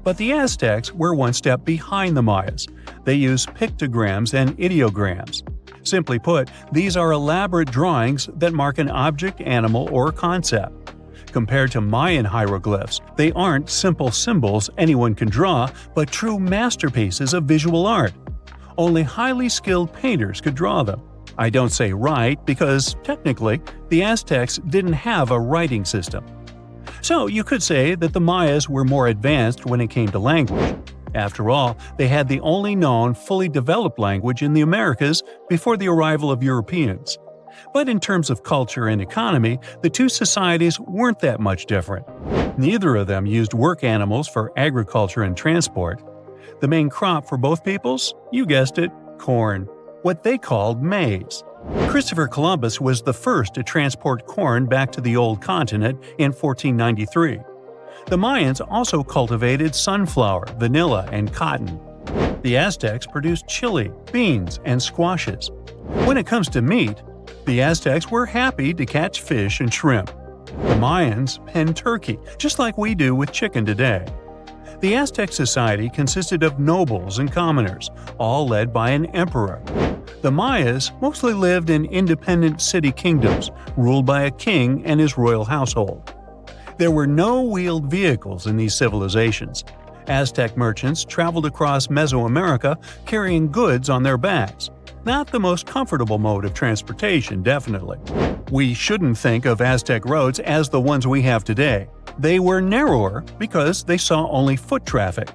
But the Aztecs were one step behind the Mayas. They used pictograms and ideograms. Simply put, these are elaborate drawings that mark an object, animal, or concept. Compared to Mayan hieroglyphs, they aren't simple symbols anyone can draw, but true masterpieces of visual art. Only highly skilled painters could draw them. I don't say write because, technically, the Aztecs didn't have a writing system. So you could say that the Mayas were more advanced when it came to language. After all, they had the only known fully developed language in the Americas before the arrival of Europeans. But in terms of culture and economy, the two societies weren't that much different. Neither of them used work animals for agriculture and transport. The main crop for both peoples? You guessed it, corn. What they called maize. Christopher Columbus was the first to transport corn back to the Old Continent in 1493. The Mayans also cultivated sunflower, vanilla, and cotton. The Aztecs produced chili, beans, and squashes. When it comes to meat, the Aztecs were happy to catch fish and shrimp. The Mayans penned turkey, just like we do with chicken today. The Aztec society consisted of nobles and commoners, all led by an emperor. The Mayas mostly lived in independent city kingdoms, ruled by a king and his royal household. There were no wheeled vehicles in these civilizations. Aztec merchants traveled across Mesoamerica carrying goods on their backs. Not the most comfortable mode of transportation, definitely. We shouldn't think of Aztec roads as the ones we have today. They were narrower because they saw only foot traffic.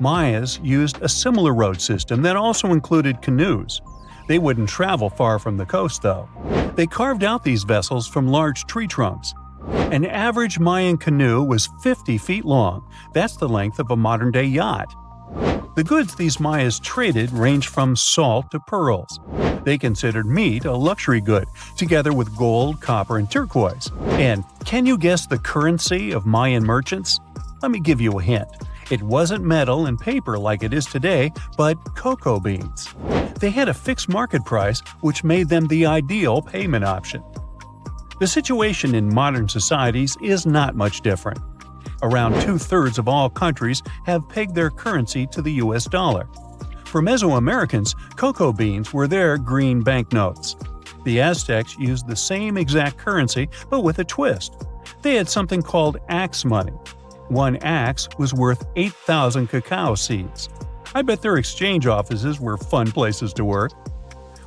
Mayas used a similar road system that also included canoes. They wouldn't travel far from the coast, though. They carved out these vessels from large tree trunks. An average Mayan canoe was 50 feet long. That's the length of a modern-day yacht. The goods these Mayas traded ranged from salt to pearls. They considered meat a luxury good, together with gold, copper, and turquoise. And can you guess the currency of Mayan merchants? Let me give you a hint. It wasn't metal and paper like it is today, but cocoa beans. They had a fixed market price, which made them the ideal payment option. The situation in modern societies is not much different. Around 2/3 of all countries have pegged their currency to the US dollar. For Mesoamericans, cocoa beans were their green banknotes. The Aztecs used the same exact currency, but with a twist. They had something called axe money. One axe was worth 8,000 cacao seeds. I bet their exchange offices were fun places to work.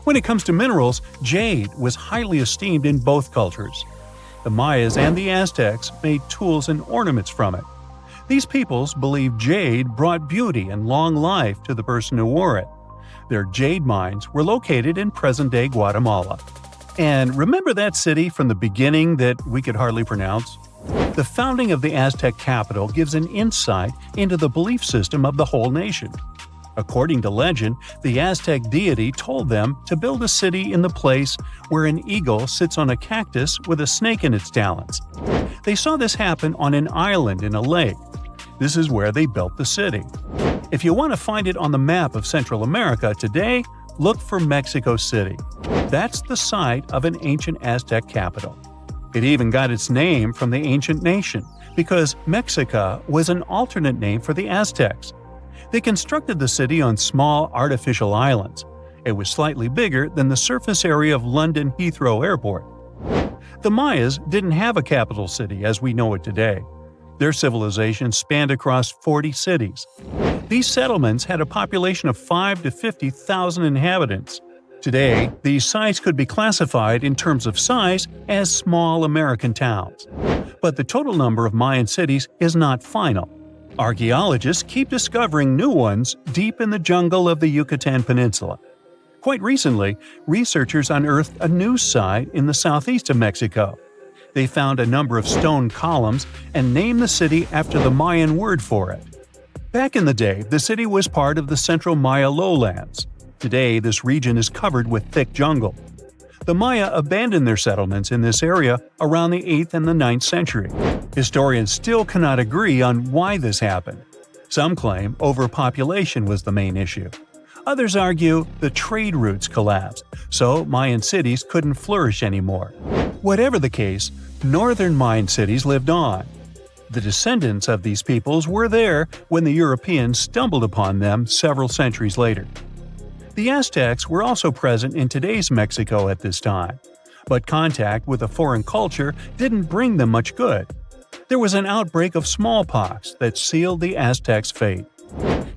When it comes to minerals, jade was highly esteemed in both cultures. The Mayas and the Aztecs made tools and ornaments from it. These peoples believed jade brought beauty and long life to the person who wore it. Their jade mines were located in present-day Guatemala. And remember that city from the beginning that we could hardly pronounce? The founding of the Aztec capital gives an insight into the belief system of the whole nation. According to legend, the Aztec deity told them to build a city in the place where an eagle sits on a cactus with a snake in its talons. They saw this happen on an island in a lake. This is where they built the city. If you want to find it on the map of Central America today, look for Mexico City. That's the site of an ancient Aztec capital. It even got its name from the ancient nation, because Mexica was an alternate name for the Aztecs. They constructed the city on small artificial islands. It was slightly bigger than the surface area of London Heathrow Airport. The Mayas didn't have a capital city as we know it today. Their civilization spanned across 40 cities. These settlements had a population of 5 to 50,000 inhabitants. Today, these sites could be classified in terms of size as small American towns. But the total number of Mayan cities is not final. Archaeologists keep discovering new ones deep in the jungle of the Yucatan Peninsula. Quite recently, researchers unearthed a new site in the southeast of Mexico. They found a number of stone columns and named the city after the Mayan word for it. Back in the day, the city was part of the central Maya lowlands. Today, this region is covered with thick jungle. The Maya abandoned their settlements in this area around the 8th and the 9th century. Historians still cannot agree on why this happened. Some claim overpopulation was the main issue. Others argue the trade routes collapsed, so Mayan cities couldn't flourish anymore. Whatever the case, northern Mayan cities lived on. The descendants of these peoples were there when the Europeans stumbled upon them several centuries later. The Aztecs were also present in today's Mexico at this time, but contact with a foreign culture didn't bring them much good. There was an outbreak of smallpox that sealed the Aztecs' fate.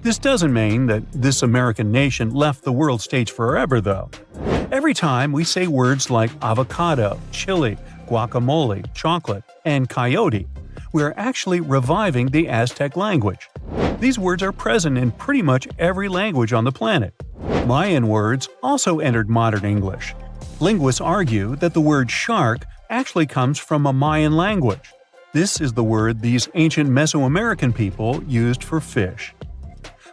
This doesn't mean that this American nation left the world stage forever, though. Every time we say words like avocado, chili, guacamole, chocolate, and coyote, we're actually reviving the Aztec language. These words are present in pretty much every language on the planet. Mayan words also entered modern English. Linguists argue that the word shark actually comes from a Mayan language. This is the word these ancient Mesoamerican people used for fish.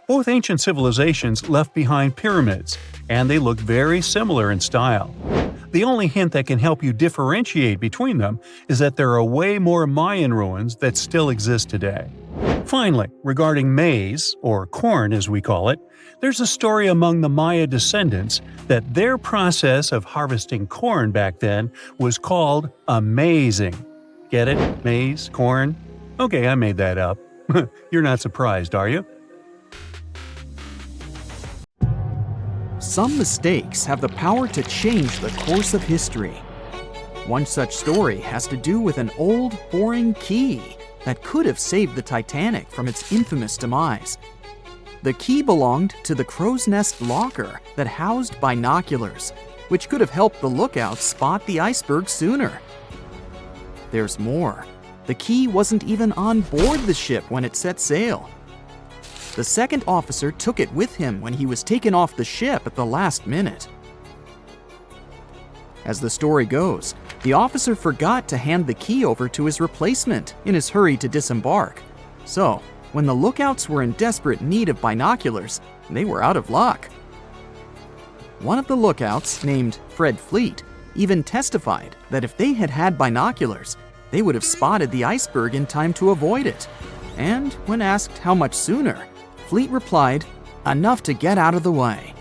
Both ancient civilizations left behind pyramids, and they look very similar in style. The only hint that can help you differentiate between them is that there are way more Mayan ruins that still exist today. Finally, regarding maize, or corn as we call it, there's a story among the Maya descendants that their process of harvesting corn back then was called amazing. Get it? Maize? Corn? Okay, I made that up. You're not surprised, are you? Some mistakes have the power to change the course of history. One such story has to do with an old, boring key that could have saved the Titanic from its infamous demise. The key belonged to the crow's nest locker that housed binoculars, which could have helped the lookouts spot the iceberg sooner. There's more. The key wasn't even on board the ship when it set sail. The second officer took it with him when he was taken off the ship at the last minute. As the story goes, the officer forgot to hand the key over to his replacement in his hurry to disembark. So, when the lookouts were in desperate need of binoculars, they were out of luck. One of the lookouts, named Fred Fleet, even testified that if they had had binoculars, they would have spotted the iceberg in time to avoid it. And when asked how much sooner, Fleet replied, "Enough to get out of the way."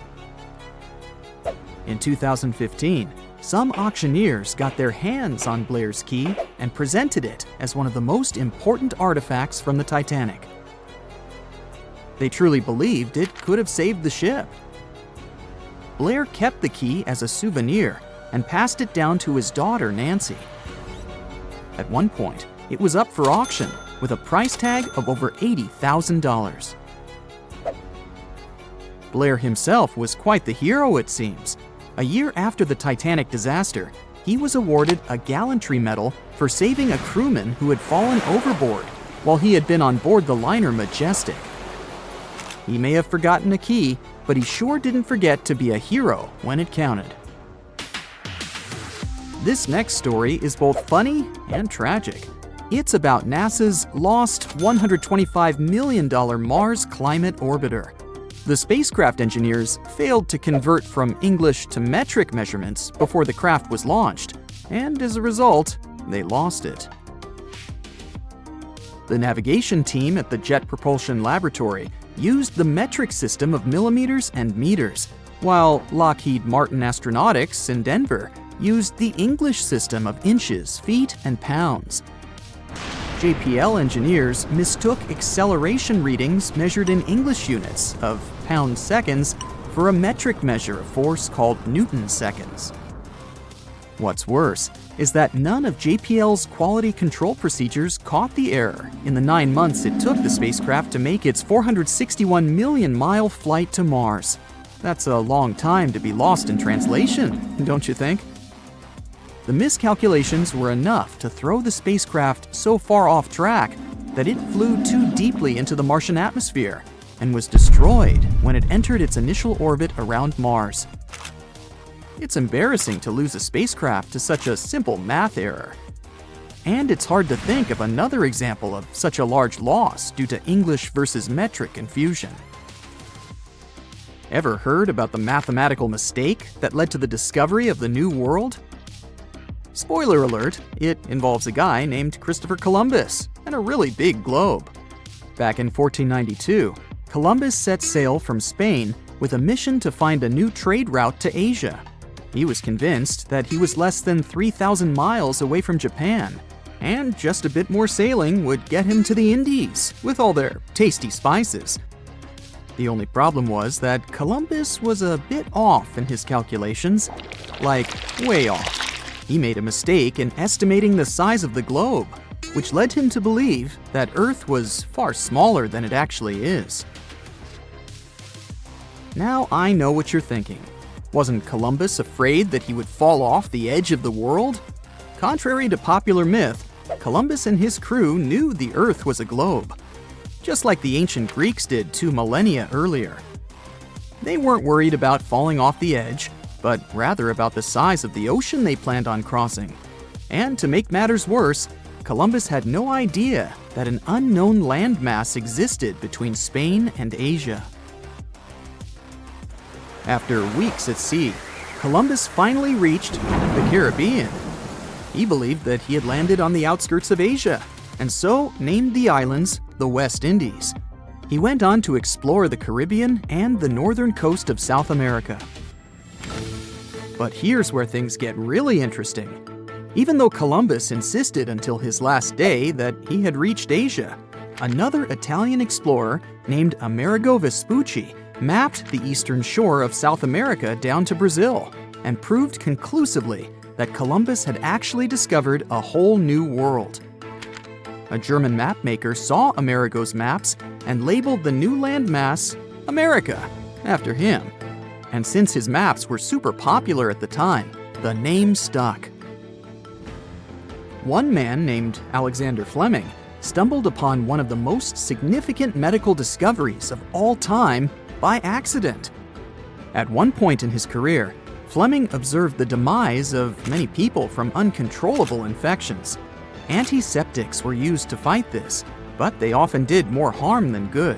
In 2015, some auctioneers got their hands on Blair's key and presented it as one of the most important artifacts from the Titanic. They truly believed it could have saved the ship. Blair kept the key as a souvenir and passed it down to his daughter, Nancy. At one point, it was up for auction with a price tag of over $80,000. Blair himself was quite the hero, it seems. A year after the Titanic disaster, he was awarded a gallantry medal for saving a crewman who had fallen overboard while he had been on board the liner Majestic. He may have forgotten a key, but he sure didn't forget to be a hero when it counted. This next story is both funny and tragic. It's about NASA's lost $125 million Mars Climate Orbiter. The spacecraft engineers failed to convert from English to metric measurements before the craft was launched, and as a result, they lost it. The navigation team at the Jet Propulsion Laboratory used the metric system of millimeters and meters, while Lockheed Martin Astronautics in Denver used the English system of inches, feet, and pounds. JPL engineers mistook acceleration readings measured in English units of pound-seconds for a metric measure of force called Newton-seconds. What's worse is that none of JPL's quality control procedures caught the error in the 9 months it took the spacecraft to make its 461 million-mile flight to Mars. That's a long time to be lost in translation, don't you think? The miscalculations were enough to throw the spacecraft so far off track that it flew too deeply into the Martian atmosphere and was destroyed when it entered its initial orbit around Mars. It's embarrassing to lose a spacecraft to such a simple math error. And it's hard to think of another example of such a large loss due to English versus metric confusion. Ever heard about the mathematical mistake that led to the discovery of the New World? Spoiler alert, it involves a guy named Christopher Columbus and a really big globe. Back in 1492, Columbus set sail from Spain with a mission to find a new trade route to Asia. He was convinced that he was less than 3,000 miles away from Japan, and just a bit more sailing would get him to the Indies with all their tasty spices. The only problem was that Columbus was a bit off in his calculations, like way off. He made a mistake in estimating the size of the globe, which led him to believe that Earth was far smaller than it actually is. Now I know what you're thinking. Wasn't Columbus afraid that he would fall off the edge of the world? Contrary to popular myth, Columbus and his crew knew the Earth was a globe, just like the ancient Greeks did 2 millennia earlier. They weren't worried about falling off the edge, but rather about the size of the ocean they planned on crossing. And to make matters worse, Columbus had no idea that an unknown landmass existed between Spain and Asia. After weeks at sea, Columbus finally reached the Caribbean. He believed that he had landed on the outskirts of Asia, and so named the islands the West Indies. He went on to explore the Caribbean and the northern coast of South America. But here's where things get really interesting. Even though Columbus insisted until his last day that he had reached Asia, another Italian explorer named Amerigo Vespucci mapped the eastern shore of South America down to Brazil and proved conclusively that Columbus had actually discovered a whole new world. A German mapmaker saw Amerigo's maps and labeled the new landmass America, after him. And since his maps were super popular at the time, the name stuck. One man named Alexander Fleming stumbled upon one of the most significant medical discoveries of all time by accident. At one point in his career, Fleming observed the demise of many people from uncontrollable infections. Antiseptics were used to fight this, but they often did more harm than good.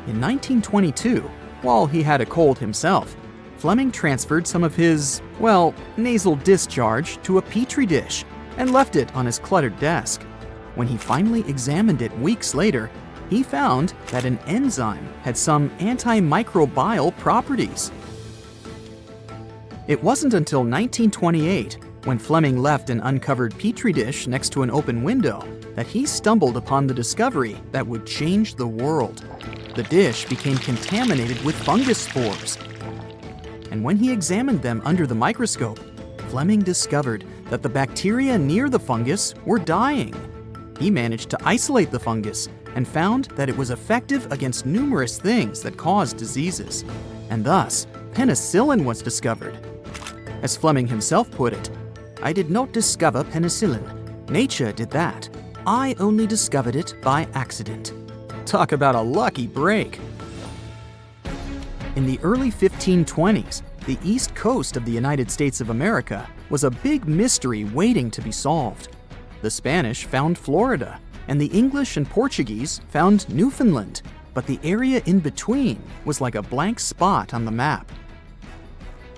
In 1922, while he had a cold himself, Fleming transferred some of his, nasal discharge to a petri dish and left it on his cluttered desk. When he finally examined it weeks later, he found that an enzyme had some antimicrobial properties. It wasn't until 1928, when Fleming left an uncovered petri dish next to an open window, that he stumbled upon the discovery that would change the world. The dish became contaminated with fungus spores. And when he examined them under the microscope, Fleming discovered that the bacteria near the fungus were dying. He managed to isolate the fungus and found that it was effective against numerous things that caused diseases. And thus, penicillin was discovered. As Fleming himself put it, "I did not discover penicillin. Nature did that. I only discovered it by accident." Talk about a lucky break. In the early 1520s, the east coast of the United States of America was a big mystery waiting to be solved. The Spanish found Florida, and the English and Portuguese found Newfoundland, but the area in between was like a blank spot on the map.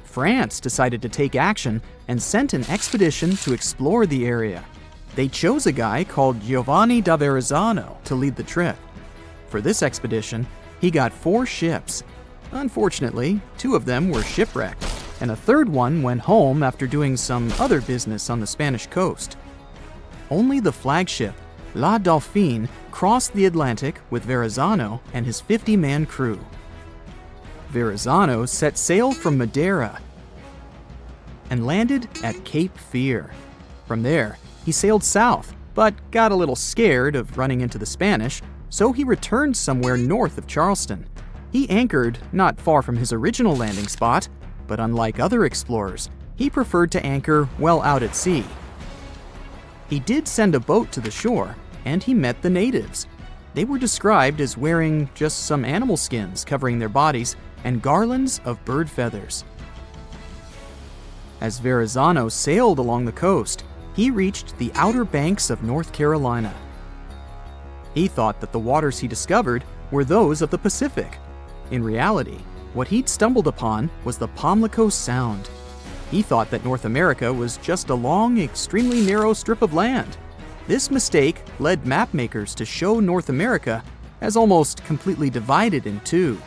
France decided to take action and sent an expedition to explore the area. They chose a guy called Giovanni da Verrazzano to lead the trip. For this expedition, he got 4 ships. Unfortunately, 2 of them were shipwrecked, and a third one went home after doing some other business on the Spanish coast. Only the flagship, La Dauphine, crossed the Atlantic with Verrazzano and his 50-man crew. Verrazzano set sail from Madeira and landed at Cape Fear. From there, he sailed south, but got a little scared of running into the Spanish, so he returned somewhere north of Charleston. He anchored not far from his original landing spot, but unlike other explorers, he preferred to anchor well out at sea. He did send a boat to the shore, and he met the natives. They were described as wearing just some animal skins covering their bodies and garlands of bird feathers. As Verrazzano sailed along the coast, he reached the outer banks of North Carolina. He thought that the waters he discovered were those of the Pacific. In reality, what he'd stumbled upon was the Pamlico Sound. He thought that North America was just a long, extremely narrow strip of land. This mistake led mapmakers to show North America as almost completely divided in two.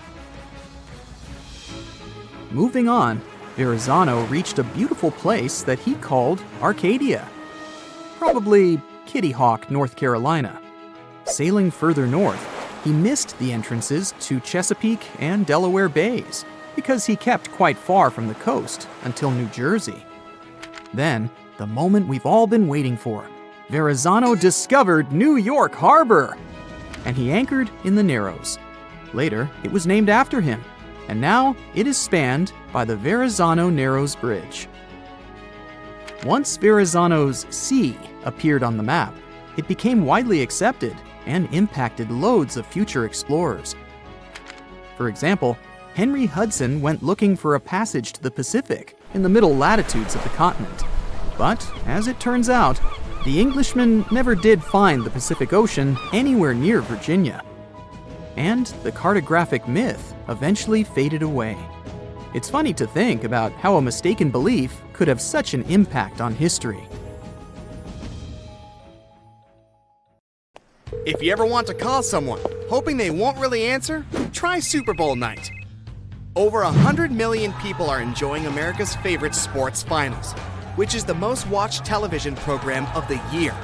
Moving on, Verrazzano reached a beautiful place that he called Arcadia, probably Kitty Hawk, North Carolina. Sailing further north, he missed the entrances to Chesapeake and Delaware Bays because he kept quite far from the coast until New Jersey. Then, the moment we've all been waiting for, Verrazzano discovered New York Harbor, and he anchored in the Narrows. Later, it was named after him, and now it is spanned by the Verrazzano Narrows Bridge. Once Verrazzano's sea appeared on the map, it became widely accepted and impacted loads of future explorers. For example, Henry Hudson went looking for a passage to the Pacific in the middle latitudes of the continent. But, as it turns out, the Englishman never did find the Pacific Ocean anywhere near Virginia. And the cartographic myth eventually faded away. It's funny to think about how a mistaken belief could have such an impact on history. If you ever want to call someone, hoping they won't really answer, try Super Bowl night. Over 100 million people are enjoying America's favorite sports finals, which is the most watched television program of the year.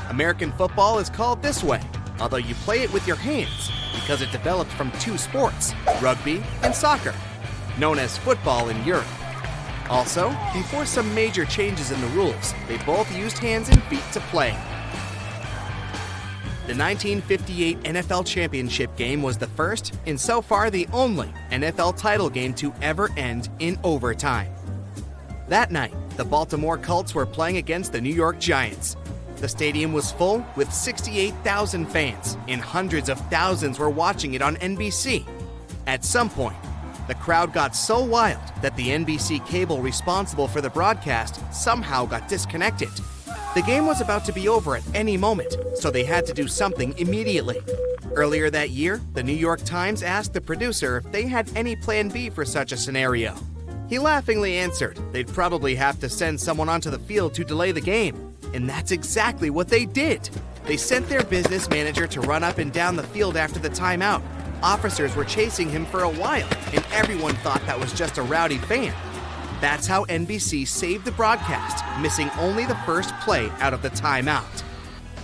American football is called this way, although you play it with your hands, because it developed from 2 sports, rugby and soccer, known as football in Europe. Also, before some major changes in the rules, they both used hands and feet to play. The 1958 NFL Championship game was the first, and so far the only, NFL title game to ever end in overtime. That night, the Baltimore Colts were playing against the New York Giants. The stadium was full with 68,000 fans, and hundreds of thousands were watching it on NBC. At some point, the crowd got so wild that the NBC cable responsible for the broadcast somehow got disconnected. The game was about to be over at any moment, so they had to do something immediately. Earlier that year, the New York Times asked the producer if they had any plan B for such a scenario. He laughingly answered they'd probably have to send someone onto the field to delay the game. And that's exactly what they did. They sent their business manager to run up and down the field after the timeout. Officers were chasing him for a while, and everyone thought that was just a rowdy fan. That's how NBC saved the broadcast, missing only the first play out of the timeout.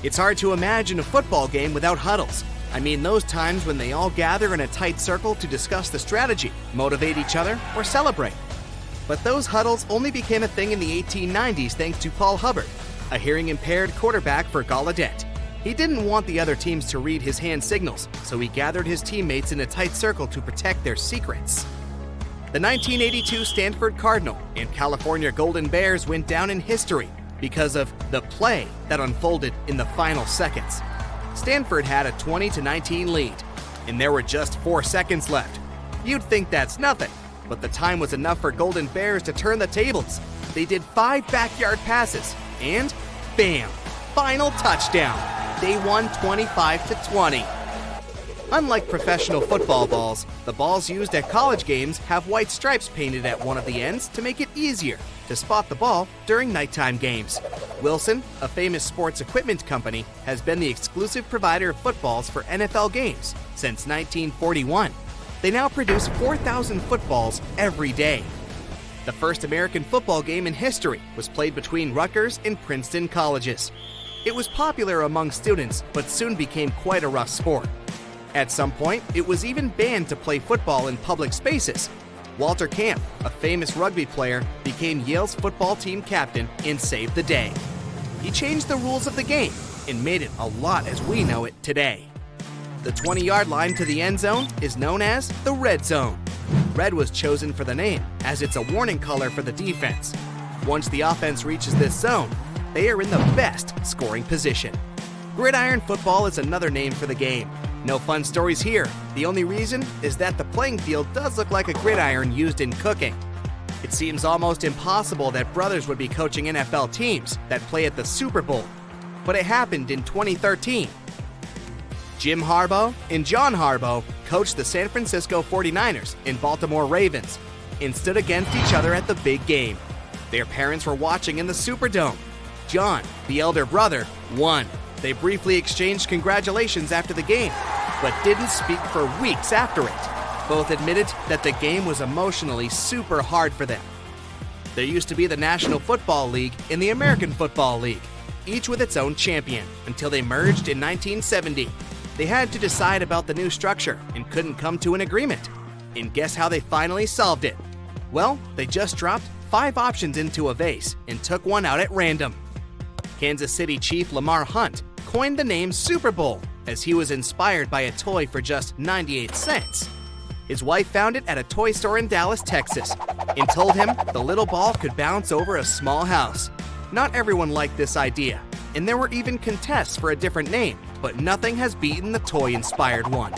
It's hard to imagine a football game without huddles. I mean those times when they all gather in a tight circle to discuss the strategy, motivate each other, or celebrate. But those huddles only became a thing in the 1890s thanks to Paul Hubbard, a hearing-impaired quarterback for Gallaudet. He didn't want the other teams to read his hand signals, so he gathered his teammates in a tight circle to protect their secrets. The 1982 Stanford Cardinal and California Golden Bears went down in history because of the play that unfolded in the final seconds. Stanford had a 20-19 lead, and there were just 4 seconds left. You'd think that's nothing, but the time was enough for Golden Bears to turn the tables. They did 5 backyard passes, and bam, final touchdown. They won 25-20. Unlike professional football balls, the balls used at college games have white stripes painted at one of the ends to make it easier to spot the ball during nighttime games. Wilson, a famous sports equipment company, has been the exclusive provider of footballs for NFL games since 1941. They now produce 4,000 footballs every day. The first American football game in history was played between Rutgers and Princeton colleges. It was popular among students, but soon became quite a rough sport. At some point, it was even banned to play football in public spaces. Walter Camp, a famous rugby player, became Yale's football team captain and saved the day. He changed the rules of the game and made it a lot as we know it today. The 20-yard line to the end zone is known as the red zone. Red was chosen for the name, as it's a warning color for the defense. Once the offense reaches this zone, they are in the best scoring position. Gridiron football is another name for the game. No fun stories here. The only reason is that the playing field does look like a gridiron used in cooking. It seems almost impossible that brothers would be coaching NFL teams that play at the Super Bowl, but it happened in 2013. Jim Harbaugh and John Harbaugh coached the San Francisco 49ers and Baltimore Ravens and stood against each other at the big game. Their parents were watching in the Superdome. John, the elder brother, won. They briefly exchanged congratulations after the game, but didn't speak for weeks after it. Both admitted that the game was emotionally super hard for them. There used to be the National Football League and the American Football League, each with its own champion, until they merged in 1970. They had to decide about the new structure and couldn't come to an agreement. And guess how they finally solved it? Well, they just dropped 5 options into a vase and took one out at random. Kansas City Chief Lamar Hunt coined the name Super Bowl as he was inspired by a toy for just 98 cents. His wife found it at a toy store in Dallas, Texas, and told him the little ball could bounce over a small house. Not everyone liked this idea, and there were even contests for a different name, but nothing has beaten the toy-inspired one.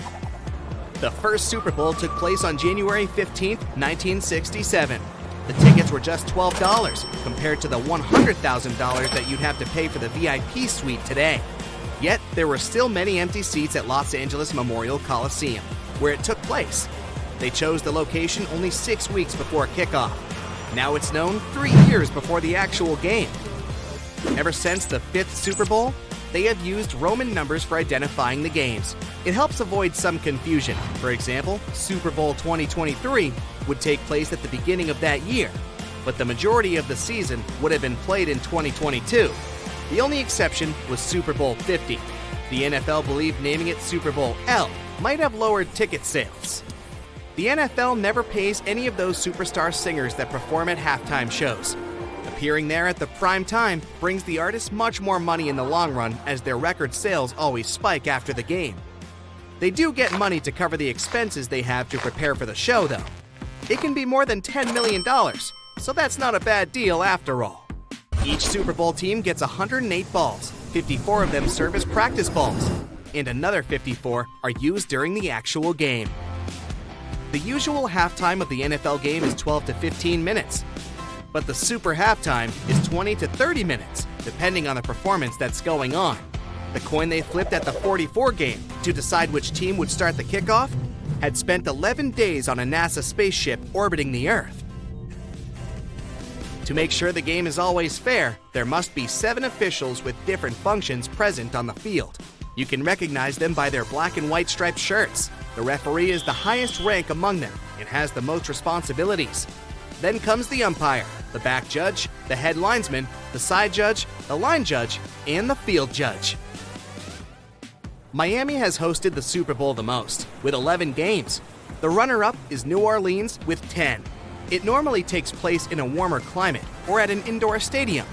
The first Super Bowl took place on January 15, 1967. The tickets were just $12 compared to the $100,000 that you'd have to pay for the VIP suite today. Yet, there were still many empty seats at Los Angeles Memorial Coliseum, where it took place. They chose the location only 6 weeks before kickoff. Now it's known 3 years before the actual game. Ever since the 5th Super Bowl, they have used Roman numbers for identifying the games. It helps avoid some confusion. For example, Super Bowl 2023 would take place at the beginning of that year, but the majority of the season would have been played in 2022. The only exception was Super Bowl 50. The NFL believed naming it Super Bowl L might have lowered ticket sales. The NFL never pays any of those superstar singers that perform at halftime shows. Appearing there at the prime time brings the artists much more money in the long run, as their record sales always spike after the game. They do get money to cover the expenses they have to prepare for the show, though. It can be more than $10 million, so that's not a bad deal after all. Each Super Bowl team gets 108 balls, 54 of them serve as practice balls, and another 54 are used during the actual game. The usual halftime of the NFL game is 12 to 15 minutes, but the super halftime is 20 to 30 minutes, depending on the performance that's going on. The coin they flipped at the 44 game to decide which team would start the kickoff had spent 11 days on a NASA spaceship orbiting the Earth. To make sure the game is always fair, there must be 7 officials with different functions present on the field. You can recognize them by their black and white striped shirts. The referee is the highest rank among them and has the most responsibilities. Then comes the umpire, the back judge, the head linesman, the side judge, the line judge, and the field judge. Miami has hosted the Super Bowl the most, with 11 games. The runner-up is New Orleans with 10. It normally takes place in a warmer climate or at an indoor stadium.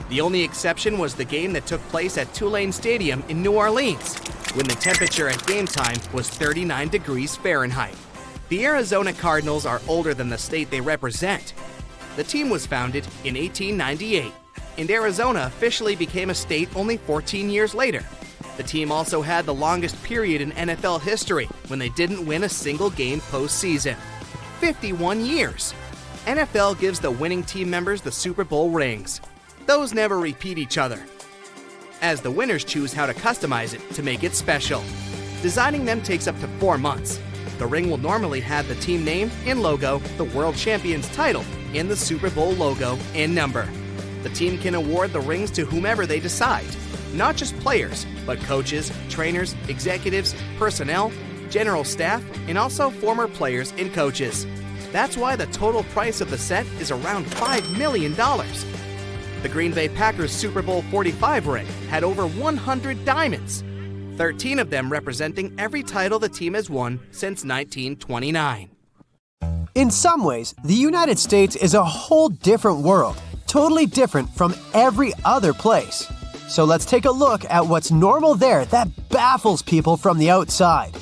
The only exception was the game that took place at Tulane Stadium in New Orleans, when the temperature at game time was 39 degrees Fahrenheit. The Arizona Cardinals are older than the state they represent. The team was founded in 1898, and Arizona officially became a state only 14 years later. The team also had the longest period in NFL history when they didn't win a single game postseason. 51 years. NFL gives the winning team members the Super Bowl rings. Those never repeat each other, as the winners choose how to customize it to make it special. Designing them takes up to 4 months. The ring will normally have the team name and logo, the world champion's title, and the Super Bowl logo and number. The team can award the rings to whomever they decide, not just players, but coaches, trainers, executives, personnel, general staff, and also former players and coaches. That's why the total price of the set is around $5 million. The Green Bay Packers Super Bowl 45 ring had over 100 diamonds, 13 of them representing every title the team has won since 1929. In some ways, the United States is a whole different world, totally different from every other place. So let's take a look at what's normal there that baffles people from the outside.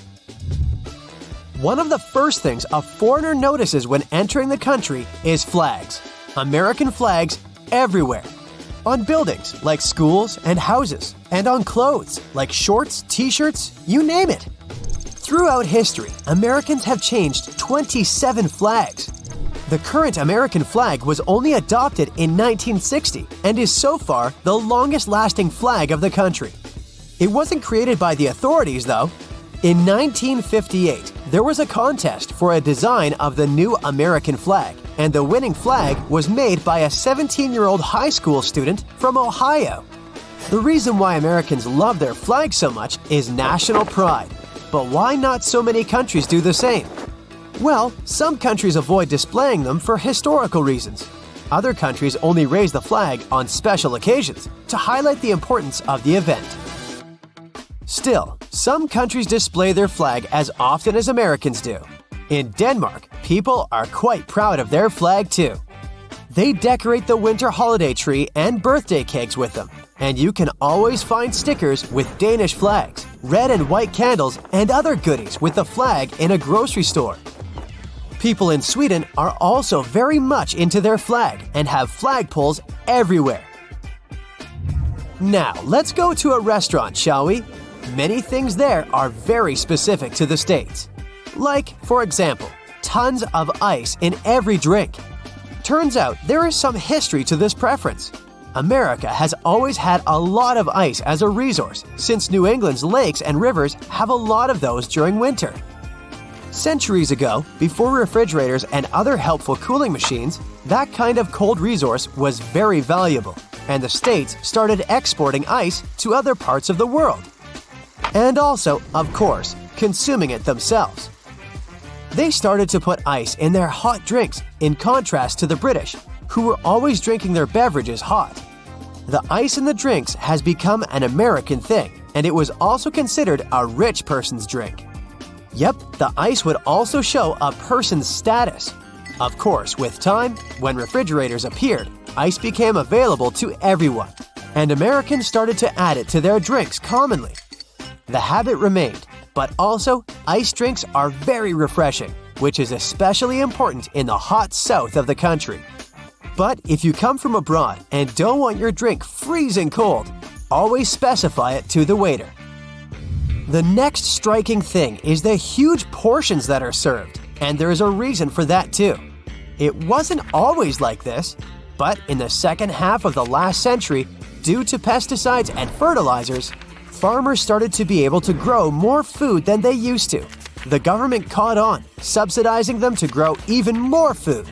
One of the first things a foreigner notices when entering the country is flags. American flags everywhere. On buildings like schools and houses, and on clothes like shorts, t-shirts, you name it. Throughout history, Americans have changed 27 flags. The current American flag was only adopted in 1960 and is so far the longest-lasting flag of the country. It wasn't created by the authorities, though. In 1958, there was a contest for a design of the new American flag, and the winning flag was made by a 17-year-old high school student from Ohio. The reason why Americans love their flag so much is national pride. But why not so many countries do the same? Well, some countries avoid displaying them for historical reasons. Other countries only raise the flag on special occasions to highlight the importance of the event. Still, some countries display their flag as often as Americans do. In Denmark, people are quite proud of their flag too. They decorate the winter holiday tree and birthday cakes with them, and you can always find stickers with Danish flags, red and white candles, and other goodies with the flag in a grocery store. People in Sweden are also very much into their flag and have flagpoles everywhere. Now, let's go to a restaurant, shall we? Many things there are very specific to the States. Like, for example, tons of ice in every drink. Turns out there is some history to this preference. America has always had a lot of ice as a resource, since New England's lakes and rivers have a lot of those during winter. Centuries ago, before refrigerators and other helpful cooling machines, that kind of cold resource was very valuable, and the States started exporting ice to other parts of the world. And also, of course, consuming it themselves. They started to put ice in their hot drinks, in contrast to the British, who were always drinking their beverages hot. The ice in the drinks has become an American thing, and it was also considered a rich person's drink. Yep, the ice would also show a person's status. Of course, with time, when refrigerators appeared, ice became available to everyone, and Americans started to add it to their drinks commonly. The habit remained, but also ice drinks are very refreshing, which is especially important in the hot south of the country. But if you come from abroad and don't want your drink freezing cold, always specify it to the waiter. The next striking thing is the huge portions that are served, and there is a reason for that too. It wasn't always like this, but in the second half of the last century, due to pesticides and fertilizers, farmers started to be able to grow more food than they used to. The government caught on, subsidizing them to grow even more food.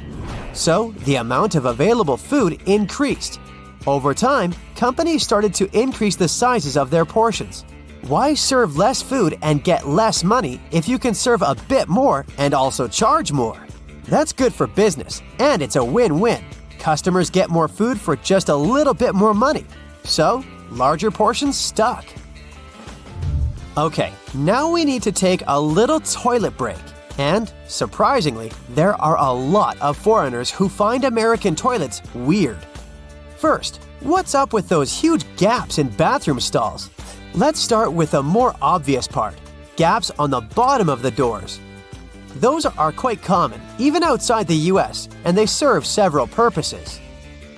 So the amount of available food increased. Over time, companies started to increase the sizes of their portions. Why serve less food and get less money if you can serve a bit more and also charge more? That's good for business, and it's a win-win. Customers get more food for just a little bit more money. So, larger portions stuck. Okay, now we need to take a little toilet break. And, surprisingly, there are a lot of foreigners who find American toilets weird. First, what's up with those huge gaps in bathroom stalls? Let's start with the more obvious part, gaps on the bottom of the doors. Those are quite common, even outside the US, and they serve several purposes.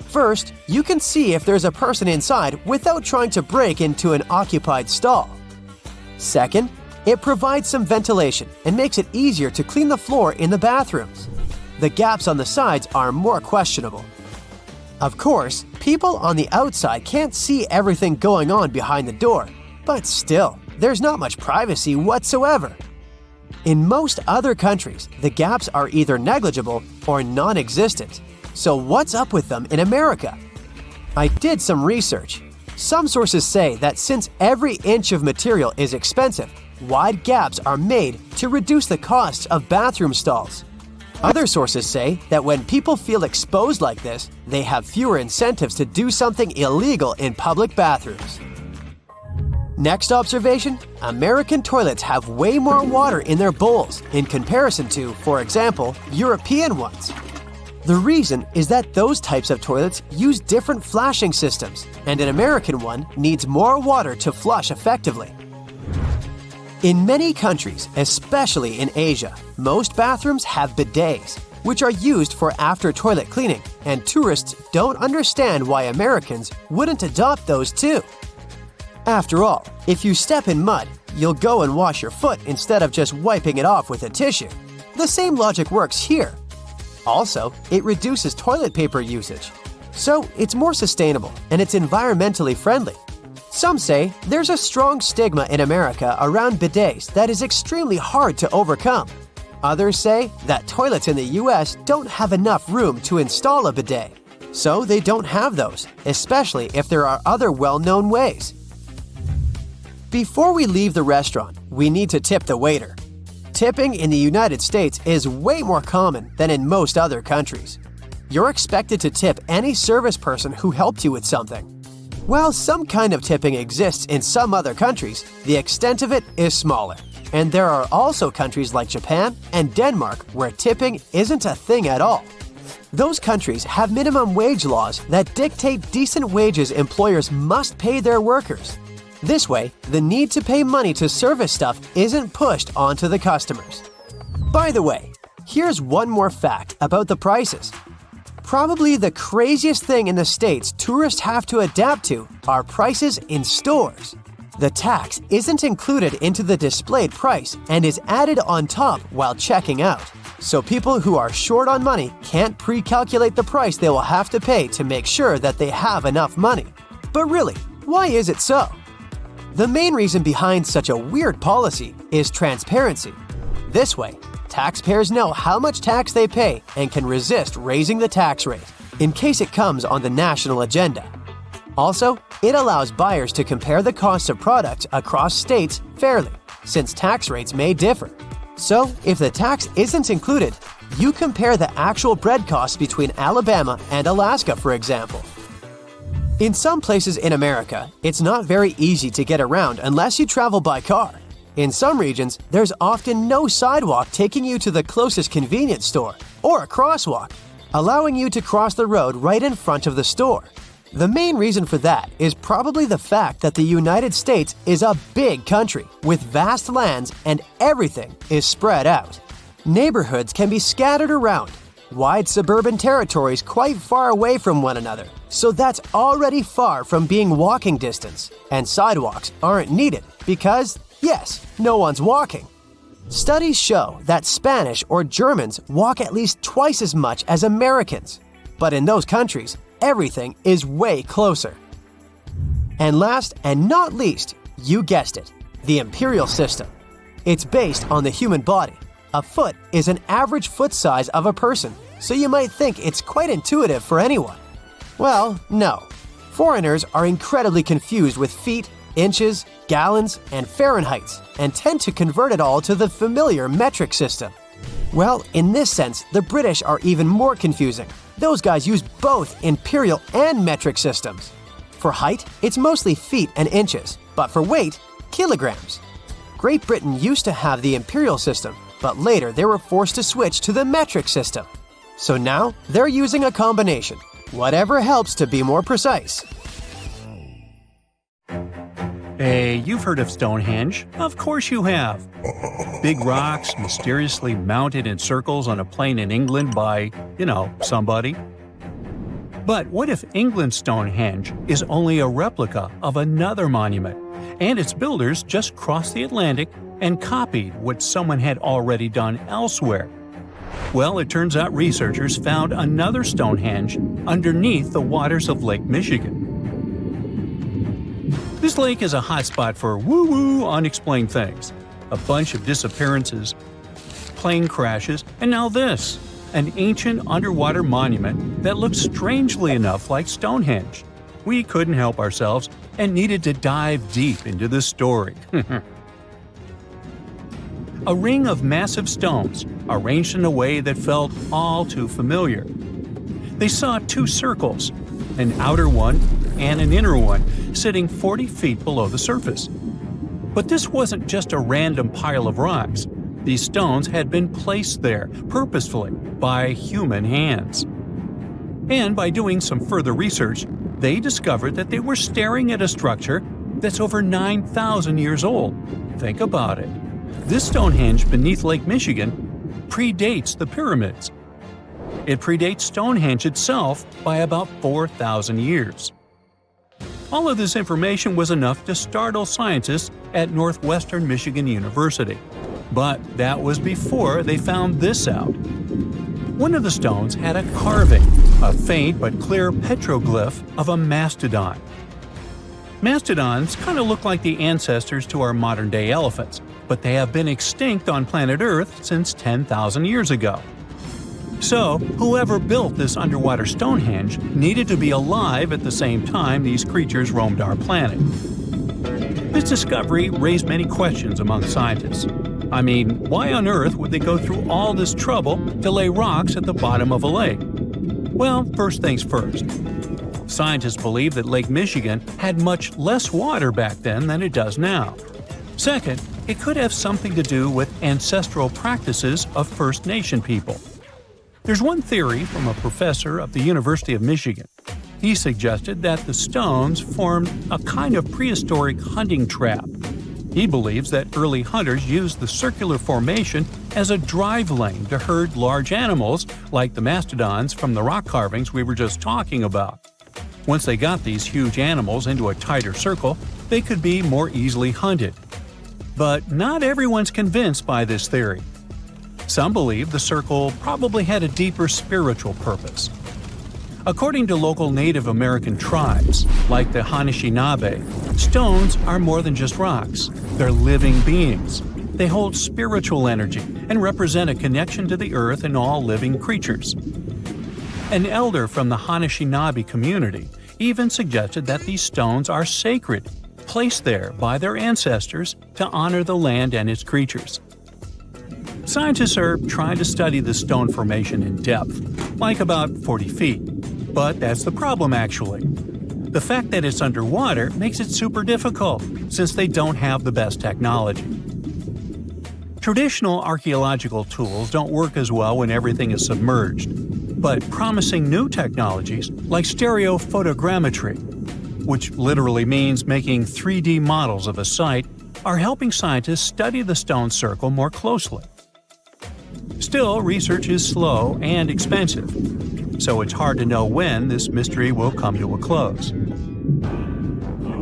First, you can see if there's a person inside without trying to break into an occupied stall. Second, it provides some ventilation and makes it easier to clean the floor in the bathrooms. The gaps on the sides are more questionable. Of course, people on the outside can't see everything going on behind the door, but still, there's not much privacy whatsoever. In most other countries, the gaps are either negligible or non-existent. So what's up with them in America? I did some research. Some sources say that since every inch of material is expensive, wide gaps are made to reduce the costs of bathroom stalls. Other sources say that when people feel exposed like this, they have fewer incentives to do something illegal in public bathrooms. Next observation, American toilets have way more water in their bowls in comparison to, for example, European ones. The reason is that those types of toilets use different flashing systems, and an American one needs more water to flush effectively. In many countries, especially in Asia, most bathrooms have bidets, which are used for after-toilet cleaning, and tourists don't understand why Americans wouldn't adopt those too. After all, if you step in mud, you'll go and wash your foot instead of just wiping it off with a tissue. The same logic works here. Also, it reduces toilet paper usage. So it's more sustainable and it's environmentally friendly. Some say there's a strong stigma in America around bidets that is extremely hard to overcome. Others say that toilets in the US don't have enough room to install a bidet. So they don't have those, especially if there are other well-known ways. Before we leave the restaurant, we need to tip the waiter. Tipping in the United States is way more common than in most other countries. You're expected to tip any service person who helped you with something. While some kind of tipping exists in some other countries, the extent of it is smaller. And there are also countries like Japan and Denmark where tipping isn't a thing at all. Those countries have minimum wage laws that dictate decent wages employers must pay their workers. This way, the need to pay money to service stuff isn't pushed onto the customers. By the way, here's one more fact about the prices. Probably the craziest thing in the States tourists have to adapt to are prices in stores. The tax isn't included into the displayed price and is added on top while checking out. So people who are short on money can't pre-calculate the price they will have to pay to make sure that they have enough money. But really, why is it so? The main reason behind such a weird policy is transparency. This way, taxpayers know how much tax they pay and can resist raising the tax rate in case it comes on the national agenda. Also, it allows buyers to compare the costs of products across states fairly, since tax rates may differ. So, if the tax isn't included, you compare the actual bread costs between Alabama and Alaska, for example. In some places in America, it's not very easy to get around unless you travel by car. In some regions, there's often no sidewalk taking you to the closest convenience store or a crosswalk. allowing you to cross the road right in front of the store. The main reason for that is probably the fact that the United States is a big country with vast lands and everything is spread out. Neighborhoods can be scattered around, wide suburban territories quite far away from one another, so that's already far from being walking distance, and sidewalks aren't needed because, yes, no one's walking. Studies show that Spanish or Germans walk at least twice as much as Americans, but in those countries, everything is way closer. And last and not least, you guessed it, the imperial system. It's based on the human body. A foot is an average foot size of a person, so you might think it's quite intuitive for anyone. Well, no. Foreigners are incredibly confused with feet, inches, gallons, and Fahrenheits, and tend to convert it all to the familiar metric system. Well, in this sense, the British are even more confusing. Those guys use both imperial and metric systems. For height, it's mostly feet and inches, but for weight, kilograms. Great Britain used to have the imperial system, but later they were forced to switch to the metric system. So now they're using a combination, whatever helps to be more precise. Hey, you've heard of Stonehenge? Of course you have. Big rocks mysteriously mounted in circles on a plain in England by, somebody. But what if England's Stonehenge is only a replica of another monument, and its builders just crossed the Atlantic and copied what someone had already done elsewhere? Well, it turns out researchers found another Stonehenge underneath the waters of Lake Michigan. This lake is a hotspot for woo-woo unexplained things. A bunch of disappearances, plane crashes, and now this, an ancient underwater monument that looks strangely enough like Stonehenge. We couldn't help ourselves and needed to dive deep into this story. A ring of massive stones, arranged in a way that felt all too familiar. They saw two circles, an outer one and an inner one, sitting 40 feet below the surface. But this wasn't just a random pile of rocks. These stones had been placed there, purposefully, by human hands. And by doing some further research, they discovered that they were staring at a structure that's over 9,000 years old. Think about it. This Stonehenge beneath Lake Michigan predates the pyramids. It predates Stonehenge itself by about 4,000 years. All of this information was enough to startle scientists at Northwestern Michigan University. But that was before they found this out. One of the stones had a carving, a faint but clear petroglyph of a mastodon. Mastodons kind of look like the ancestors to our modern-day elephants, but they have been extinct on planet Earth since 10,000 years ago. So, whoever built this underwater Stonehenge needed to be alive at the same time these creatures roamed our planet. This discovery raised many questions among scientists. I mean, why on earth would they go through all this trouble to lay rocks at the bottom of a lake? Well, first things first. Scientists believe that Lake Michigan had much less water back then than it does now. Second, it could have something to do with ancestral practices of First Nation people. There's one theory from a professor of the University of Michigan. He suggested that the stones formed a kind of prehistoric hunting trap. He believes that early hunters used the circular formation as a drive lane to herd large animals like the mastodons from the rock carvings we were just talking about. Once they got these huge animals into a tighter circle, they could be more easily hunted. But not everyone's convinced by this theory. Some believe the circle probably had a deeper spiritual purpose. According to local Native American tribes, like the Anishinaabe, stones are more than just rocks. They're living beings. They hold spiritual energy and represent a connection to the earth and all living creatures. An elder from the Anishinaabe community even suggested that these stones are sacred, placed there by their ancestors to honor the land and its creatures. Scientists are trying to study the stone formation in depth, like about 40 feet. But that's the problem, actually. The fact that it's underwater makes it super difficult, since they don't have the best technology. Traditional archaeological tools don't work as well when everything is submerged. but promising new technologies like stereophotogrammetry, which literally means making 3D models of a site, are helping scientists study the stone circle more closely. Still, research is slow and expensive, so it's hard to know when this mystery will come to a close.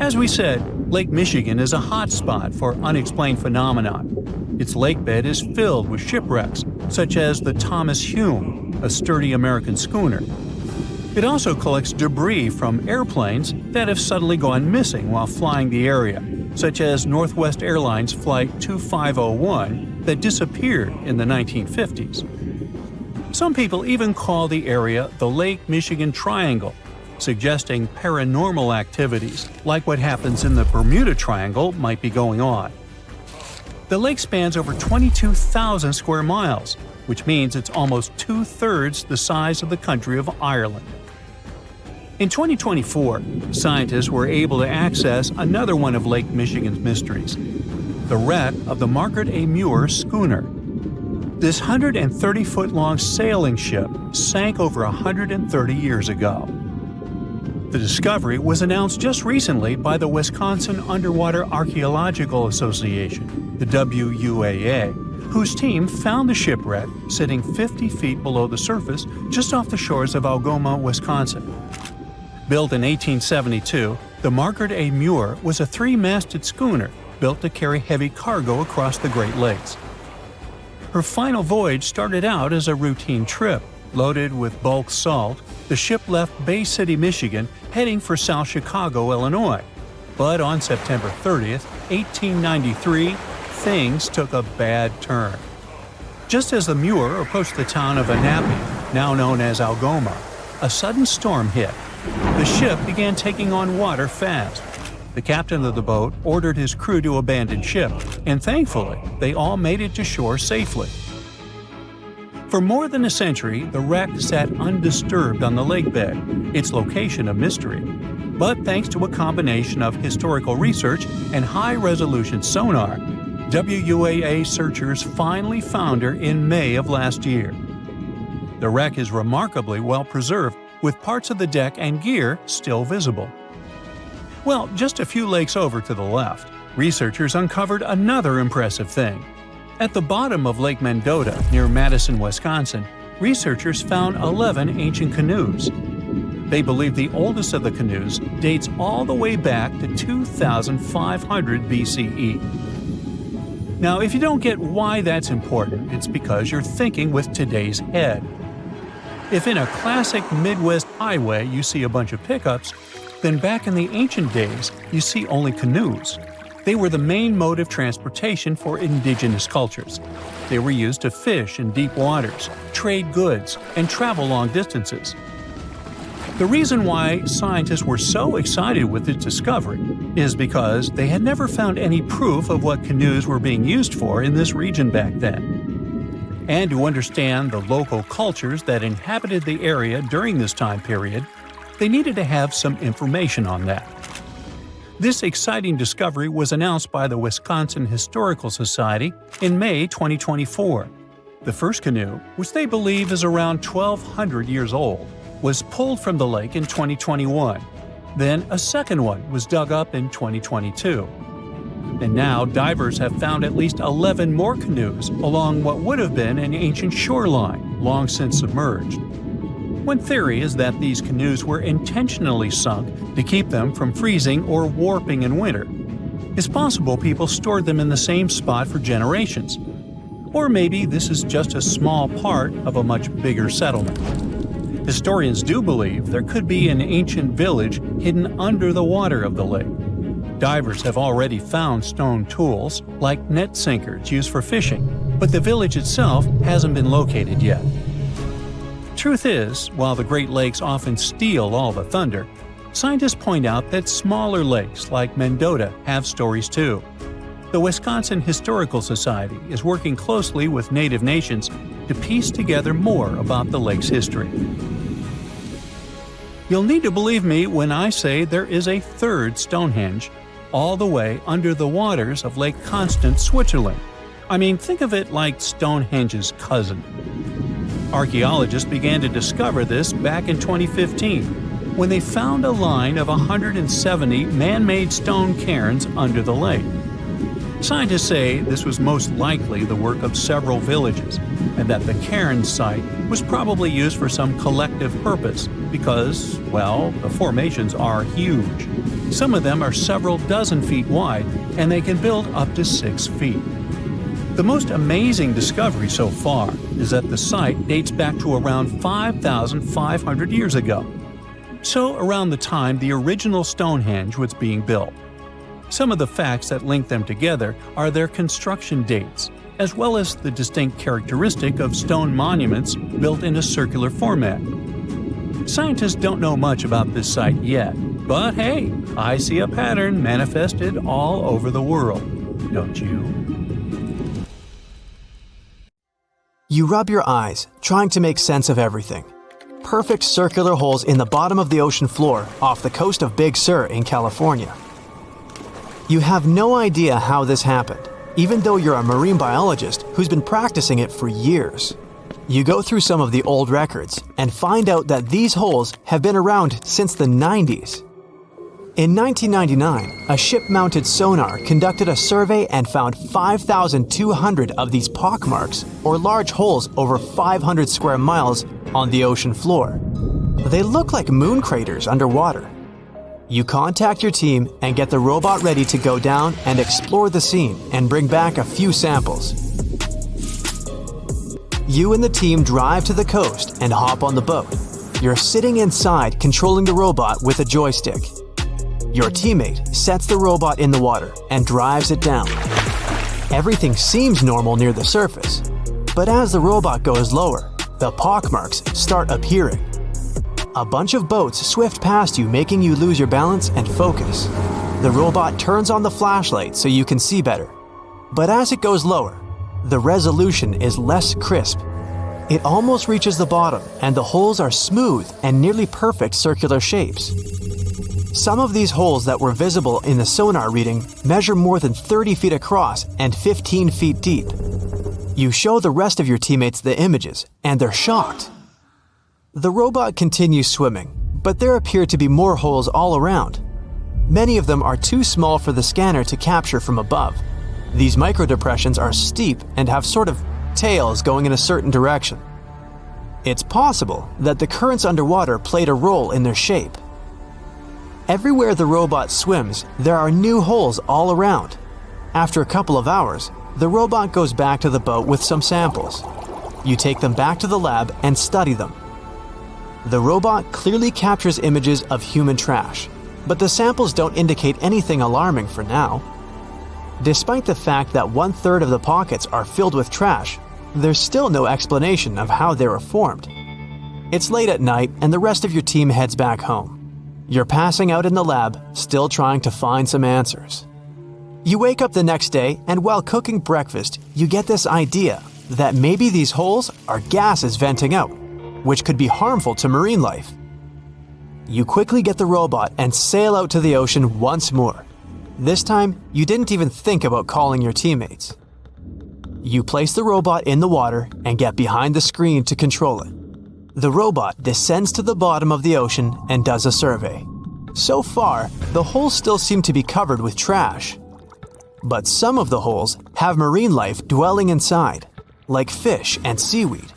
As we said, Lake Michigan is a hot spot for unexplained phenomena. Its lakebed is filled with shipwrecks, such as the Thomas Hume, a sturdy American schooner. It also collects debris from airplanes that have suddenly gone missing while flying the area, such as Northwest Airlines Flight 2501 that disappeared in the 1950s. Some people even call the area the Lake Michigan Triangle, suggesting paranormal activities like what happens in the Bermuda Triangle might be going on. The lake spans over 22,000 square miles, which means it's almost 2/3 the size of the country of Ireland. In 2024, scientists were able to access another one of Lake Michigan's mysteries, the wreck of the Margaret A. Muir schooner. This 130-foot-long sailing ship sank over 130 years ago. The discovery was announced just recently by the Wisconsin Underwater Archaeological Association, the WUAA, whose team found the shipwreck sitting 50 feet below the surface just off the shores of Algoma, Wisconsin. Built in 1872, the Margaret A. Muir was a 3-masted schooner built to carry heavy cargo across the Great Lakes. Her final voyage started out as a routine trip. Loaded with bulk salt, the ship left Bay City, Michigan, heading for South Chicago, Illinois. But on September 30th, 1893, things took a bad turn. Just as the Muir approached the town of Annapolis, now known as Algoma, a sudden storm hit. The ship began taking on water fast. The captain of the boat ordered his crew to abandon ship, and thankfully, they all made it to shore safely. For more than a century, the wreck sat undisturbed on the lakebed, its location a mystery. But thanks to a combination of historical research and high-resolution sonar, WUAA searchers finally found her in May of last year. The wreck is remarkably well preserved, with parts of the deck and gear still visible. Well, just a few lakes over to the left, researchers uncovered another impressive thing. At the bottom of Lake Mendota, near Madison, Wisconsin, researchers found 11 ancient canoes. They believe the oldest of the canoes dates all the way back to 2500 BCE. Now, if you don't get why that's important, it's because you're thinking with today's head. If in a classic Midwest highway you see a bunch of pickups, then back in the ancient days you see only canoes. They were the main mode of transportation for indigenous cultures. They were used to fish in deep waters, trade goods, and travel long distances. The reason why scientists were so excited with its discovery is because they had never found any proof of what canoes were being used for in this region back then. And to understand the local cultures that inhabited the area during this time period, they needed to have some information on that. This exciting discovery was announced by the Wisconsin Historical Society in May 2024. The first canoe, which they believe is around 1,200 years old, was pulled from the lake in 2021. Then a second one was dug up in 2022. And now divers have found at least 11 more canoes along what would have been an ancient shoreline, long since submerged. One theory is that these canoes were intentionally sunk to keep them from freezing or warping in winter. It's possible people stored them in the same spot for generations. Or maybe this is just a small part of a much bigger settlement. Historians do believe there could be an ancient village hidden under the water of the lake. Divers have already found stone tools, like net sinkers used for fishing, but the village itself hasn't been located yet. Truth is, while the Great Lakes often steal all the thunder, scientists point out that smaller lakes like Mendota have stories too. The Wisconsin Historical Society is working closely with Native nations to piece together more about the lake's history. You'll need to believe me when I say there is a third Stonehenge, all the way under the waters of Lake Constance, Switzerland. I mean, think of it like Stonehenge's cousin. Archaeologists began to discover this back in 2015, when they found a line of 170 man-made stone cairns under the lake. Scientists say this was most likely the work of several villages, and that the cairn site was probably used for some collective purpose because, well, the formations are huge. Some of them are several dozen feet wide, and they can build up to 6 feet. The most amazing discovery so far is that the site dates back to around 5,500 years ago, so around the time the original Stonehenge was being built. Some of the facts that link them together are their construction dates, as well as the distinct characteristic of stone monuments built in a circular format. Scientists don't know much about this site yet, but hey, I see a pattern manifested all over the world, don't you? You rub your eyes, trying to make sense of everything. Perfect circular holes in the bottom of the ocean floor off the coast of Big Sur in California. You have no idea how this happened, even though you're a marine biologist who's been practicing it for years. You go through some of the old records and find out that these holes have been around since the 90s. In 1999, a ship-mounted sonar conducted a survey and found 5,200 of these pockmarks, or large holes over 500 square miles, on the ocean floor. They look like moon craters underwater. You contact your team and get the robot ready to go down and explore the scene and bring back a few samples. You and the team drive to the coast and hop on the boat. You're sitting inside controlling the robot with a joystick. Your teammate sets the robot in the water and drives it down. Everything seems normal near the surface, but as the robot goes lower, the pockmarks start appearing. A bunch of boats swift past you, making you lose your balance and focus. The robot turns on the flashlight so you can see better. But as it goes lower, the resolution is less crisp. It almost reaches the bottom, and the holes are smooth and nearly perfect circular shapes. Some of these holes that were visible in the sonar reading measure more than 30 feet across and 15 feet deep. You show the rest of your teammates the images, and they're shocked. The robot continues swimming, but there appear to be more holes all around. Many of them are too small for the scanner to capture from above. These microdepressions are steep and have sort of tails going in a certain direction. It's possible that the currents underwater played a role in their shape. Everywhere the robot swims, there are new holes all around. After a couple of hours, the robot goes back to the boat with some samples. You take them back to the lab and study them. The robot clearly captures images of human trash, but the samples don't indicate anything alarming for now. Despite the fact that 1/3 of the pockets are filled with trash, there's still no explanation of how they were formed. It's late at night and the rest of your team heads back home. You're passing out in the lab, still trying to find some answers. You wake up the next day, and while cooking breakfast, you get this idea that maybe these holes are gases venting out, which could be harmful to marine life. You quickly get the robot and sail out to the ocean once more. This time, you didn't even think about calling your teammates. You place the robot in the water and get behind the screen to control it. The robot descends to the bottom of the ocean and does a survey. So far, the holes still seem to be covered with trash. But some of the holes have marine life dwelling inside, like fish and seaweed.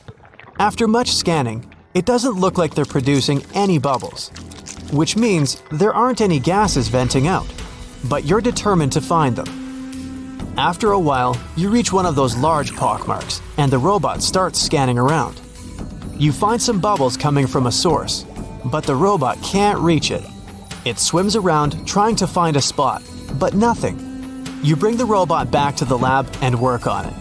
After much scanning, it doesn't look like they're producing any bubbles, which means there aren't any gases venting out, but you're determined to find them. After a while, you reach one of those large pockmarks, and the robot starts scanning around. You find some bubbles coming from a source, but the robot can't reach it. It swims around trying to find a spot, but nothing. You bring the robot back to the lab and work on it.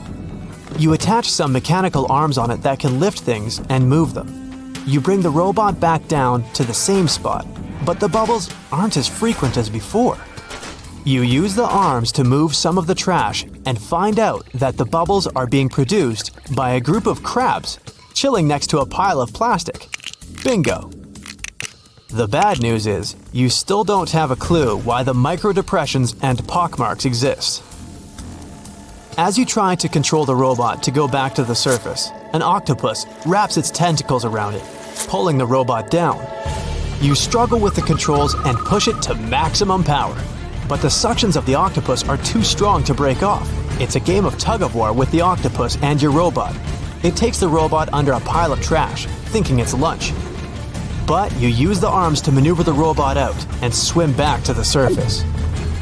You attach some mechanical arms on it that can lift things and move them. You bring the robot back down to the same spot, but the bubbles aren't as frequent as before. You use the arms to move some of the trash and find out that the bubbles are being produced by a group of crabs chilling next to a pile of plastic. Bingo! The bad news is, you still don't have a clue why the microdepressions and pockmarks exist. As you try to control the robot to go back to the surface, an octopus wraps its tentacles around it, pulling the robot down. You struggle with the controls and push it to maximum power. But the suctions of the octopus are too strong to break off. It's a game of tug-of-war with the octopus and your robot. It takes the robot under a pile of trash, thinking it's lunch. But you use the arms to maneuver the robot out and swim back to the surface.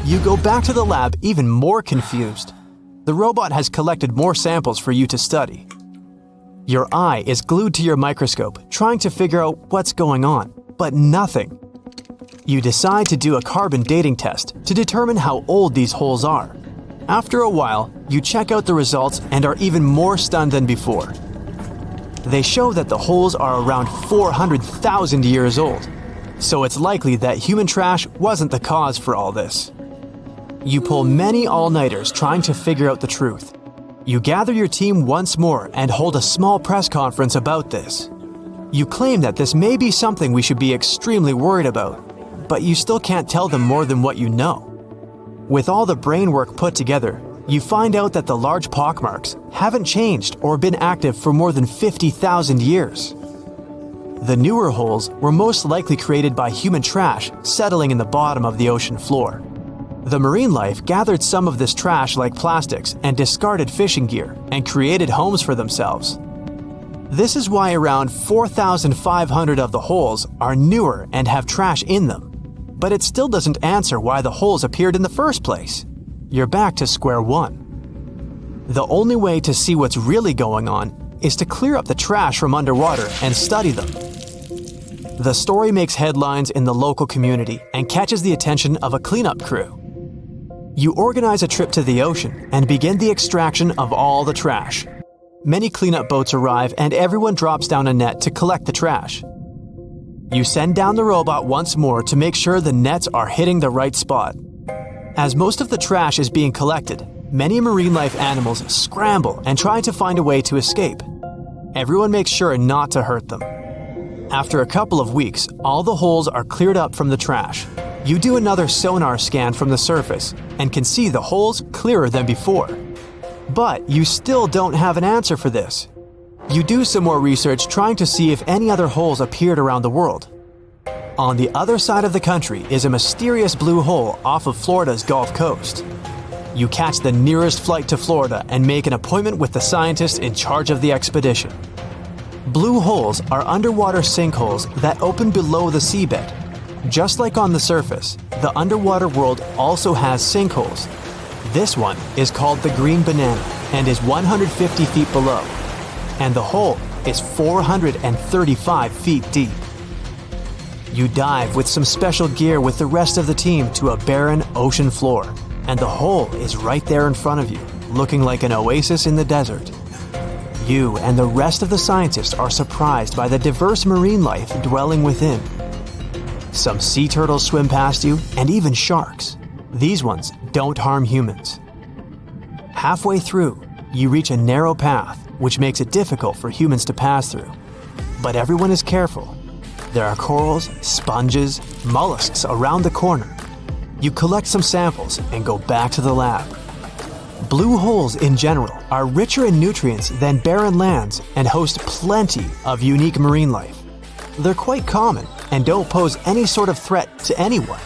You go back to the lab even more confused. The robot has collected more samples for you to study. Your eye is glued to your microscope, trying to figure out what's going on, but nothing. You decide to do a carbon dating test to determine how old these holes are. After a while, you check out the results and are even more stunned than before. They show that the holes are around 400,000 years old, so it's likely that human trash wasn't the cause for all this. You pull many all-nighters trying to figure out the truth. You gather your team once more and hold a small press conference about this. You claim that this may be something we should be extremely worried about, but you still can't tell them more than what you know. With all the brain work put together, you find out that the large pockmarks haven't changed or been active for more than 50,000 years. The newer holes were most likely created by human trash settling in the bottom of the ocean floor. The marine life gathered some of this trash like plastics and discarded fishing gear and created homes for themselves. This is why around 4,500 of the holes are newer and have trash in them. But it still doesn't answer why the holes appeared in the first place. You're back to square one. The only way to see what's really going on is to clear up the trash from underwater and study them. The story makes headlines in the local community and catches the attention of a cleanup crew. You organize a trip to the ocean and begin the extraction of all the trash. Many cleanup boats arrive and everyone drops down a net to collect the trash. You send down the robot once more to make sure the nets are hitting the right spot. As most of the trash is being collected, many marine life animals scramble and try to find a way to escape. Everyone makes sure not to hurt them. After a couple of weeks, all the holes are cleared up from the trash. You do another sonar scan from the surface and can see the holes clearer than before. But you still don't have an answer for this. You do some more research trying to see if any other holes appeared around the world. On the other side of the country is a mysterious blue hole off of Florida's Gulf Coast. You catch the nearest flight to Florida and make an appointment with the scientists in charge of the expedition. Blue holes are underwater sinkholes that open below the seabed. Just like on the surface, the underwater world also has sinkholes. This one is called the Green Banana and is 150 feet below. And the hole is 435 feet deep. You dive with some special gear with the rest of the team to a barren ocean floor, and the hole is right there in front of you, looking like an oasis in the desert. You and the rest of the scientists are surprised by the diverse marine life dwelling within. Some sea turtles swim past you, and even sharks. These ones don't harm humans. Halfway through, you reach a narrow path, which makes it difficult for humans to pass through. But everyone is careful. There are corals, sponges, mollusks around the corner. You collect some samples and go back to the lab. Blue holes in general are richer in nutrients than barren lands and host plenty of unique marine life. They're quite common and don't pose any sort of threat to anyone.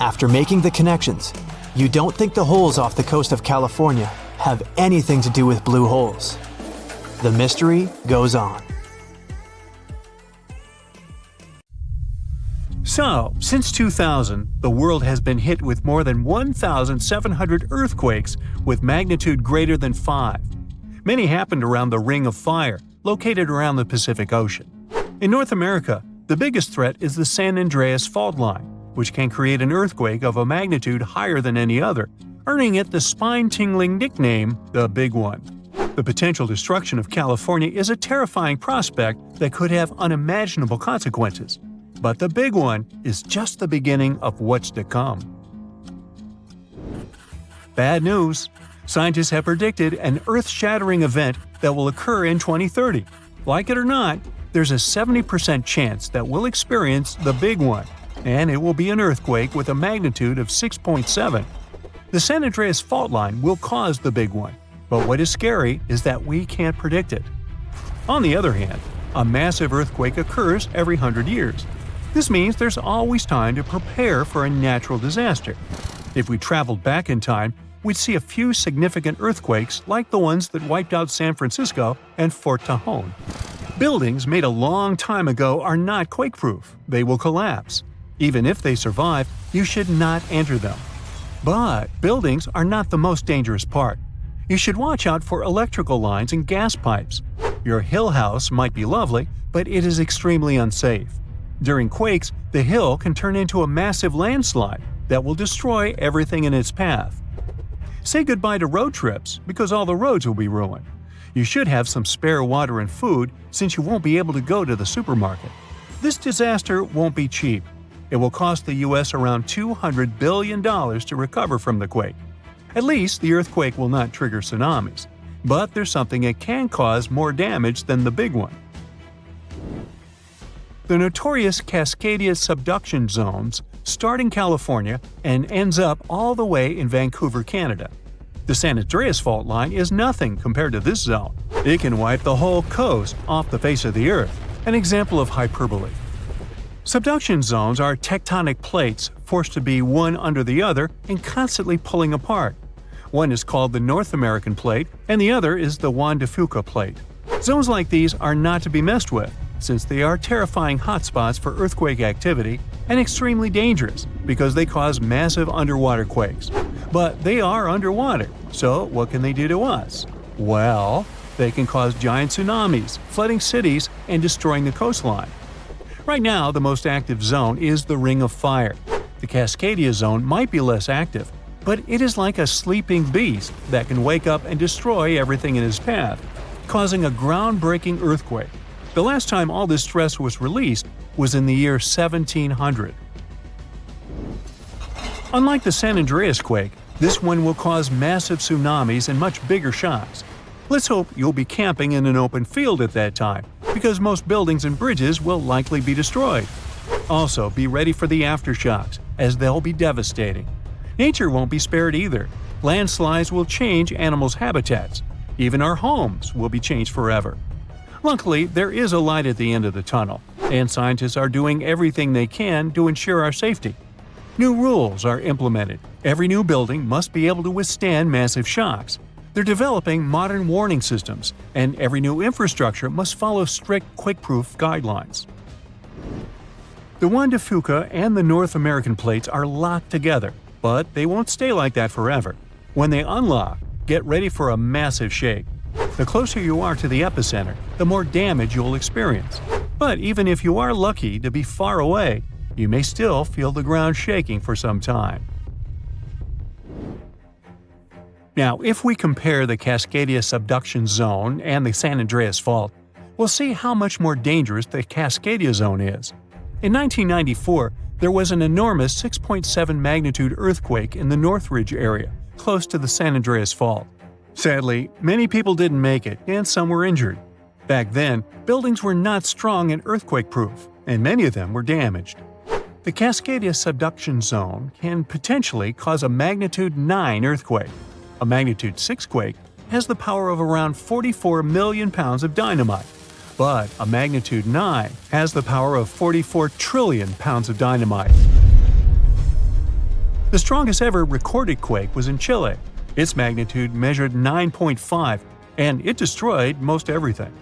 After making the connections, you don't think the holes off the coast of California have anything to do with blue holes. The mystery goes on. So, since 2000, the world has been hit with more than 1,700 earthquakes with magnitude greater than 5. Many happened around the Ring of Fire, located around the Pacific Ocean. In North America, the biggest threat is the San Andreas Fault Line, which can create an earthquake of a magnitude higher than any other, earning it the spine-tingling nickname, the Big One. The potential destruction of California is a terrifying prospect that could have unimaginable consequences. But the Big One is just the beginning of what's to come. Bad news! Scientists have predicted an earth-shattering event that will occur in 2030. Like it or not, there's a 70% chance that we'll experience the Big One, and it will be an earthquake with a magnitude of 6.7. The San Andreas Fault Line will cause the Big One, but what is scary is that we can't predict it. On the other hand, a massive earthquake occurs every 100 years. This means there's always time to prepare for a natural disaster. If we traveled back in time, we'd see a few significant earthquakes like the ones that wiped out San Francisco and Fort Tejon. Buildings made a long time ago are not quake-proof. They will collapse. Even if they survive, you should not enter them. But buildings are not the most dangerous part. You should watch out for electrical lines and gas pipes. Your hill house might be lovely, but it is extremely unsafe. During quakes, the hill can turn into a massive landslide that will destroy everything in its path. Say goodbye to road trips because all the roads will be ruined. You should have some spare water and food since you won't be able to go to the supermarket. This disaster won't be cheap. It will cost the U.S. around $200 billion to recover from the quake. At least the earthquake will not trigger tsunamis. But there's something that can cause more damage than the big one. The notorious Cascadia subduction zones start in California and ends up all the way in Vancouver, Canada. The San Andreas fault line is nothing compared to this zone. It can wipe the whole coast off the face of the Earth, an example of hyperbole. Subduction zones are tectonic plates forced to be one under the other and constantly pulling apart. One is called the North American plate and the other is the Juan de Fuca plate. Zones like these are not to be messed with, since they are terrifying hotspots for earthquake activity and extremely dangerous because they cause massive underwater quakes. But they are underwater, so what can they do to us? Well, they can cause giant tsunamis, flooding cities, and destroying the coastline. Right now, the most active zone is the Ring of Fire. The Cascadia zone might be less active, but it is like a sleeping beast that can wake up and destroy everything in its path, causing a groundbreaking earthquake. The last time all this stress was released was in the year 1700. Unlike the San Andreas quake, this one will cause massive tsunamis and much bigger shocks. Let's hope you'll be camping in an open field at that time, because most buildings and bridges will likely be destroyed. Also, be ready for the aftershocks, as they'll be devastating. Nature won't be spared either. Landslides will change animals' habitats. Even our homes will be changed forever. Luckily, there is a light at the end of the tunnel, and scientists are doing everything they can to ensure our safety. New rules are implemented. Every new building must be able to withstand massive shocks. They're developing modern warning systems, and every new infrastructure must follow strict quake-proof guidelines. The Juan de Fuca and the North American plates are locked together, but they won't stay like that forever. When they unlock, get ready for a massive shake. The closer you are to the epicenter, the more damage you'll experience. But even if you are lucky to be far away, you may still feel the ground shaking for some time. Now, if we compare the Cascadia subduction zone and the San Andreas fault, we'll see how much more dangerous the Cascadia zone is. In 1994, there was an enormous 6.7 magnitude earthquake in the Northridge area, close to the San Andreas fault. Sadly, many people didn't make it, and some were injured. Back then, buildings were not strong and earthquake-proof, and many of them were damaged. The Cascadia subduction zone can potentially cause a magnitude 9 earthquake. A magnitude 6 quake has the power of around 44 million pounds of dynamite, but a magnitude 9 has the power of 44 trillion pounds of dynamite. The strongest ever recorded quake was in Chile. Its magnitude measured 9.5, and it destroyed most everything.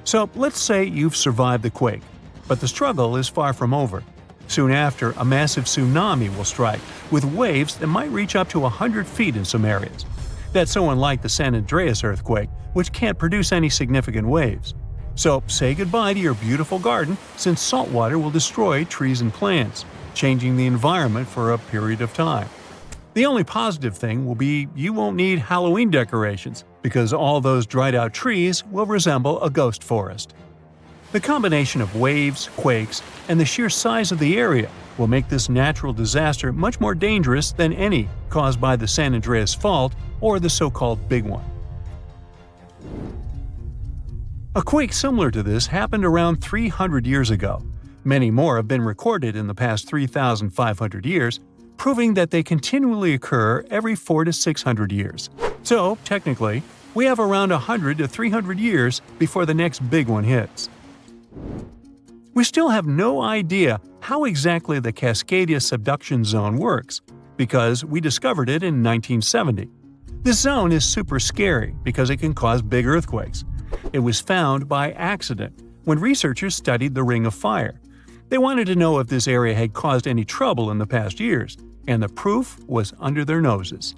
So let's say you've survived the quake, but the struggle is far from over. Soon after, a massive tsunami will strike, with waves that might reach up to 100 feet in some areas. That's so unlike the San Andreas earthquake, which can't produce any significant waves. So say goodbye to your beautiful garden, since salt water will destroy trees and plants, changing the environment for a period of time. The only positive thing will be you won't need Halloween decorations, because all those dried-out trees will resemble a ghost forest. The combination of waves, quakes, and the sheer size of the area will make this natural disaster much more dangerous than any caused by the San Andreas fault or the so-called Big One. A quake similar to this happened around 300 years ago. Many more have been recorded in the past 3,500 years, proving that they continually occur every 400 to 600 years. So, technically, We have around 100 to 300 years before the next big one hits. We still have no idea how exactly the Cascadia subduction zone works, because we discovered it in 1970. This zone is super scary because it can cause big earthquakes. It was found by accident when researchers studied the Ring of Fire. They wanted to know if this area had caused any trouble in the past years, and the proof was under their noses.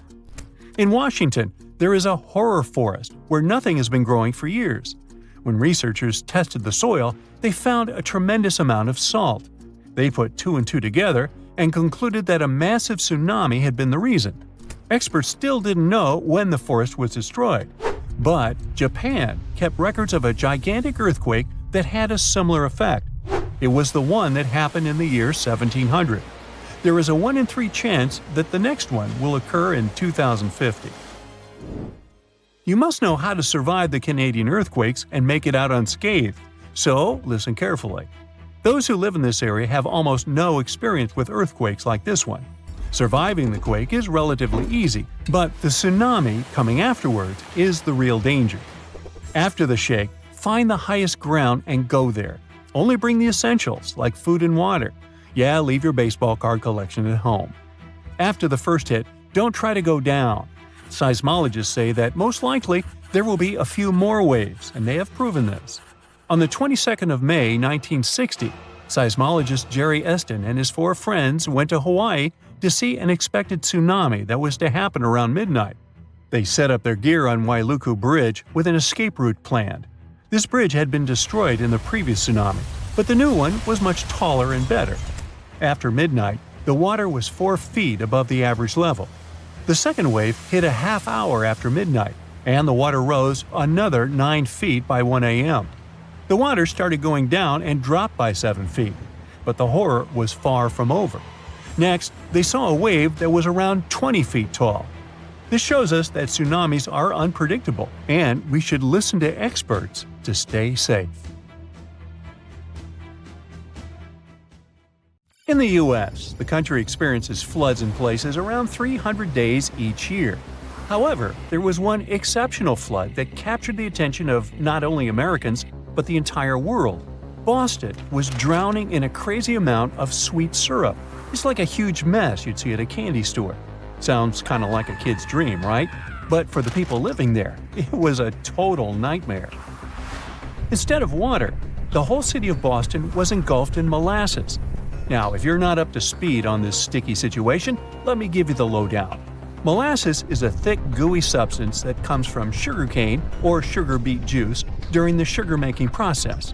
In Washington, there is a horror forest where nothing has been growing for years. When researchers tested the soil, they found a tremendous amount of salt. They put 2 and 2 together and concluded that a massive tsunami had been the reason. Experts still didn't know when the forest was destroyed, but Japan kept records of a gigantic earthquake that had a similar effect. It was the one that happened in the year 1700. There is a 1 in 3 chance that the next one will occur in 2050. You must know how to survive the Canadian earthquakes and make it out unscathed, so listen carefully. Those who live in this area have almost no experience with earthquakes like this one. Surviving the quake is relatively easy, but the tsunami coming afterwards is the real danger. After the shake, find the highest ground and go there. Only bring the essentials, like food and water. Yeah, leave your baseball card collection at home. After the first hit, don't try to go down. Seismologists say that most likely there will be a few more waves, and they have proven this. On the 22nd of May, 1960, seismologist Jerry Eston and his 4 friends went to Hawaii to see an expected tsunami that was to happen around midnight. They set up their gear on Wailuku Bridge with an escape route planned. This bridge had been destroyed in the previous tsunami, but the new one was much taller and better. After midnight, the water was 4 feet above the average level. The second wave hit a half hour after midnight, and the water rose another 9 feet by 1 a.m. The water started going down and dropped by 7 feet, but the horror was far from over. Next, they saw a wave that was around 20 feet tall. This shows us that tsunamis are unpredictable, and we should listen to experts to stay safe. In the U.S., the country experiences floods in places around 300 days each year. However, there was one exceptional flood that captured the attention of not only Americans, but the entire world. Boston was drowning in a crazy amount of sweet syrup. It's like a huge mess you'd see at a candy store. Sounds kind of like a kid's dream, right? But for the people living there, it was a total nightmare. Instead of water, the whole city of Boston was engulfed in molasses. Now, if you're not up to speed on this sticky situation, let me give you the lowdown. Molasses is a thick, gooey substance that comes from sugarcane or sugar beet juice during the sugar-making process.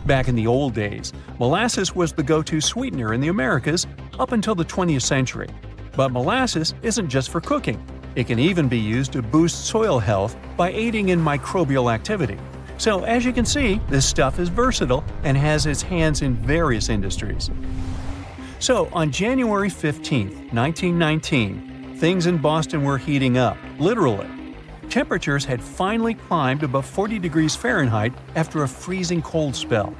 Back in the old days, molasses was the go-to sweetener in the Americas up until the 20th century. But molasses isn't just for cooking. It can even be used to boost soil health by aiding in microbial activity. So as you can see, this stuff is versatile and has its hands in various industries. So on January 15, 1919, things in Boston were heating up, literally. Temperatures had finally climbed above 40 degrees Fahrenheit after a freezing cold spell.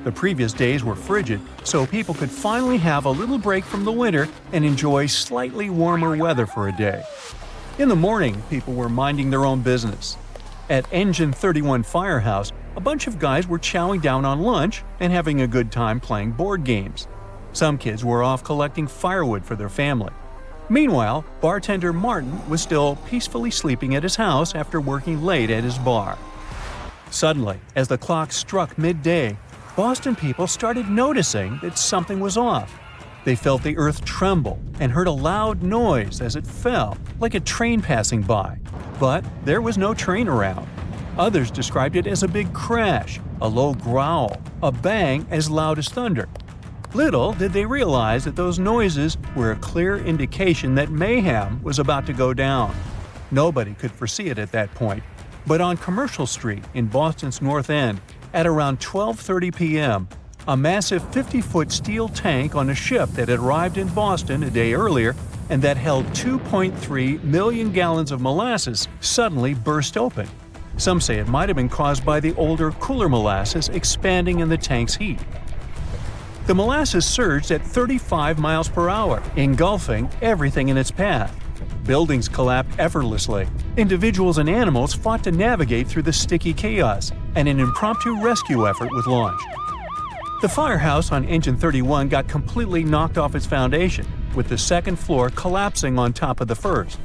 The previous days were frigid, so people could finally have a little break from the winter and enjoy slightly warmer weather for a day. In the morning, people were minding their own business. At Engine 31 Firehouse, a bunch of guys were chowing down on lunch and having a good time playing board games. Some kids were off collecting firewood for their family. Meanwhile, bartender Martin was still peacefully sleeping at his house after working late at his bar. Suddenly, as the clock struck midday, Boston people started noticing that something was off. They felt the earth tremble and heard a loud noise as it fell, like a train passing by. But there was no train around. Others described it as a big crash, a low growl, a bang as loud as thunder. Little did they realize that those noises were a clear indication that mayhem was about to go down. Nobody could foresee it at that point, but on Commercial Street in Boston's North End, at around 12:30 p.m., a massive 50-foot steel tank on a ship that had arrived in Boston a day earlier and that held 2.3 million gallons of molasses suddenly burst open. Some say it might have been caused by the older, cooler molasses expanding in the tank's heat. The molasses surged at 35 miles per hour, engulfing everything in its path. Buildings collapsed effortlessly. Individuals and animals fought to navigate through the sticky chaos, and an impromptu rescue effort was launched. The firehouse on Engine 31 got completely knocked off its foundation, with the second floor collapsing on top of the first.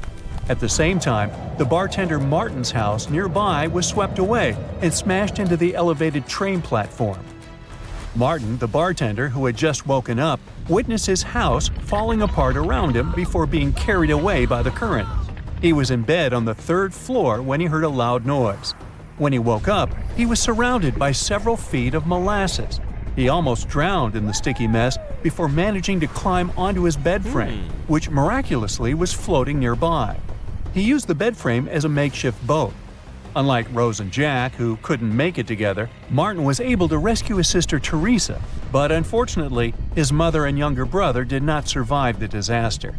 At the same time, the bartender Martin's house nearby was swept away and smashed into the elevated train platform. Martin, the bartender who had just woken up, witnessed his house falling apart around him before being carried away by the current. He was in bed on the third floor when he heard a loud noise. When he woke up, he was surrounded by several feet of molasses. He almost drowned in the sticky mess before managing to climb onto his bed frame, which miraculously was floating nearby. He used the bed frame as a makeshift boat. Unlike Rose and Jack, who couldn't make it together, Martin was able to rescue his sister Teresa, but unfortunately, his mother and younger brother did not survive the disaster.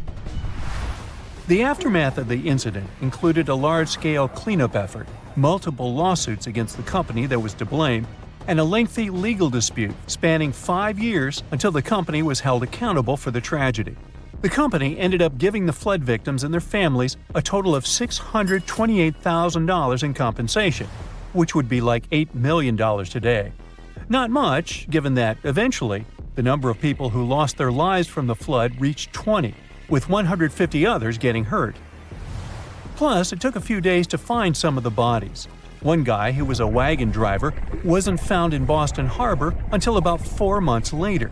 The aftermath of the incident included a large-scale cleanup effort, multiple lawsuits against the company that was to blame, and a lengthy legal dispute spanning 5 years until the company was held accountable for the tragedy. The company ended up giving the flood victims and their families a total of $628,000 in compensation, which would be like $8 million today. Not much, given that, eventually, the number of people who lost their lives from the flood reached 20, with 150 others getting hurt. Plus, it took a few days to find some of the bodies. One guy, who was a wagon driver, wasn't found in Boston Harbor until about 4 months later.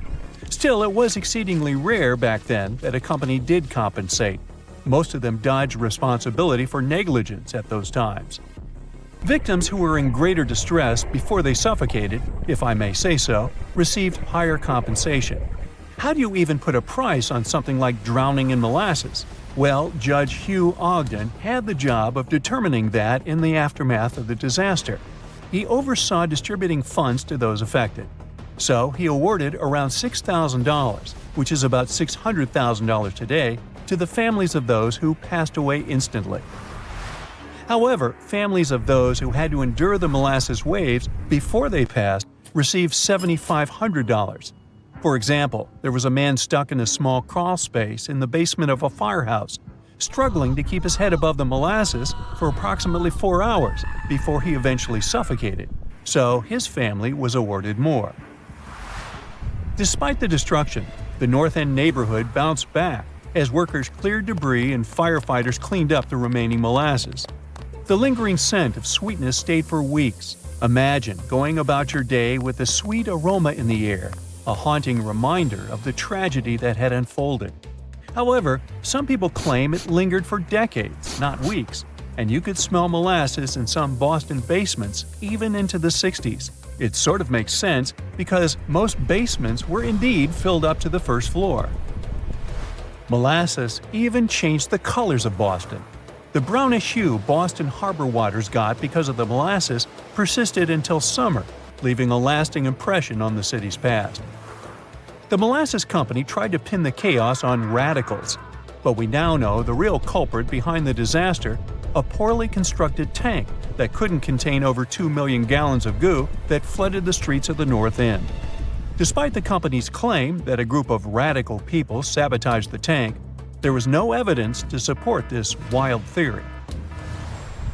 Still, it was exceedingly rare back then that a company did compensate. Most of them dodged responsibility for negligence at those times. Victims who were in greater distress before they suffocated, if I may say so, received higher compensation. How do you even put a price on something like drowning in molasses? Well, Judge Hugh Ogden had the job of determining that in the aftermath of the disaster. He oversaw distributing funds to those affected. So he awarded around $6,000, which is about $600,000 today, to the families of those who passed away instantly. However, families of those who had to endure the molasses waves before they passed received $7,500. For example, there was a man stuck in a small crawl space in the basement of a firehouse, struggling to keep his head above the molasses for approximately 4 hours before he eventually suffocated, so his family was awarded more. Despite the destruction, the North End neighborhood bounced back as workers cleared debris and firefighters cleaned up the remaining molasses. The lingering scent of sweetness stayed for weeks. Imagine going about your day with a sweet aroma in the air, a haunting reminder of the tragedy that had unfolded. However, some people claim it lingered for decades, not weeks, and you could smell molasses in some Boston basements even into the 60s. It sort of makes sense because most basements were indeed filled up to the first floor. Molasses even changed the colors of Boston. The brownish hue Boston harbor waters got because of the molasses persisted until summer, leaving a lasting impression on the city's past. The molasses company tried to pin the chaos on radicals, but we now know the real culprit behind the disaster: a poorly constructed tank that couldn't contain over 2 million gallons of goo that flooded the streets of the North End. Despite the company's claim that a group of radical people sabotaged the tank, there was no evidence to support this wild theory.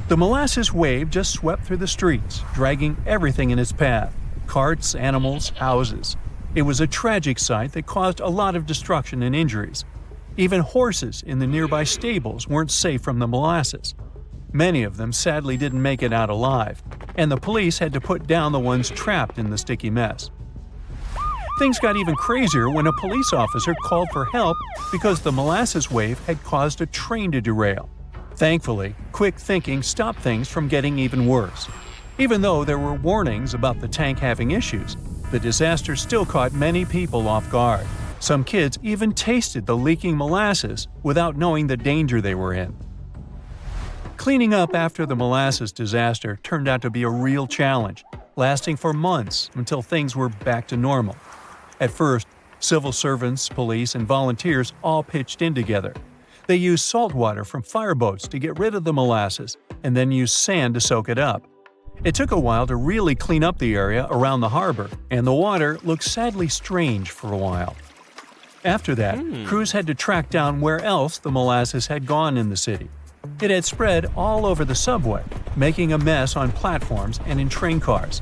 The molasses wave just swept through the streets, dragging everything in its path: carts, animals, houses. It was a tragic sight that caused a lot of destruction and injuries. Even horses in the nearby stables weren't safe from the molasses. Many of them sadly didn't make it out alive, and the police had to put down the ones trapped in the sticky mess. Things got even crazier when a police officer called for help because the molasses wave had caused a train to derail. Thankfully, quick thinking stopped things from getting even worse. Even though there were warnings about the tank having issues, the disaster still caught many people off guard. Some kids even tasted the leaking molasses without knowing the danger they were in. Cleaning up after the molasses disaster turned out to be a real challenge, lasting for months until things were back to normal. At first, civil servants, police, and volunteers all pitched in together. They used salt water from fireboats to get rid of the molasses and then used sand to soak it up. It took a while to really clean up the area around the harbor, and the water looked sadly strange for a while. After that, crews had to track down where else the molasses had gone in the city. It had spread all over the subway, making a mess on platforms and in train cars.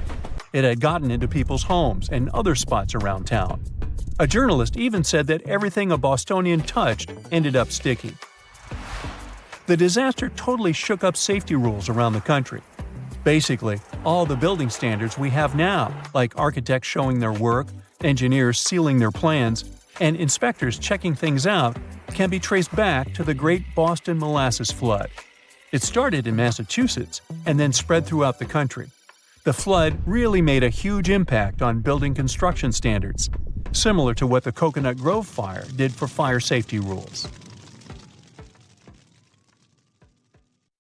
It had gotten into people's homes and other spots around town. A journalist even said that everything a Bostonian touched ended up sticky. The disaster totally shook up safety rules around the country. Basically, all the building standards we have now, like architects showing their work, engineers sealing their plans, and inspectors checking things out, can be traced back to the Great Boston Molasses Flood. It started in Massachusetts and then spread throughout the country. The flood really made a huge impact on building construction standards, similar to what the Coconut Grove fire did for fire safety rules.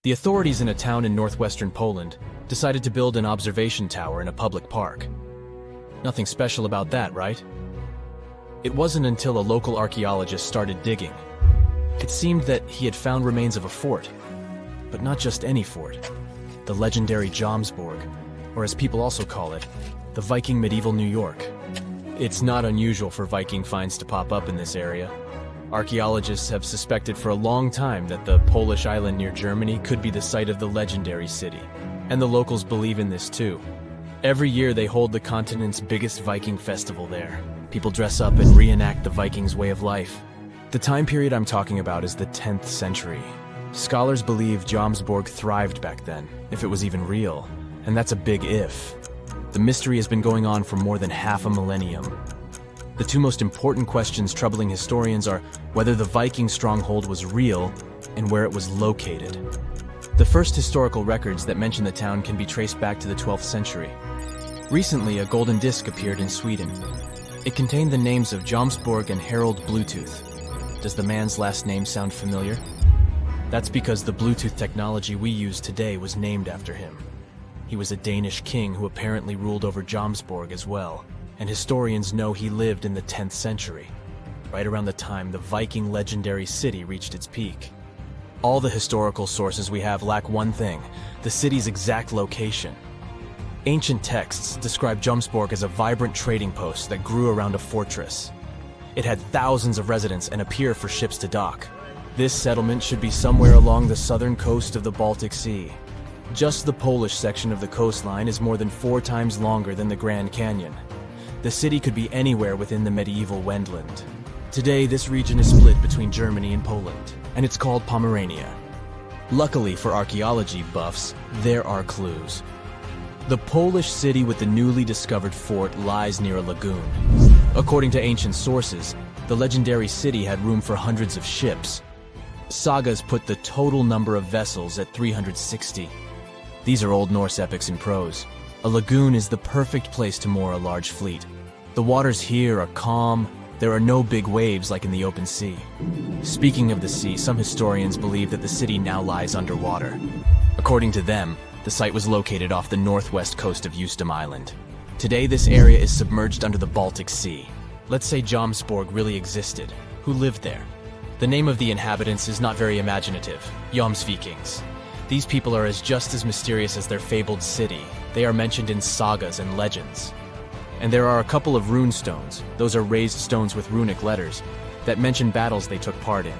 The authorities in a town in northwestern Poland decided to build an observation tower in a public park. Nothing special about that, right? It wasn't until a local archaeologist started digging. It seemed that he had found remains of a fort, but not just any fort. The legendary Jomsborg, or as people also call it, the Viking medieval New York. It's not unusual for Viking finds to pop up in this area. Archaeologists have suspected for a long time that the Polish island near Germany could be the site of the legendary city, and the locals believe in this too. Every year they hold the continent's biggest Viking festival there. People dress up and reenact the Vikings' way of life. The time period I'm talking about is the 10th century. Scholars believe Jomsborg thrived back then, if it was even real, and that's a big if. The mystery has been going on for more than half a millennium. The two most important questions troubling historians are whether the Viking stronghold was real and where it was located. The first historical records that mention the town can be traced back to the 12th century. Recently, a golden disc appeared in Sweden. It contained the names of Jomsborg and Harold Bluetooth. Does the man's last name sound familiar? That's because the Bluetooth technology we use today was named after him. He was a Danish king who apparently ruled over Jomsborg as well, and historians know he lived in the 10th century, right around the time the Viking legendary city reached its peak. All the historical sources we have lack one thing: the city's exact location. Ancient texts describe Jomsborg as a vibrant trading post that grew around a fortress. It had thousands of residents and a pier for ships to dock. This settlement should be somewhere along the southern coast of the Baltic Sea. Just the Polish section of the coastline is more than 4 times longer than the Grand Canyon. The city could be anywhere within the medieval Wendland. Today, this region is split between Germany and Poland, and it's called Pomerania. Luckily for archaeology buffs, there are clues. The Polish city with the newly discovered fort lies near a lagoon. According to ancient sources, the legendary city had room for hundreds of ships. Sagas put the total number of vessels at 360. These are Old Norse epics in prose. A lagoon is the perfect place to moor a large fleet. The waters here are calm. There are no big waves like in the open sea. Speaking of the sea, some historians believe that the city now lies underwater. According to them, the site was located off the northwest coast of Eustom Island. Today, this area is submerged under the Baltic Sea. Let's say Jomsborg really existed. Who lived there? The name of the inhabitants is not very imaginative: Jomsvikings. These people are just as mysterious as their fabled city. They are mentioned in sagas and legends. And there are a couple of rune stones, those are raised stones with runic letters, that mention battles they took part in.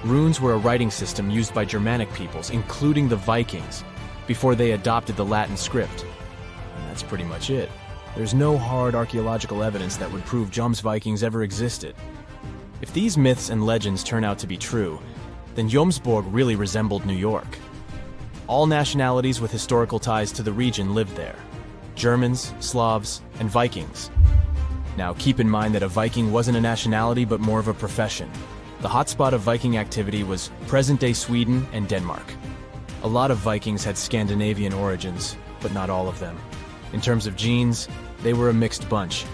Runes were a writing system used by Germanic peoples, including the Vikings, before they adopted the Latin script. And that's pretty much it. There's no hard archaeological evidence that would prove Jomsvikings ever existed. If these myths and legends turn out to be true, then Jomsborg really resembled New York. All nationalities with historical ties to the region lived there: Germans, Slavs, and Vikings. Now keep in mind that a Viking wasn't a nationality but more of a profession. The hotspot of Viking activity was present-day Sweden and Denmark. A lot of Vikings had Scandinavian origins, but not all of them. In terms of genes, they were a mixed bunch.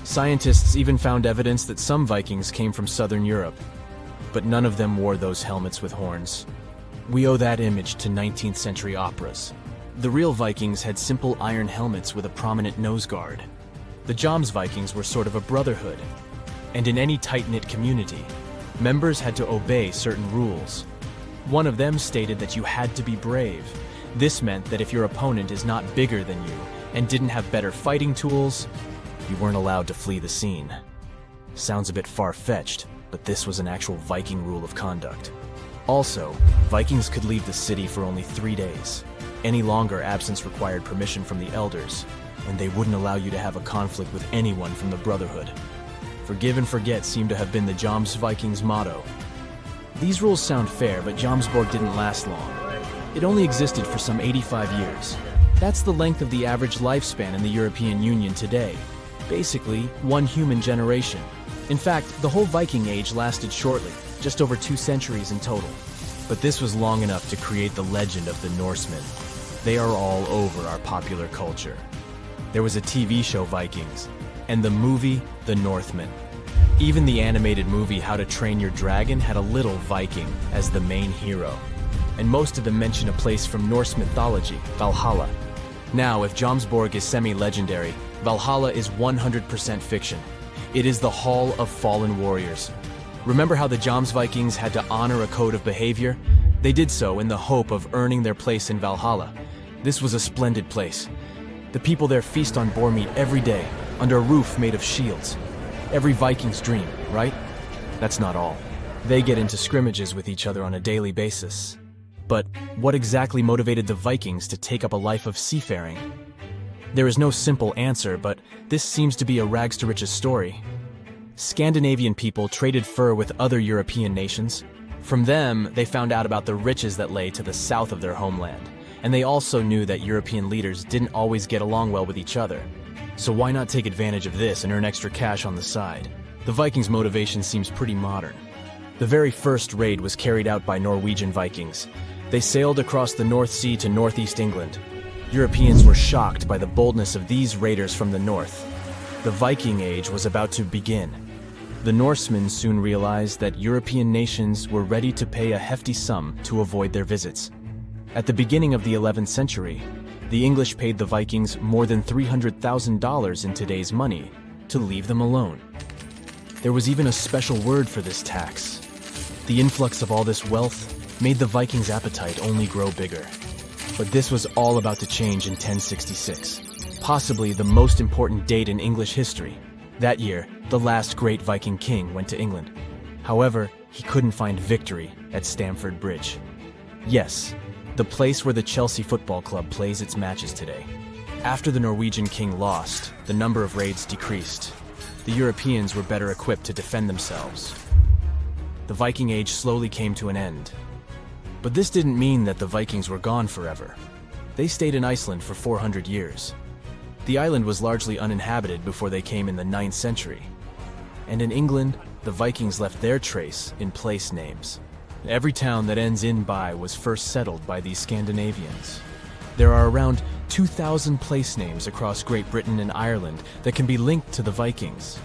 Scientists even found evidence that some Vikings came from southern Europe, but none of them wore those helmets with horns. We owe that image to 19th century operas. The real Vikings had simple iron helmets with a prominent nose guard. The Jomsvikings were sort of a brotherhood, and in any tight-knit community, members had to obey certain rules. One of them stated that you had to be brave. This meant that if your opponent is not bigger than you and didn't have better fighting tools, you weren't allowed to flee the scene. Sounds a bit far-fetched, but this was an actual Viking rule of conduct. Also, Vikings could leave the city for only 3 days. Any longer, absence required permission from the elders, and they wouldn't allow you to have a conflict with anyone from the Brotherhood. Forgive and forget seemed to have been the Jomsvikings' motto. These rules sound fair, but Jomsborg didn't last long. It only existed for some 85 years. That's the length of the average lifespan in the European Union today. Basically, 1 human generation. In fact, the whole Viking Age lasted shortly, just over 2 centuries in total. But this was long enough to create the legend of the Norsemen. They are all over our popular culture. There was a TV show, Vikings, and the movie, The Northman. Even the animated movie How to Train Your Dragon had a little Viking as the main hero. And most of them mention a place from Norse mythology, Valhalla. Now, if Jomsborg is semi-legendary, Valhalla is 100% fiction. It is the Hall of Fallen Warriors. Remember how the Jomsvikings had to honor a code of behavior? They did so in the hope of earning their place in Valhalla. This was a splendid place. The people there feast on boar meat every day, under a roof made of shields. Every Viking's dream, right? That's not all. They get into scrimmages with each other on a daily basis. But what exactly motivated the Vikings to take up a life of seafaring? There is no simple answer, but this seems to be a rags to riches story. Scandinavian people traded fur with other European nations. From them, they found out about the riches that lay to the south of their homeland. And they also knew that European leaders didn't always get along well with each other. So why not take advantage of this and earn extra cash on the side? The Vikings' motivation seems pretty modern. The very first raid was carried out by Norwegian Vikings. They sailed across the North Sea to northeast England. Europeans were shocked by the boldness of these raiders from the north. The Viking Age was about to begin. The Norsemen soon realized that European nations were ready to pay a hefty sum to avoid their visits. At the beginning of the 11th century, the English paid the Vikings more than $300,000 in today's money to leave them alone. There was even a special word for this tax. The influx of all this wealth made the Vikings' appetite only grow bigger. But this was all about to change in 1066, possibly the most important date in English history. That year, the last great Viking king went to England. However, he couldn't find victory at Stamford Bridge. Yes, the place where the Chelsea Football Club plays its matches today. After the Norwegian king lost, the number of raids decreased. The Europeans were better equipped to defend themselves. The Viking Age slowly came to an end. But this didn't mean that the Vikings were gone forever. They stayed in Iceland for 400 years. The island was largely uninhabited before they came in the 9th century. And in England, the Vikings left their trace in place names. Every town that ends in "by" was first settled by these Scandinavians. There are around 2,000 place names across Great Britain and Ireland that can be linked to the Vikings.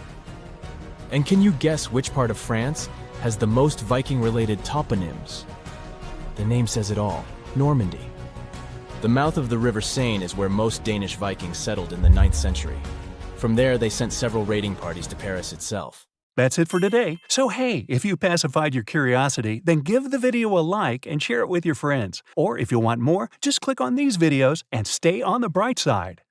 And can you guess which part of France has the most Viking-related toponyms? The name says it all: Normandy. The mouth of the River Seine is where most Danish Vikings settled in the 9th century. From there, they sent several raiding parties to Paris itself. That's it for today. So hey, if you pacified your curiosity, then give the video a like and share it with your friends. Or if you want more, just click on these videos and stay on the bright side.